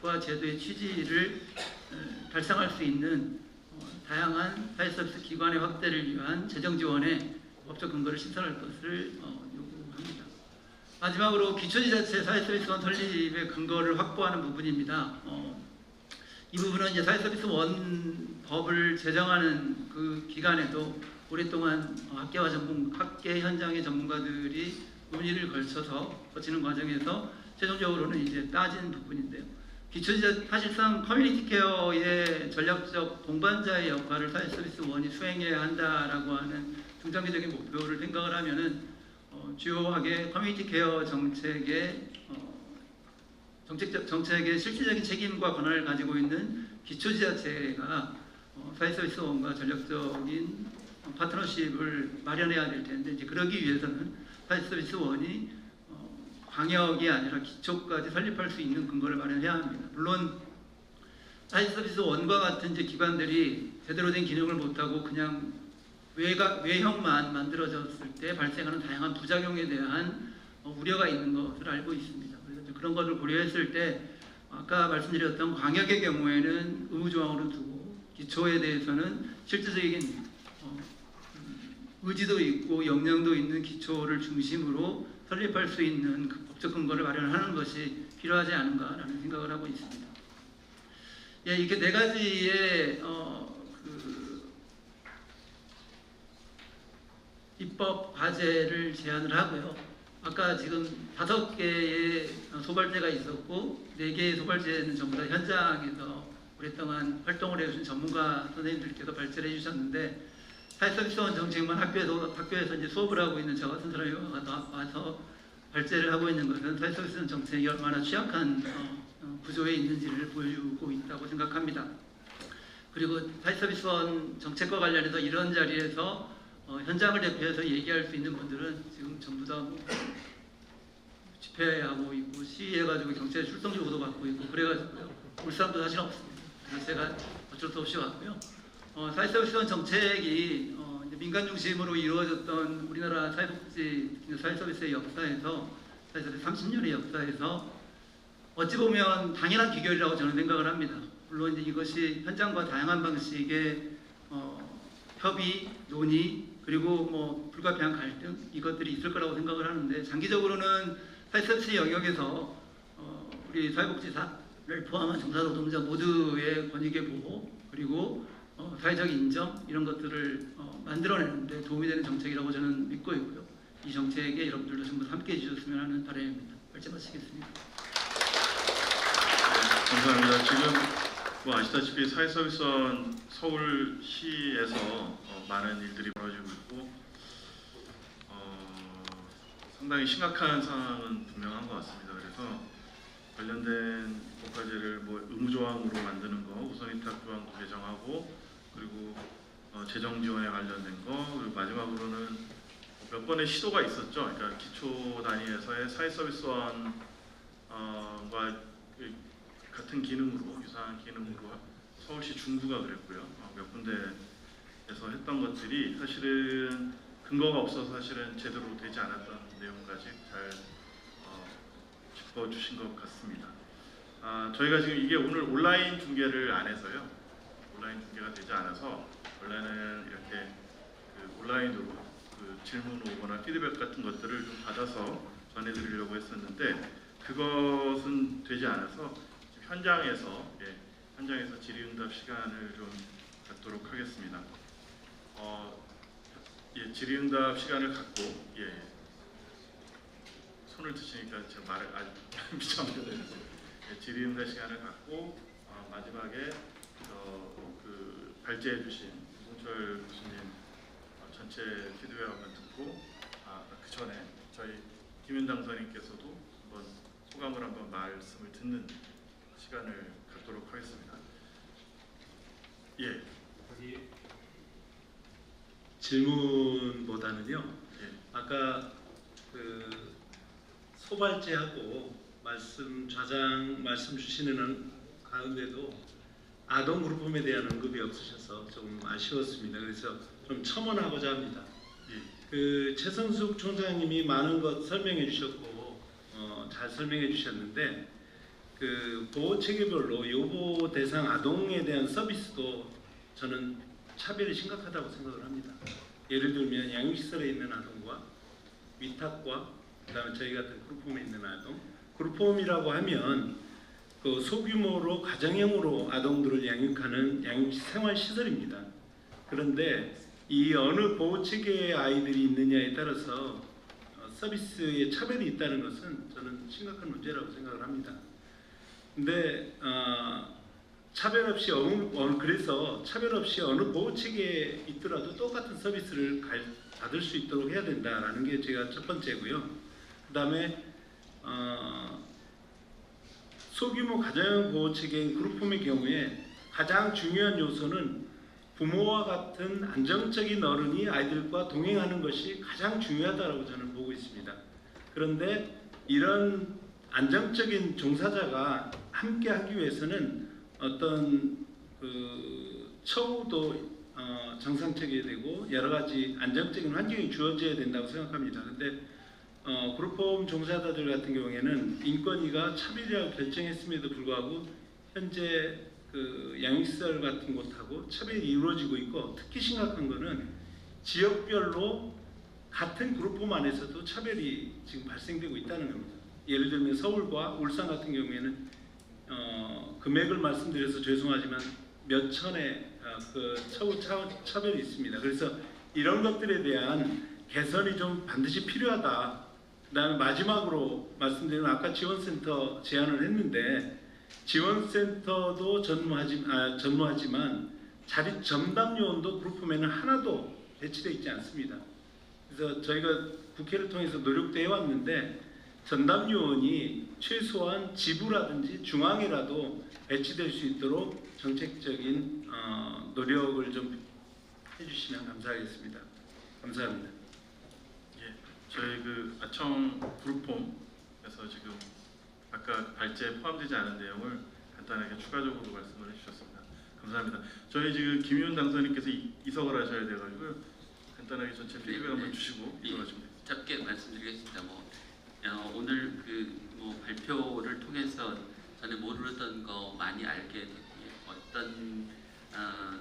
법과 제도의 취지를 달성할 수 있는 다양한 사회서비스 기관의 확대를 위한 재정 지원에 법적 근거를 신설할 것을 요구합니다. 마지막으로 기초지자체 사회서비스원 설립의 근거를 확보하는 부분입니다. 이 부분은 이제 사회서비스원 법을 제정하는 그 기간에도 오랫동안 학계 현장의 전문가들이 논의를 거치는 과정에서 최종적으로는 이제 따진 부분인데요. 기초지자체 사실상 커뮤니티 케어의 전략적 동반자의 역할을 사회서비스원이 수행해야 한다라고 하는 중장기적인 목표를 생각을 하면은 주요하게 커뮤니티 케어 정책의 정책의 실질적인 책임과 권한을 가지고 있는 기초지자체가 사회서비스원과 전략적인 파트너십을 마련해야 될 텐데 이제 그러기 위해서는 사회서비스원이 광역이 아니라 기초까지 설립할 수 있는 근거를 마련해야 합니다. 물론 사회서비스원과 같은 이제 기관들이 제대로 된 기능을 못하고 그냥 외형만 만들어졌을 때 발생하는 다양한 부작용에 대한 우려가 있는 것을 알고 있습니다. 그래서 이제 그런 것을 고려했을 때 아까 말씀드렸던 광역의 경우에는 의무조항으로 두고 기초에 대해서는 실질적인 의지도 있고 역량도 있는 기초를 중심으로 설립할 수 있는 그 법적 근거를 마련하는 것이 필요하지 않은가라는 생각을 하고 있습니다. 예, 이렇게 네 가지의 입법 과제를 제안을 하고요. 아까 지금 5개의 소발제가 있었고 4개의 소발제는 전부 다 현장에서 오랫동안 활동을 해주신 전문가 선생님들께서 발제를 해주셨는데 사회서비스원 정책만 학교에서 이제 수업을 하고 있는 저 같은 사람이 와서 발제를 하고 있는 것은 사회서비스원 정책이 얼마나 취약한 구조에 있는지를 보여주고 있다고 생각합니다. 그리고 사회서비스원 정책과 관련해서 이런 자리에서 현장을 대표해서 얘기할 수 있는 분들은 지금 전부 다 집회하고 있고 시위해가지고 경찰에 출동 요구도 받고 있고 그래가지고요. 올 사람도 사실 없습니다. 그래서 제가 어쩔 수 없이 왔고요. 사회서비스원 정책이 이제 민간 중심으로 이루어졌던 우리나라 사회복지 사회서비스의 역사에서 사회서비스 30년의 역사에서 어찌 보면 당연한 귀결이라고 저는 생각을 합니다. 물론 이제 이것이 현장과 다양한 방식의 협의, 논의 그리고 뭐 불가피한 갈등 이것들이 있을 거라고 생각을 하는데 장기적으로는 사회서비스 영역에서 우리 사회복지사를 포함한 종사노동자 모두의 권익의 보호 그리고 사회적 인정 이런 것들을 만들어내는데 도움이 되는 정책이라고 저는 믿고 있고요. 이 정책에 여러분들도 전부 함께해 주셨으면 하는 바람입니다. 발제 마치겠습니다. 감사합니다. 지금 뭐 아시다시피 사회서비스원 서울시에서 많은 일들이 벌어지고 있고 상당히 심각한 상황은 분명한 것 같습니다. 그래서 관련된 법과제를 뭐 의무조항으로 만드는 거, 우선위탁조항도 개정하고 그리고 재정 지원에 관련된 거 그리고 마지막으로는 몇 번의 시도가 있었죠. 그러니까 기초 단위에서의 사회서비스원과 같은 기능으로 유사한 기능으로 서울시 중구가 그랬고요. 몇 군데에서 했던 것들이 사실은 근거가 없어서 사실은 제대로 되지 않았던 내용까지 잘 짚어주신 것 같습니다. 저희가 지금 이게 오늘 온라인 중계를 안 해서요. 온라인 중계가 되지 않아서 원래는 이렇게 온라인으로 질문 오거나 피드백 같은 것들을 좀 받아서 전해드리려고 했었는데 그것은 되지 않아서 현장에서 질의응답 시간을 좀 갖도록 하겠습니다. 질의응답 시간을 갖고 손을 드시니까 제가 말을 미쳐버렸어요. 질의응답 시간을 갖고 마지막에 발제해주신 홍철 교수님 전체 피드백 한번 듣고 그 전에 저희 김윤당 선생님께서도 한번 소감을 한번 말씀을 듣는 시간을 갖도록 하겠습니다. 예. 질문보다는요. 아까 소발제하고 좌장 말씀 주시는 가운데도 아동 그룹홈에 대한 언급이 없으셔서 좀 아쉬웠습니다. 그래서 좀 첨언하고자 합니다. 최성숙 총장님이 많은 것 설명해 주셨고 잘 설명해 주셨는데 보호 체계별로 요보 대상 아동에 대한 서비스도 저는 차별이 심각하다고 생각을 합니다. 예를 들면 양육시설에 있는 아동과 위탁과 그다음에 저희 같은 그룹홈에 있는 아동, 그룹홈이라고 하면 소규모로 가정형으로 아동들을 양육하는 생활시설입니다. 그런데 이 어느 보호체계의 아이들이 있느냐에 따라서 서비스에 차별이 있다는 것은 저는 심각한 문제라고 생각을 합니다. 근데 그래서 차별 없이 어느 보호체계에 있더라도 똑같은 서비스를 받을 수 있도록 해야 된다라는 게 제가 첫 번째고요. 그 다음에 소규모 가정형 보호체계인 그룹홈의 경우에 가장 중요한 요소는 부모와 같은 안정적인 어른이 아이들과 동행하는 것이 가장 중요하다고 저는 보고 있습니다. 그런데 이런 안정적인 종사자가 함께 하기 위해서는 어떤 처우도 정상적이어야 되고 여러 가지 안정적인 환경이 주어져야 된다고 생각합니다. 그런데 그룹홈 종사자들 같은 경우에는 인권위가 차별이라고 결정했음에도 불구하고 현재 양육시설 같은 곳하고 차별이 이루어지고 있고, 특히 심각한 것은 지역별로 같은 그룹홈 안에서도 차별이 지금 발생되고 있다는 겁니다. 예를 들면 서울과 울산 같은 경우에는 금액을 말씀드려서 죄송하지만 몇 천의 차별이 있습니다. 그래서 이런 것들에 대한 개선이 좀 반드시 필요하다. 그다음에 마지막으로 말씀드리면 아까 지원센터 제안을 했는데 지원센터도 전무하지만 자립 전담 요원도 그룹홈에는 하나도 배치되어 있지 않습니다. 그래서 저희가 국회를 통해서 노력도 해왔는데 전담 요원이 최소한 지부라든지 중앙에라도 배치될 수 있도록 정책적인 노력을 좀 해주시면 감사하겠습니다. 감사합니다. 예, 저희 아청 그룹홈에서 지금 아까 발제에 포함되지 않은 내용을 간단하게 추가적으로 말씀을 해주셨습니다. 감사합니다. 저희 지금 김윤 당선인께서 이석을 하셔야 돼가지고 간단하게 전체 피드백 한번 주시고 이동하시면 됩니다. 짧게 말씀드리겠습니다. 오늘 발표를 통해서 전에 모르던 거 많이 알게 됐고요. 어떤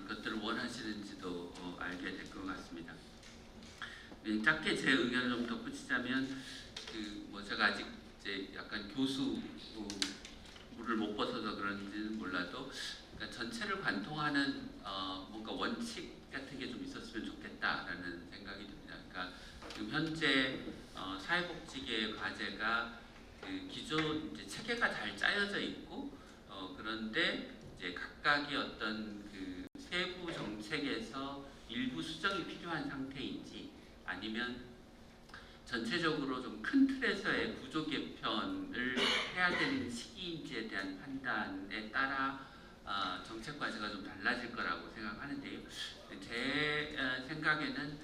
것들을 원하시는지도 알게 될 것 같습니다. 짧게 제 의견을 좀 덧붙이자면 제가 아직 이제 약간 교수 물을 못 벗어서 그런지는 몰라도 그러니까 전체를 관통하는 뭔가 원칙 같은 게 좀 있었으면 좋겠다라는 생각이 듭니다. 그러니까 지금 현재 사회복지계 과제가 기존 이제 체계가 잘 짜여져 있고 그런데 이제 각각의 어떤 세부 정책에서 일부 수정이 필요한 상태인지 아니면 전체적으로 좀 큰 틀에서의 구조 개편을 해야 되는 시기인지에 대한 판단에 따라 정책 과제가 좀 달라질 거라고 생각하는데요. 제 생각에는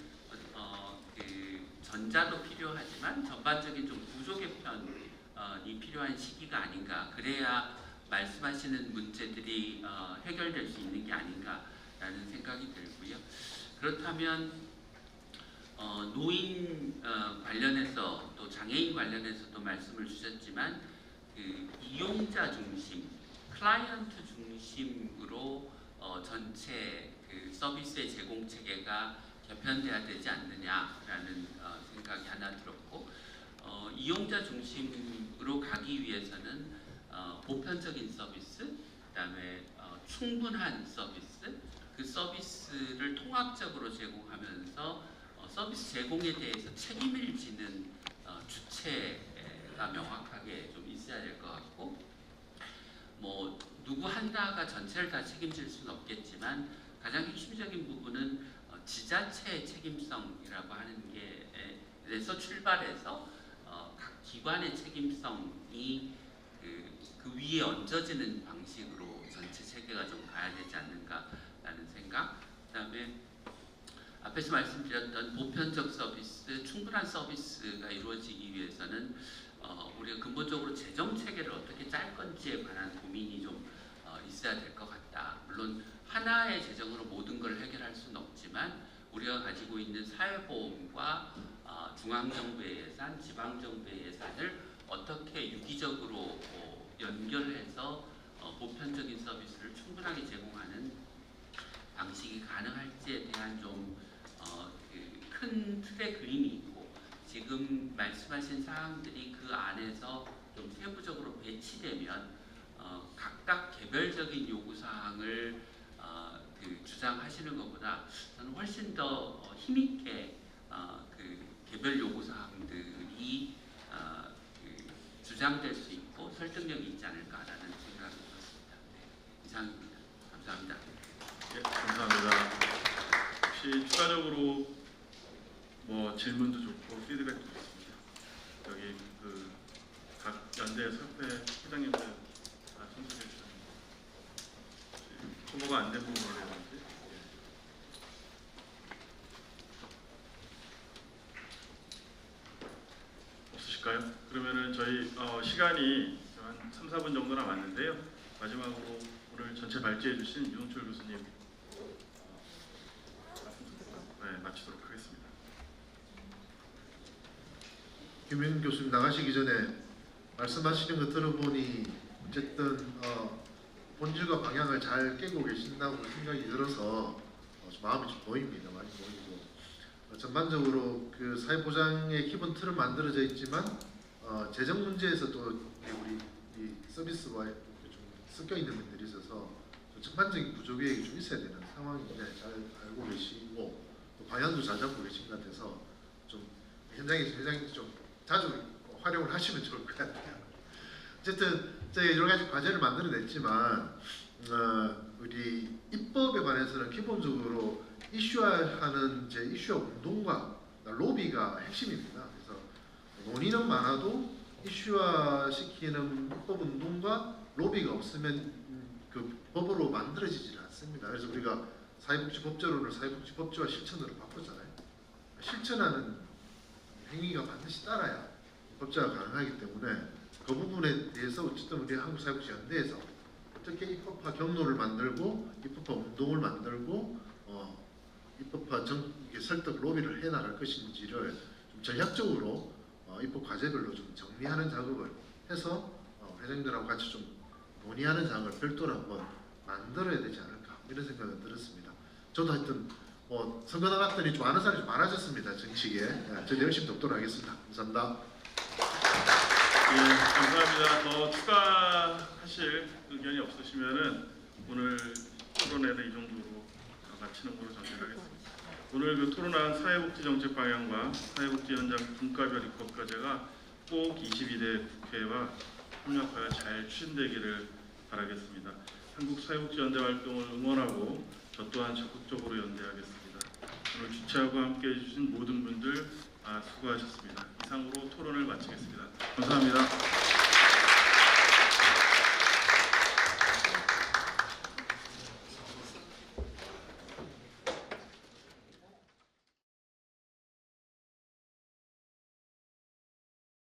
전자도 필요하지만 전반적인 좀 구조 개편이 필요한 시기가 아닌가. 그래야 말씀하시는 문제들이 해결될 수 있는 게 아닌가라는 생각이 들고요. 그렇다면 노인 관련해서 또 장애인 관련해서도 말씀을 주셨지만 이용자 중심, 클라이언트 중심으로 전체 서비스의 제공 체계가 개편돼야 되지 않느냐라는 생각이 하나 들었고 이용자 중심으로 가기 위해서는 보편적인 서비스, 그다음에 충분한 서비스, 그 서비스를 통합적으로 제공하면서 서비스 제공에 대해서 책임을 지는 주체가 명확하게 좀 있어야 될 것 같고 누구 하나가 전체를 다 책임질 수는 없겠지만 가장 핵심적인 부분은 지자체의 책임성이라고 하는 게에서 출발해서 각 기관의 책임성이 그 위에 얹어지는 방식으로 전체 체계가 좀 가야 되지 않는가라는 생각. 그다음에 앞에서 말씀드렸던 보편적 서비스, 충분한 서비스가 이루어지기 위해서는 우리가 근본적으로 재정 체계를 어떻게 짤 건지에 관한 고민이 좀 있어야 될 것 같다. 물론 하나의 재정으로 모든 걸 해결할 수는 없지만 우리가 가지고 있는 사회보험과 중앙정부의 예산, 지방정부의 예산을 어떻게 유기적으로 연결해서 보편적인 서비스를 충분하게 제공하는 방식이 가능할지에 대한 좀 큰 틀의 그림이 있고 지금 말씀하신 사항들이 그 안에서 좀 세부적으로 배치되면 각각 개별적인 요구사항을 주장하시는 것보다 저는 훨씬 더 힘있게 개별 요구사항들이 주장될 수 있고 설득력이 있지 않을까라는 생각이 들었습니다. 이상입니다. 감사합니다. 예, 감사합니다. 혹시 추가적으로 질문도 좋고 피드백도 좋습니다. 여기 각 연대 협회 회장님들 다 참석해 주셨습니다. 후보가 안 된 부분을 해봤는데 주실까요? 그러면은 저희 시간이 한 3, 4분 정도 남았는데요. 마지막으로 오늘 전체 발제해 주신 유동철 교수님 마치도록 하겠습니다. 김영 교수님 나가시기 전에 말씀하시는 거 들어보니 어쨌든 본질과 방향을 잘 깨고 계신다고 생각이 들어서 좀 마음이 좀 보입니다. 많이 보이고 전반적으로 그 사회보장의 기본 틀은 만들어져 있지만 재정 문제에서 또 우리 이 서비스와 좀 섞여 있는 면들이 있어서 좀 전반적인 구조 계획이 좀 있어야 되는 상황인데 잘 알고 계시고 또 방향도 잘 잡고 계신 것 같아서 좀 현장에서 회장님 좀 자주 활용을 하시면 좋을 것 같아요. 어쨌든 저희 여러 가지 과제를 만들어냈지만 우리 입법에 관해서는 기본적으로 이슈화하는 이슈화 운동과 로비가 핵심입니다. 그래서 논의는 많아도 이슈화시키는 입법 운동과 로비가 없으면 그 법으로 만들어지질 않습니다. 그래서 우리가 사회복지법제로를 사회복지법제와 실천으로 바꿨잖아요. 실천하는 행위가 반드시 따라야 법제가 가능하기 때문에 그 부분에 대해서 어쨌든 우리 한국사회복지연대에서 어떻게 입법화 경로를 만들고 입법화 운동을 만들고 입법화 설득 로비를 해나갈 것인지를 좀 전략적으로 입법 과제별로 좀 정리하는 작업을 해서 회장들하고 같이 좀 논의하는 장을 별도로 한번 만들어야 되지 않을까 이런 생각은 들었습니다. 저도 하여튼 선거 나갔더니 좀 아는 사람이 좀 많아졌습니다. 정치계. 저도 열심히 돕도록 하겠습니다. 감사합니다. 예, 감사합니다. 더 추가하실 의견이 없으시면은 오늘 토론회는 이 정도로 마치는 걸로 정리하겠습니다. 오늘 그 토론한 사회복지 정책 방향과 사회복지 현장 분과별 입법 과제가 꼭 22대 국회와 협력하여 잘 추진되기를 바라겠습니다. 한국 사회복지 연대 활동을 응원하고 저 또한 적극적으로 연대하겠습니다. 오늘 주최하고 함께 해주신 모든 분들 수고하셨습니다. 이상으로 토론을 마치겠습니다. 감사합니다.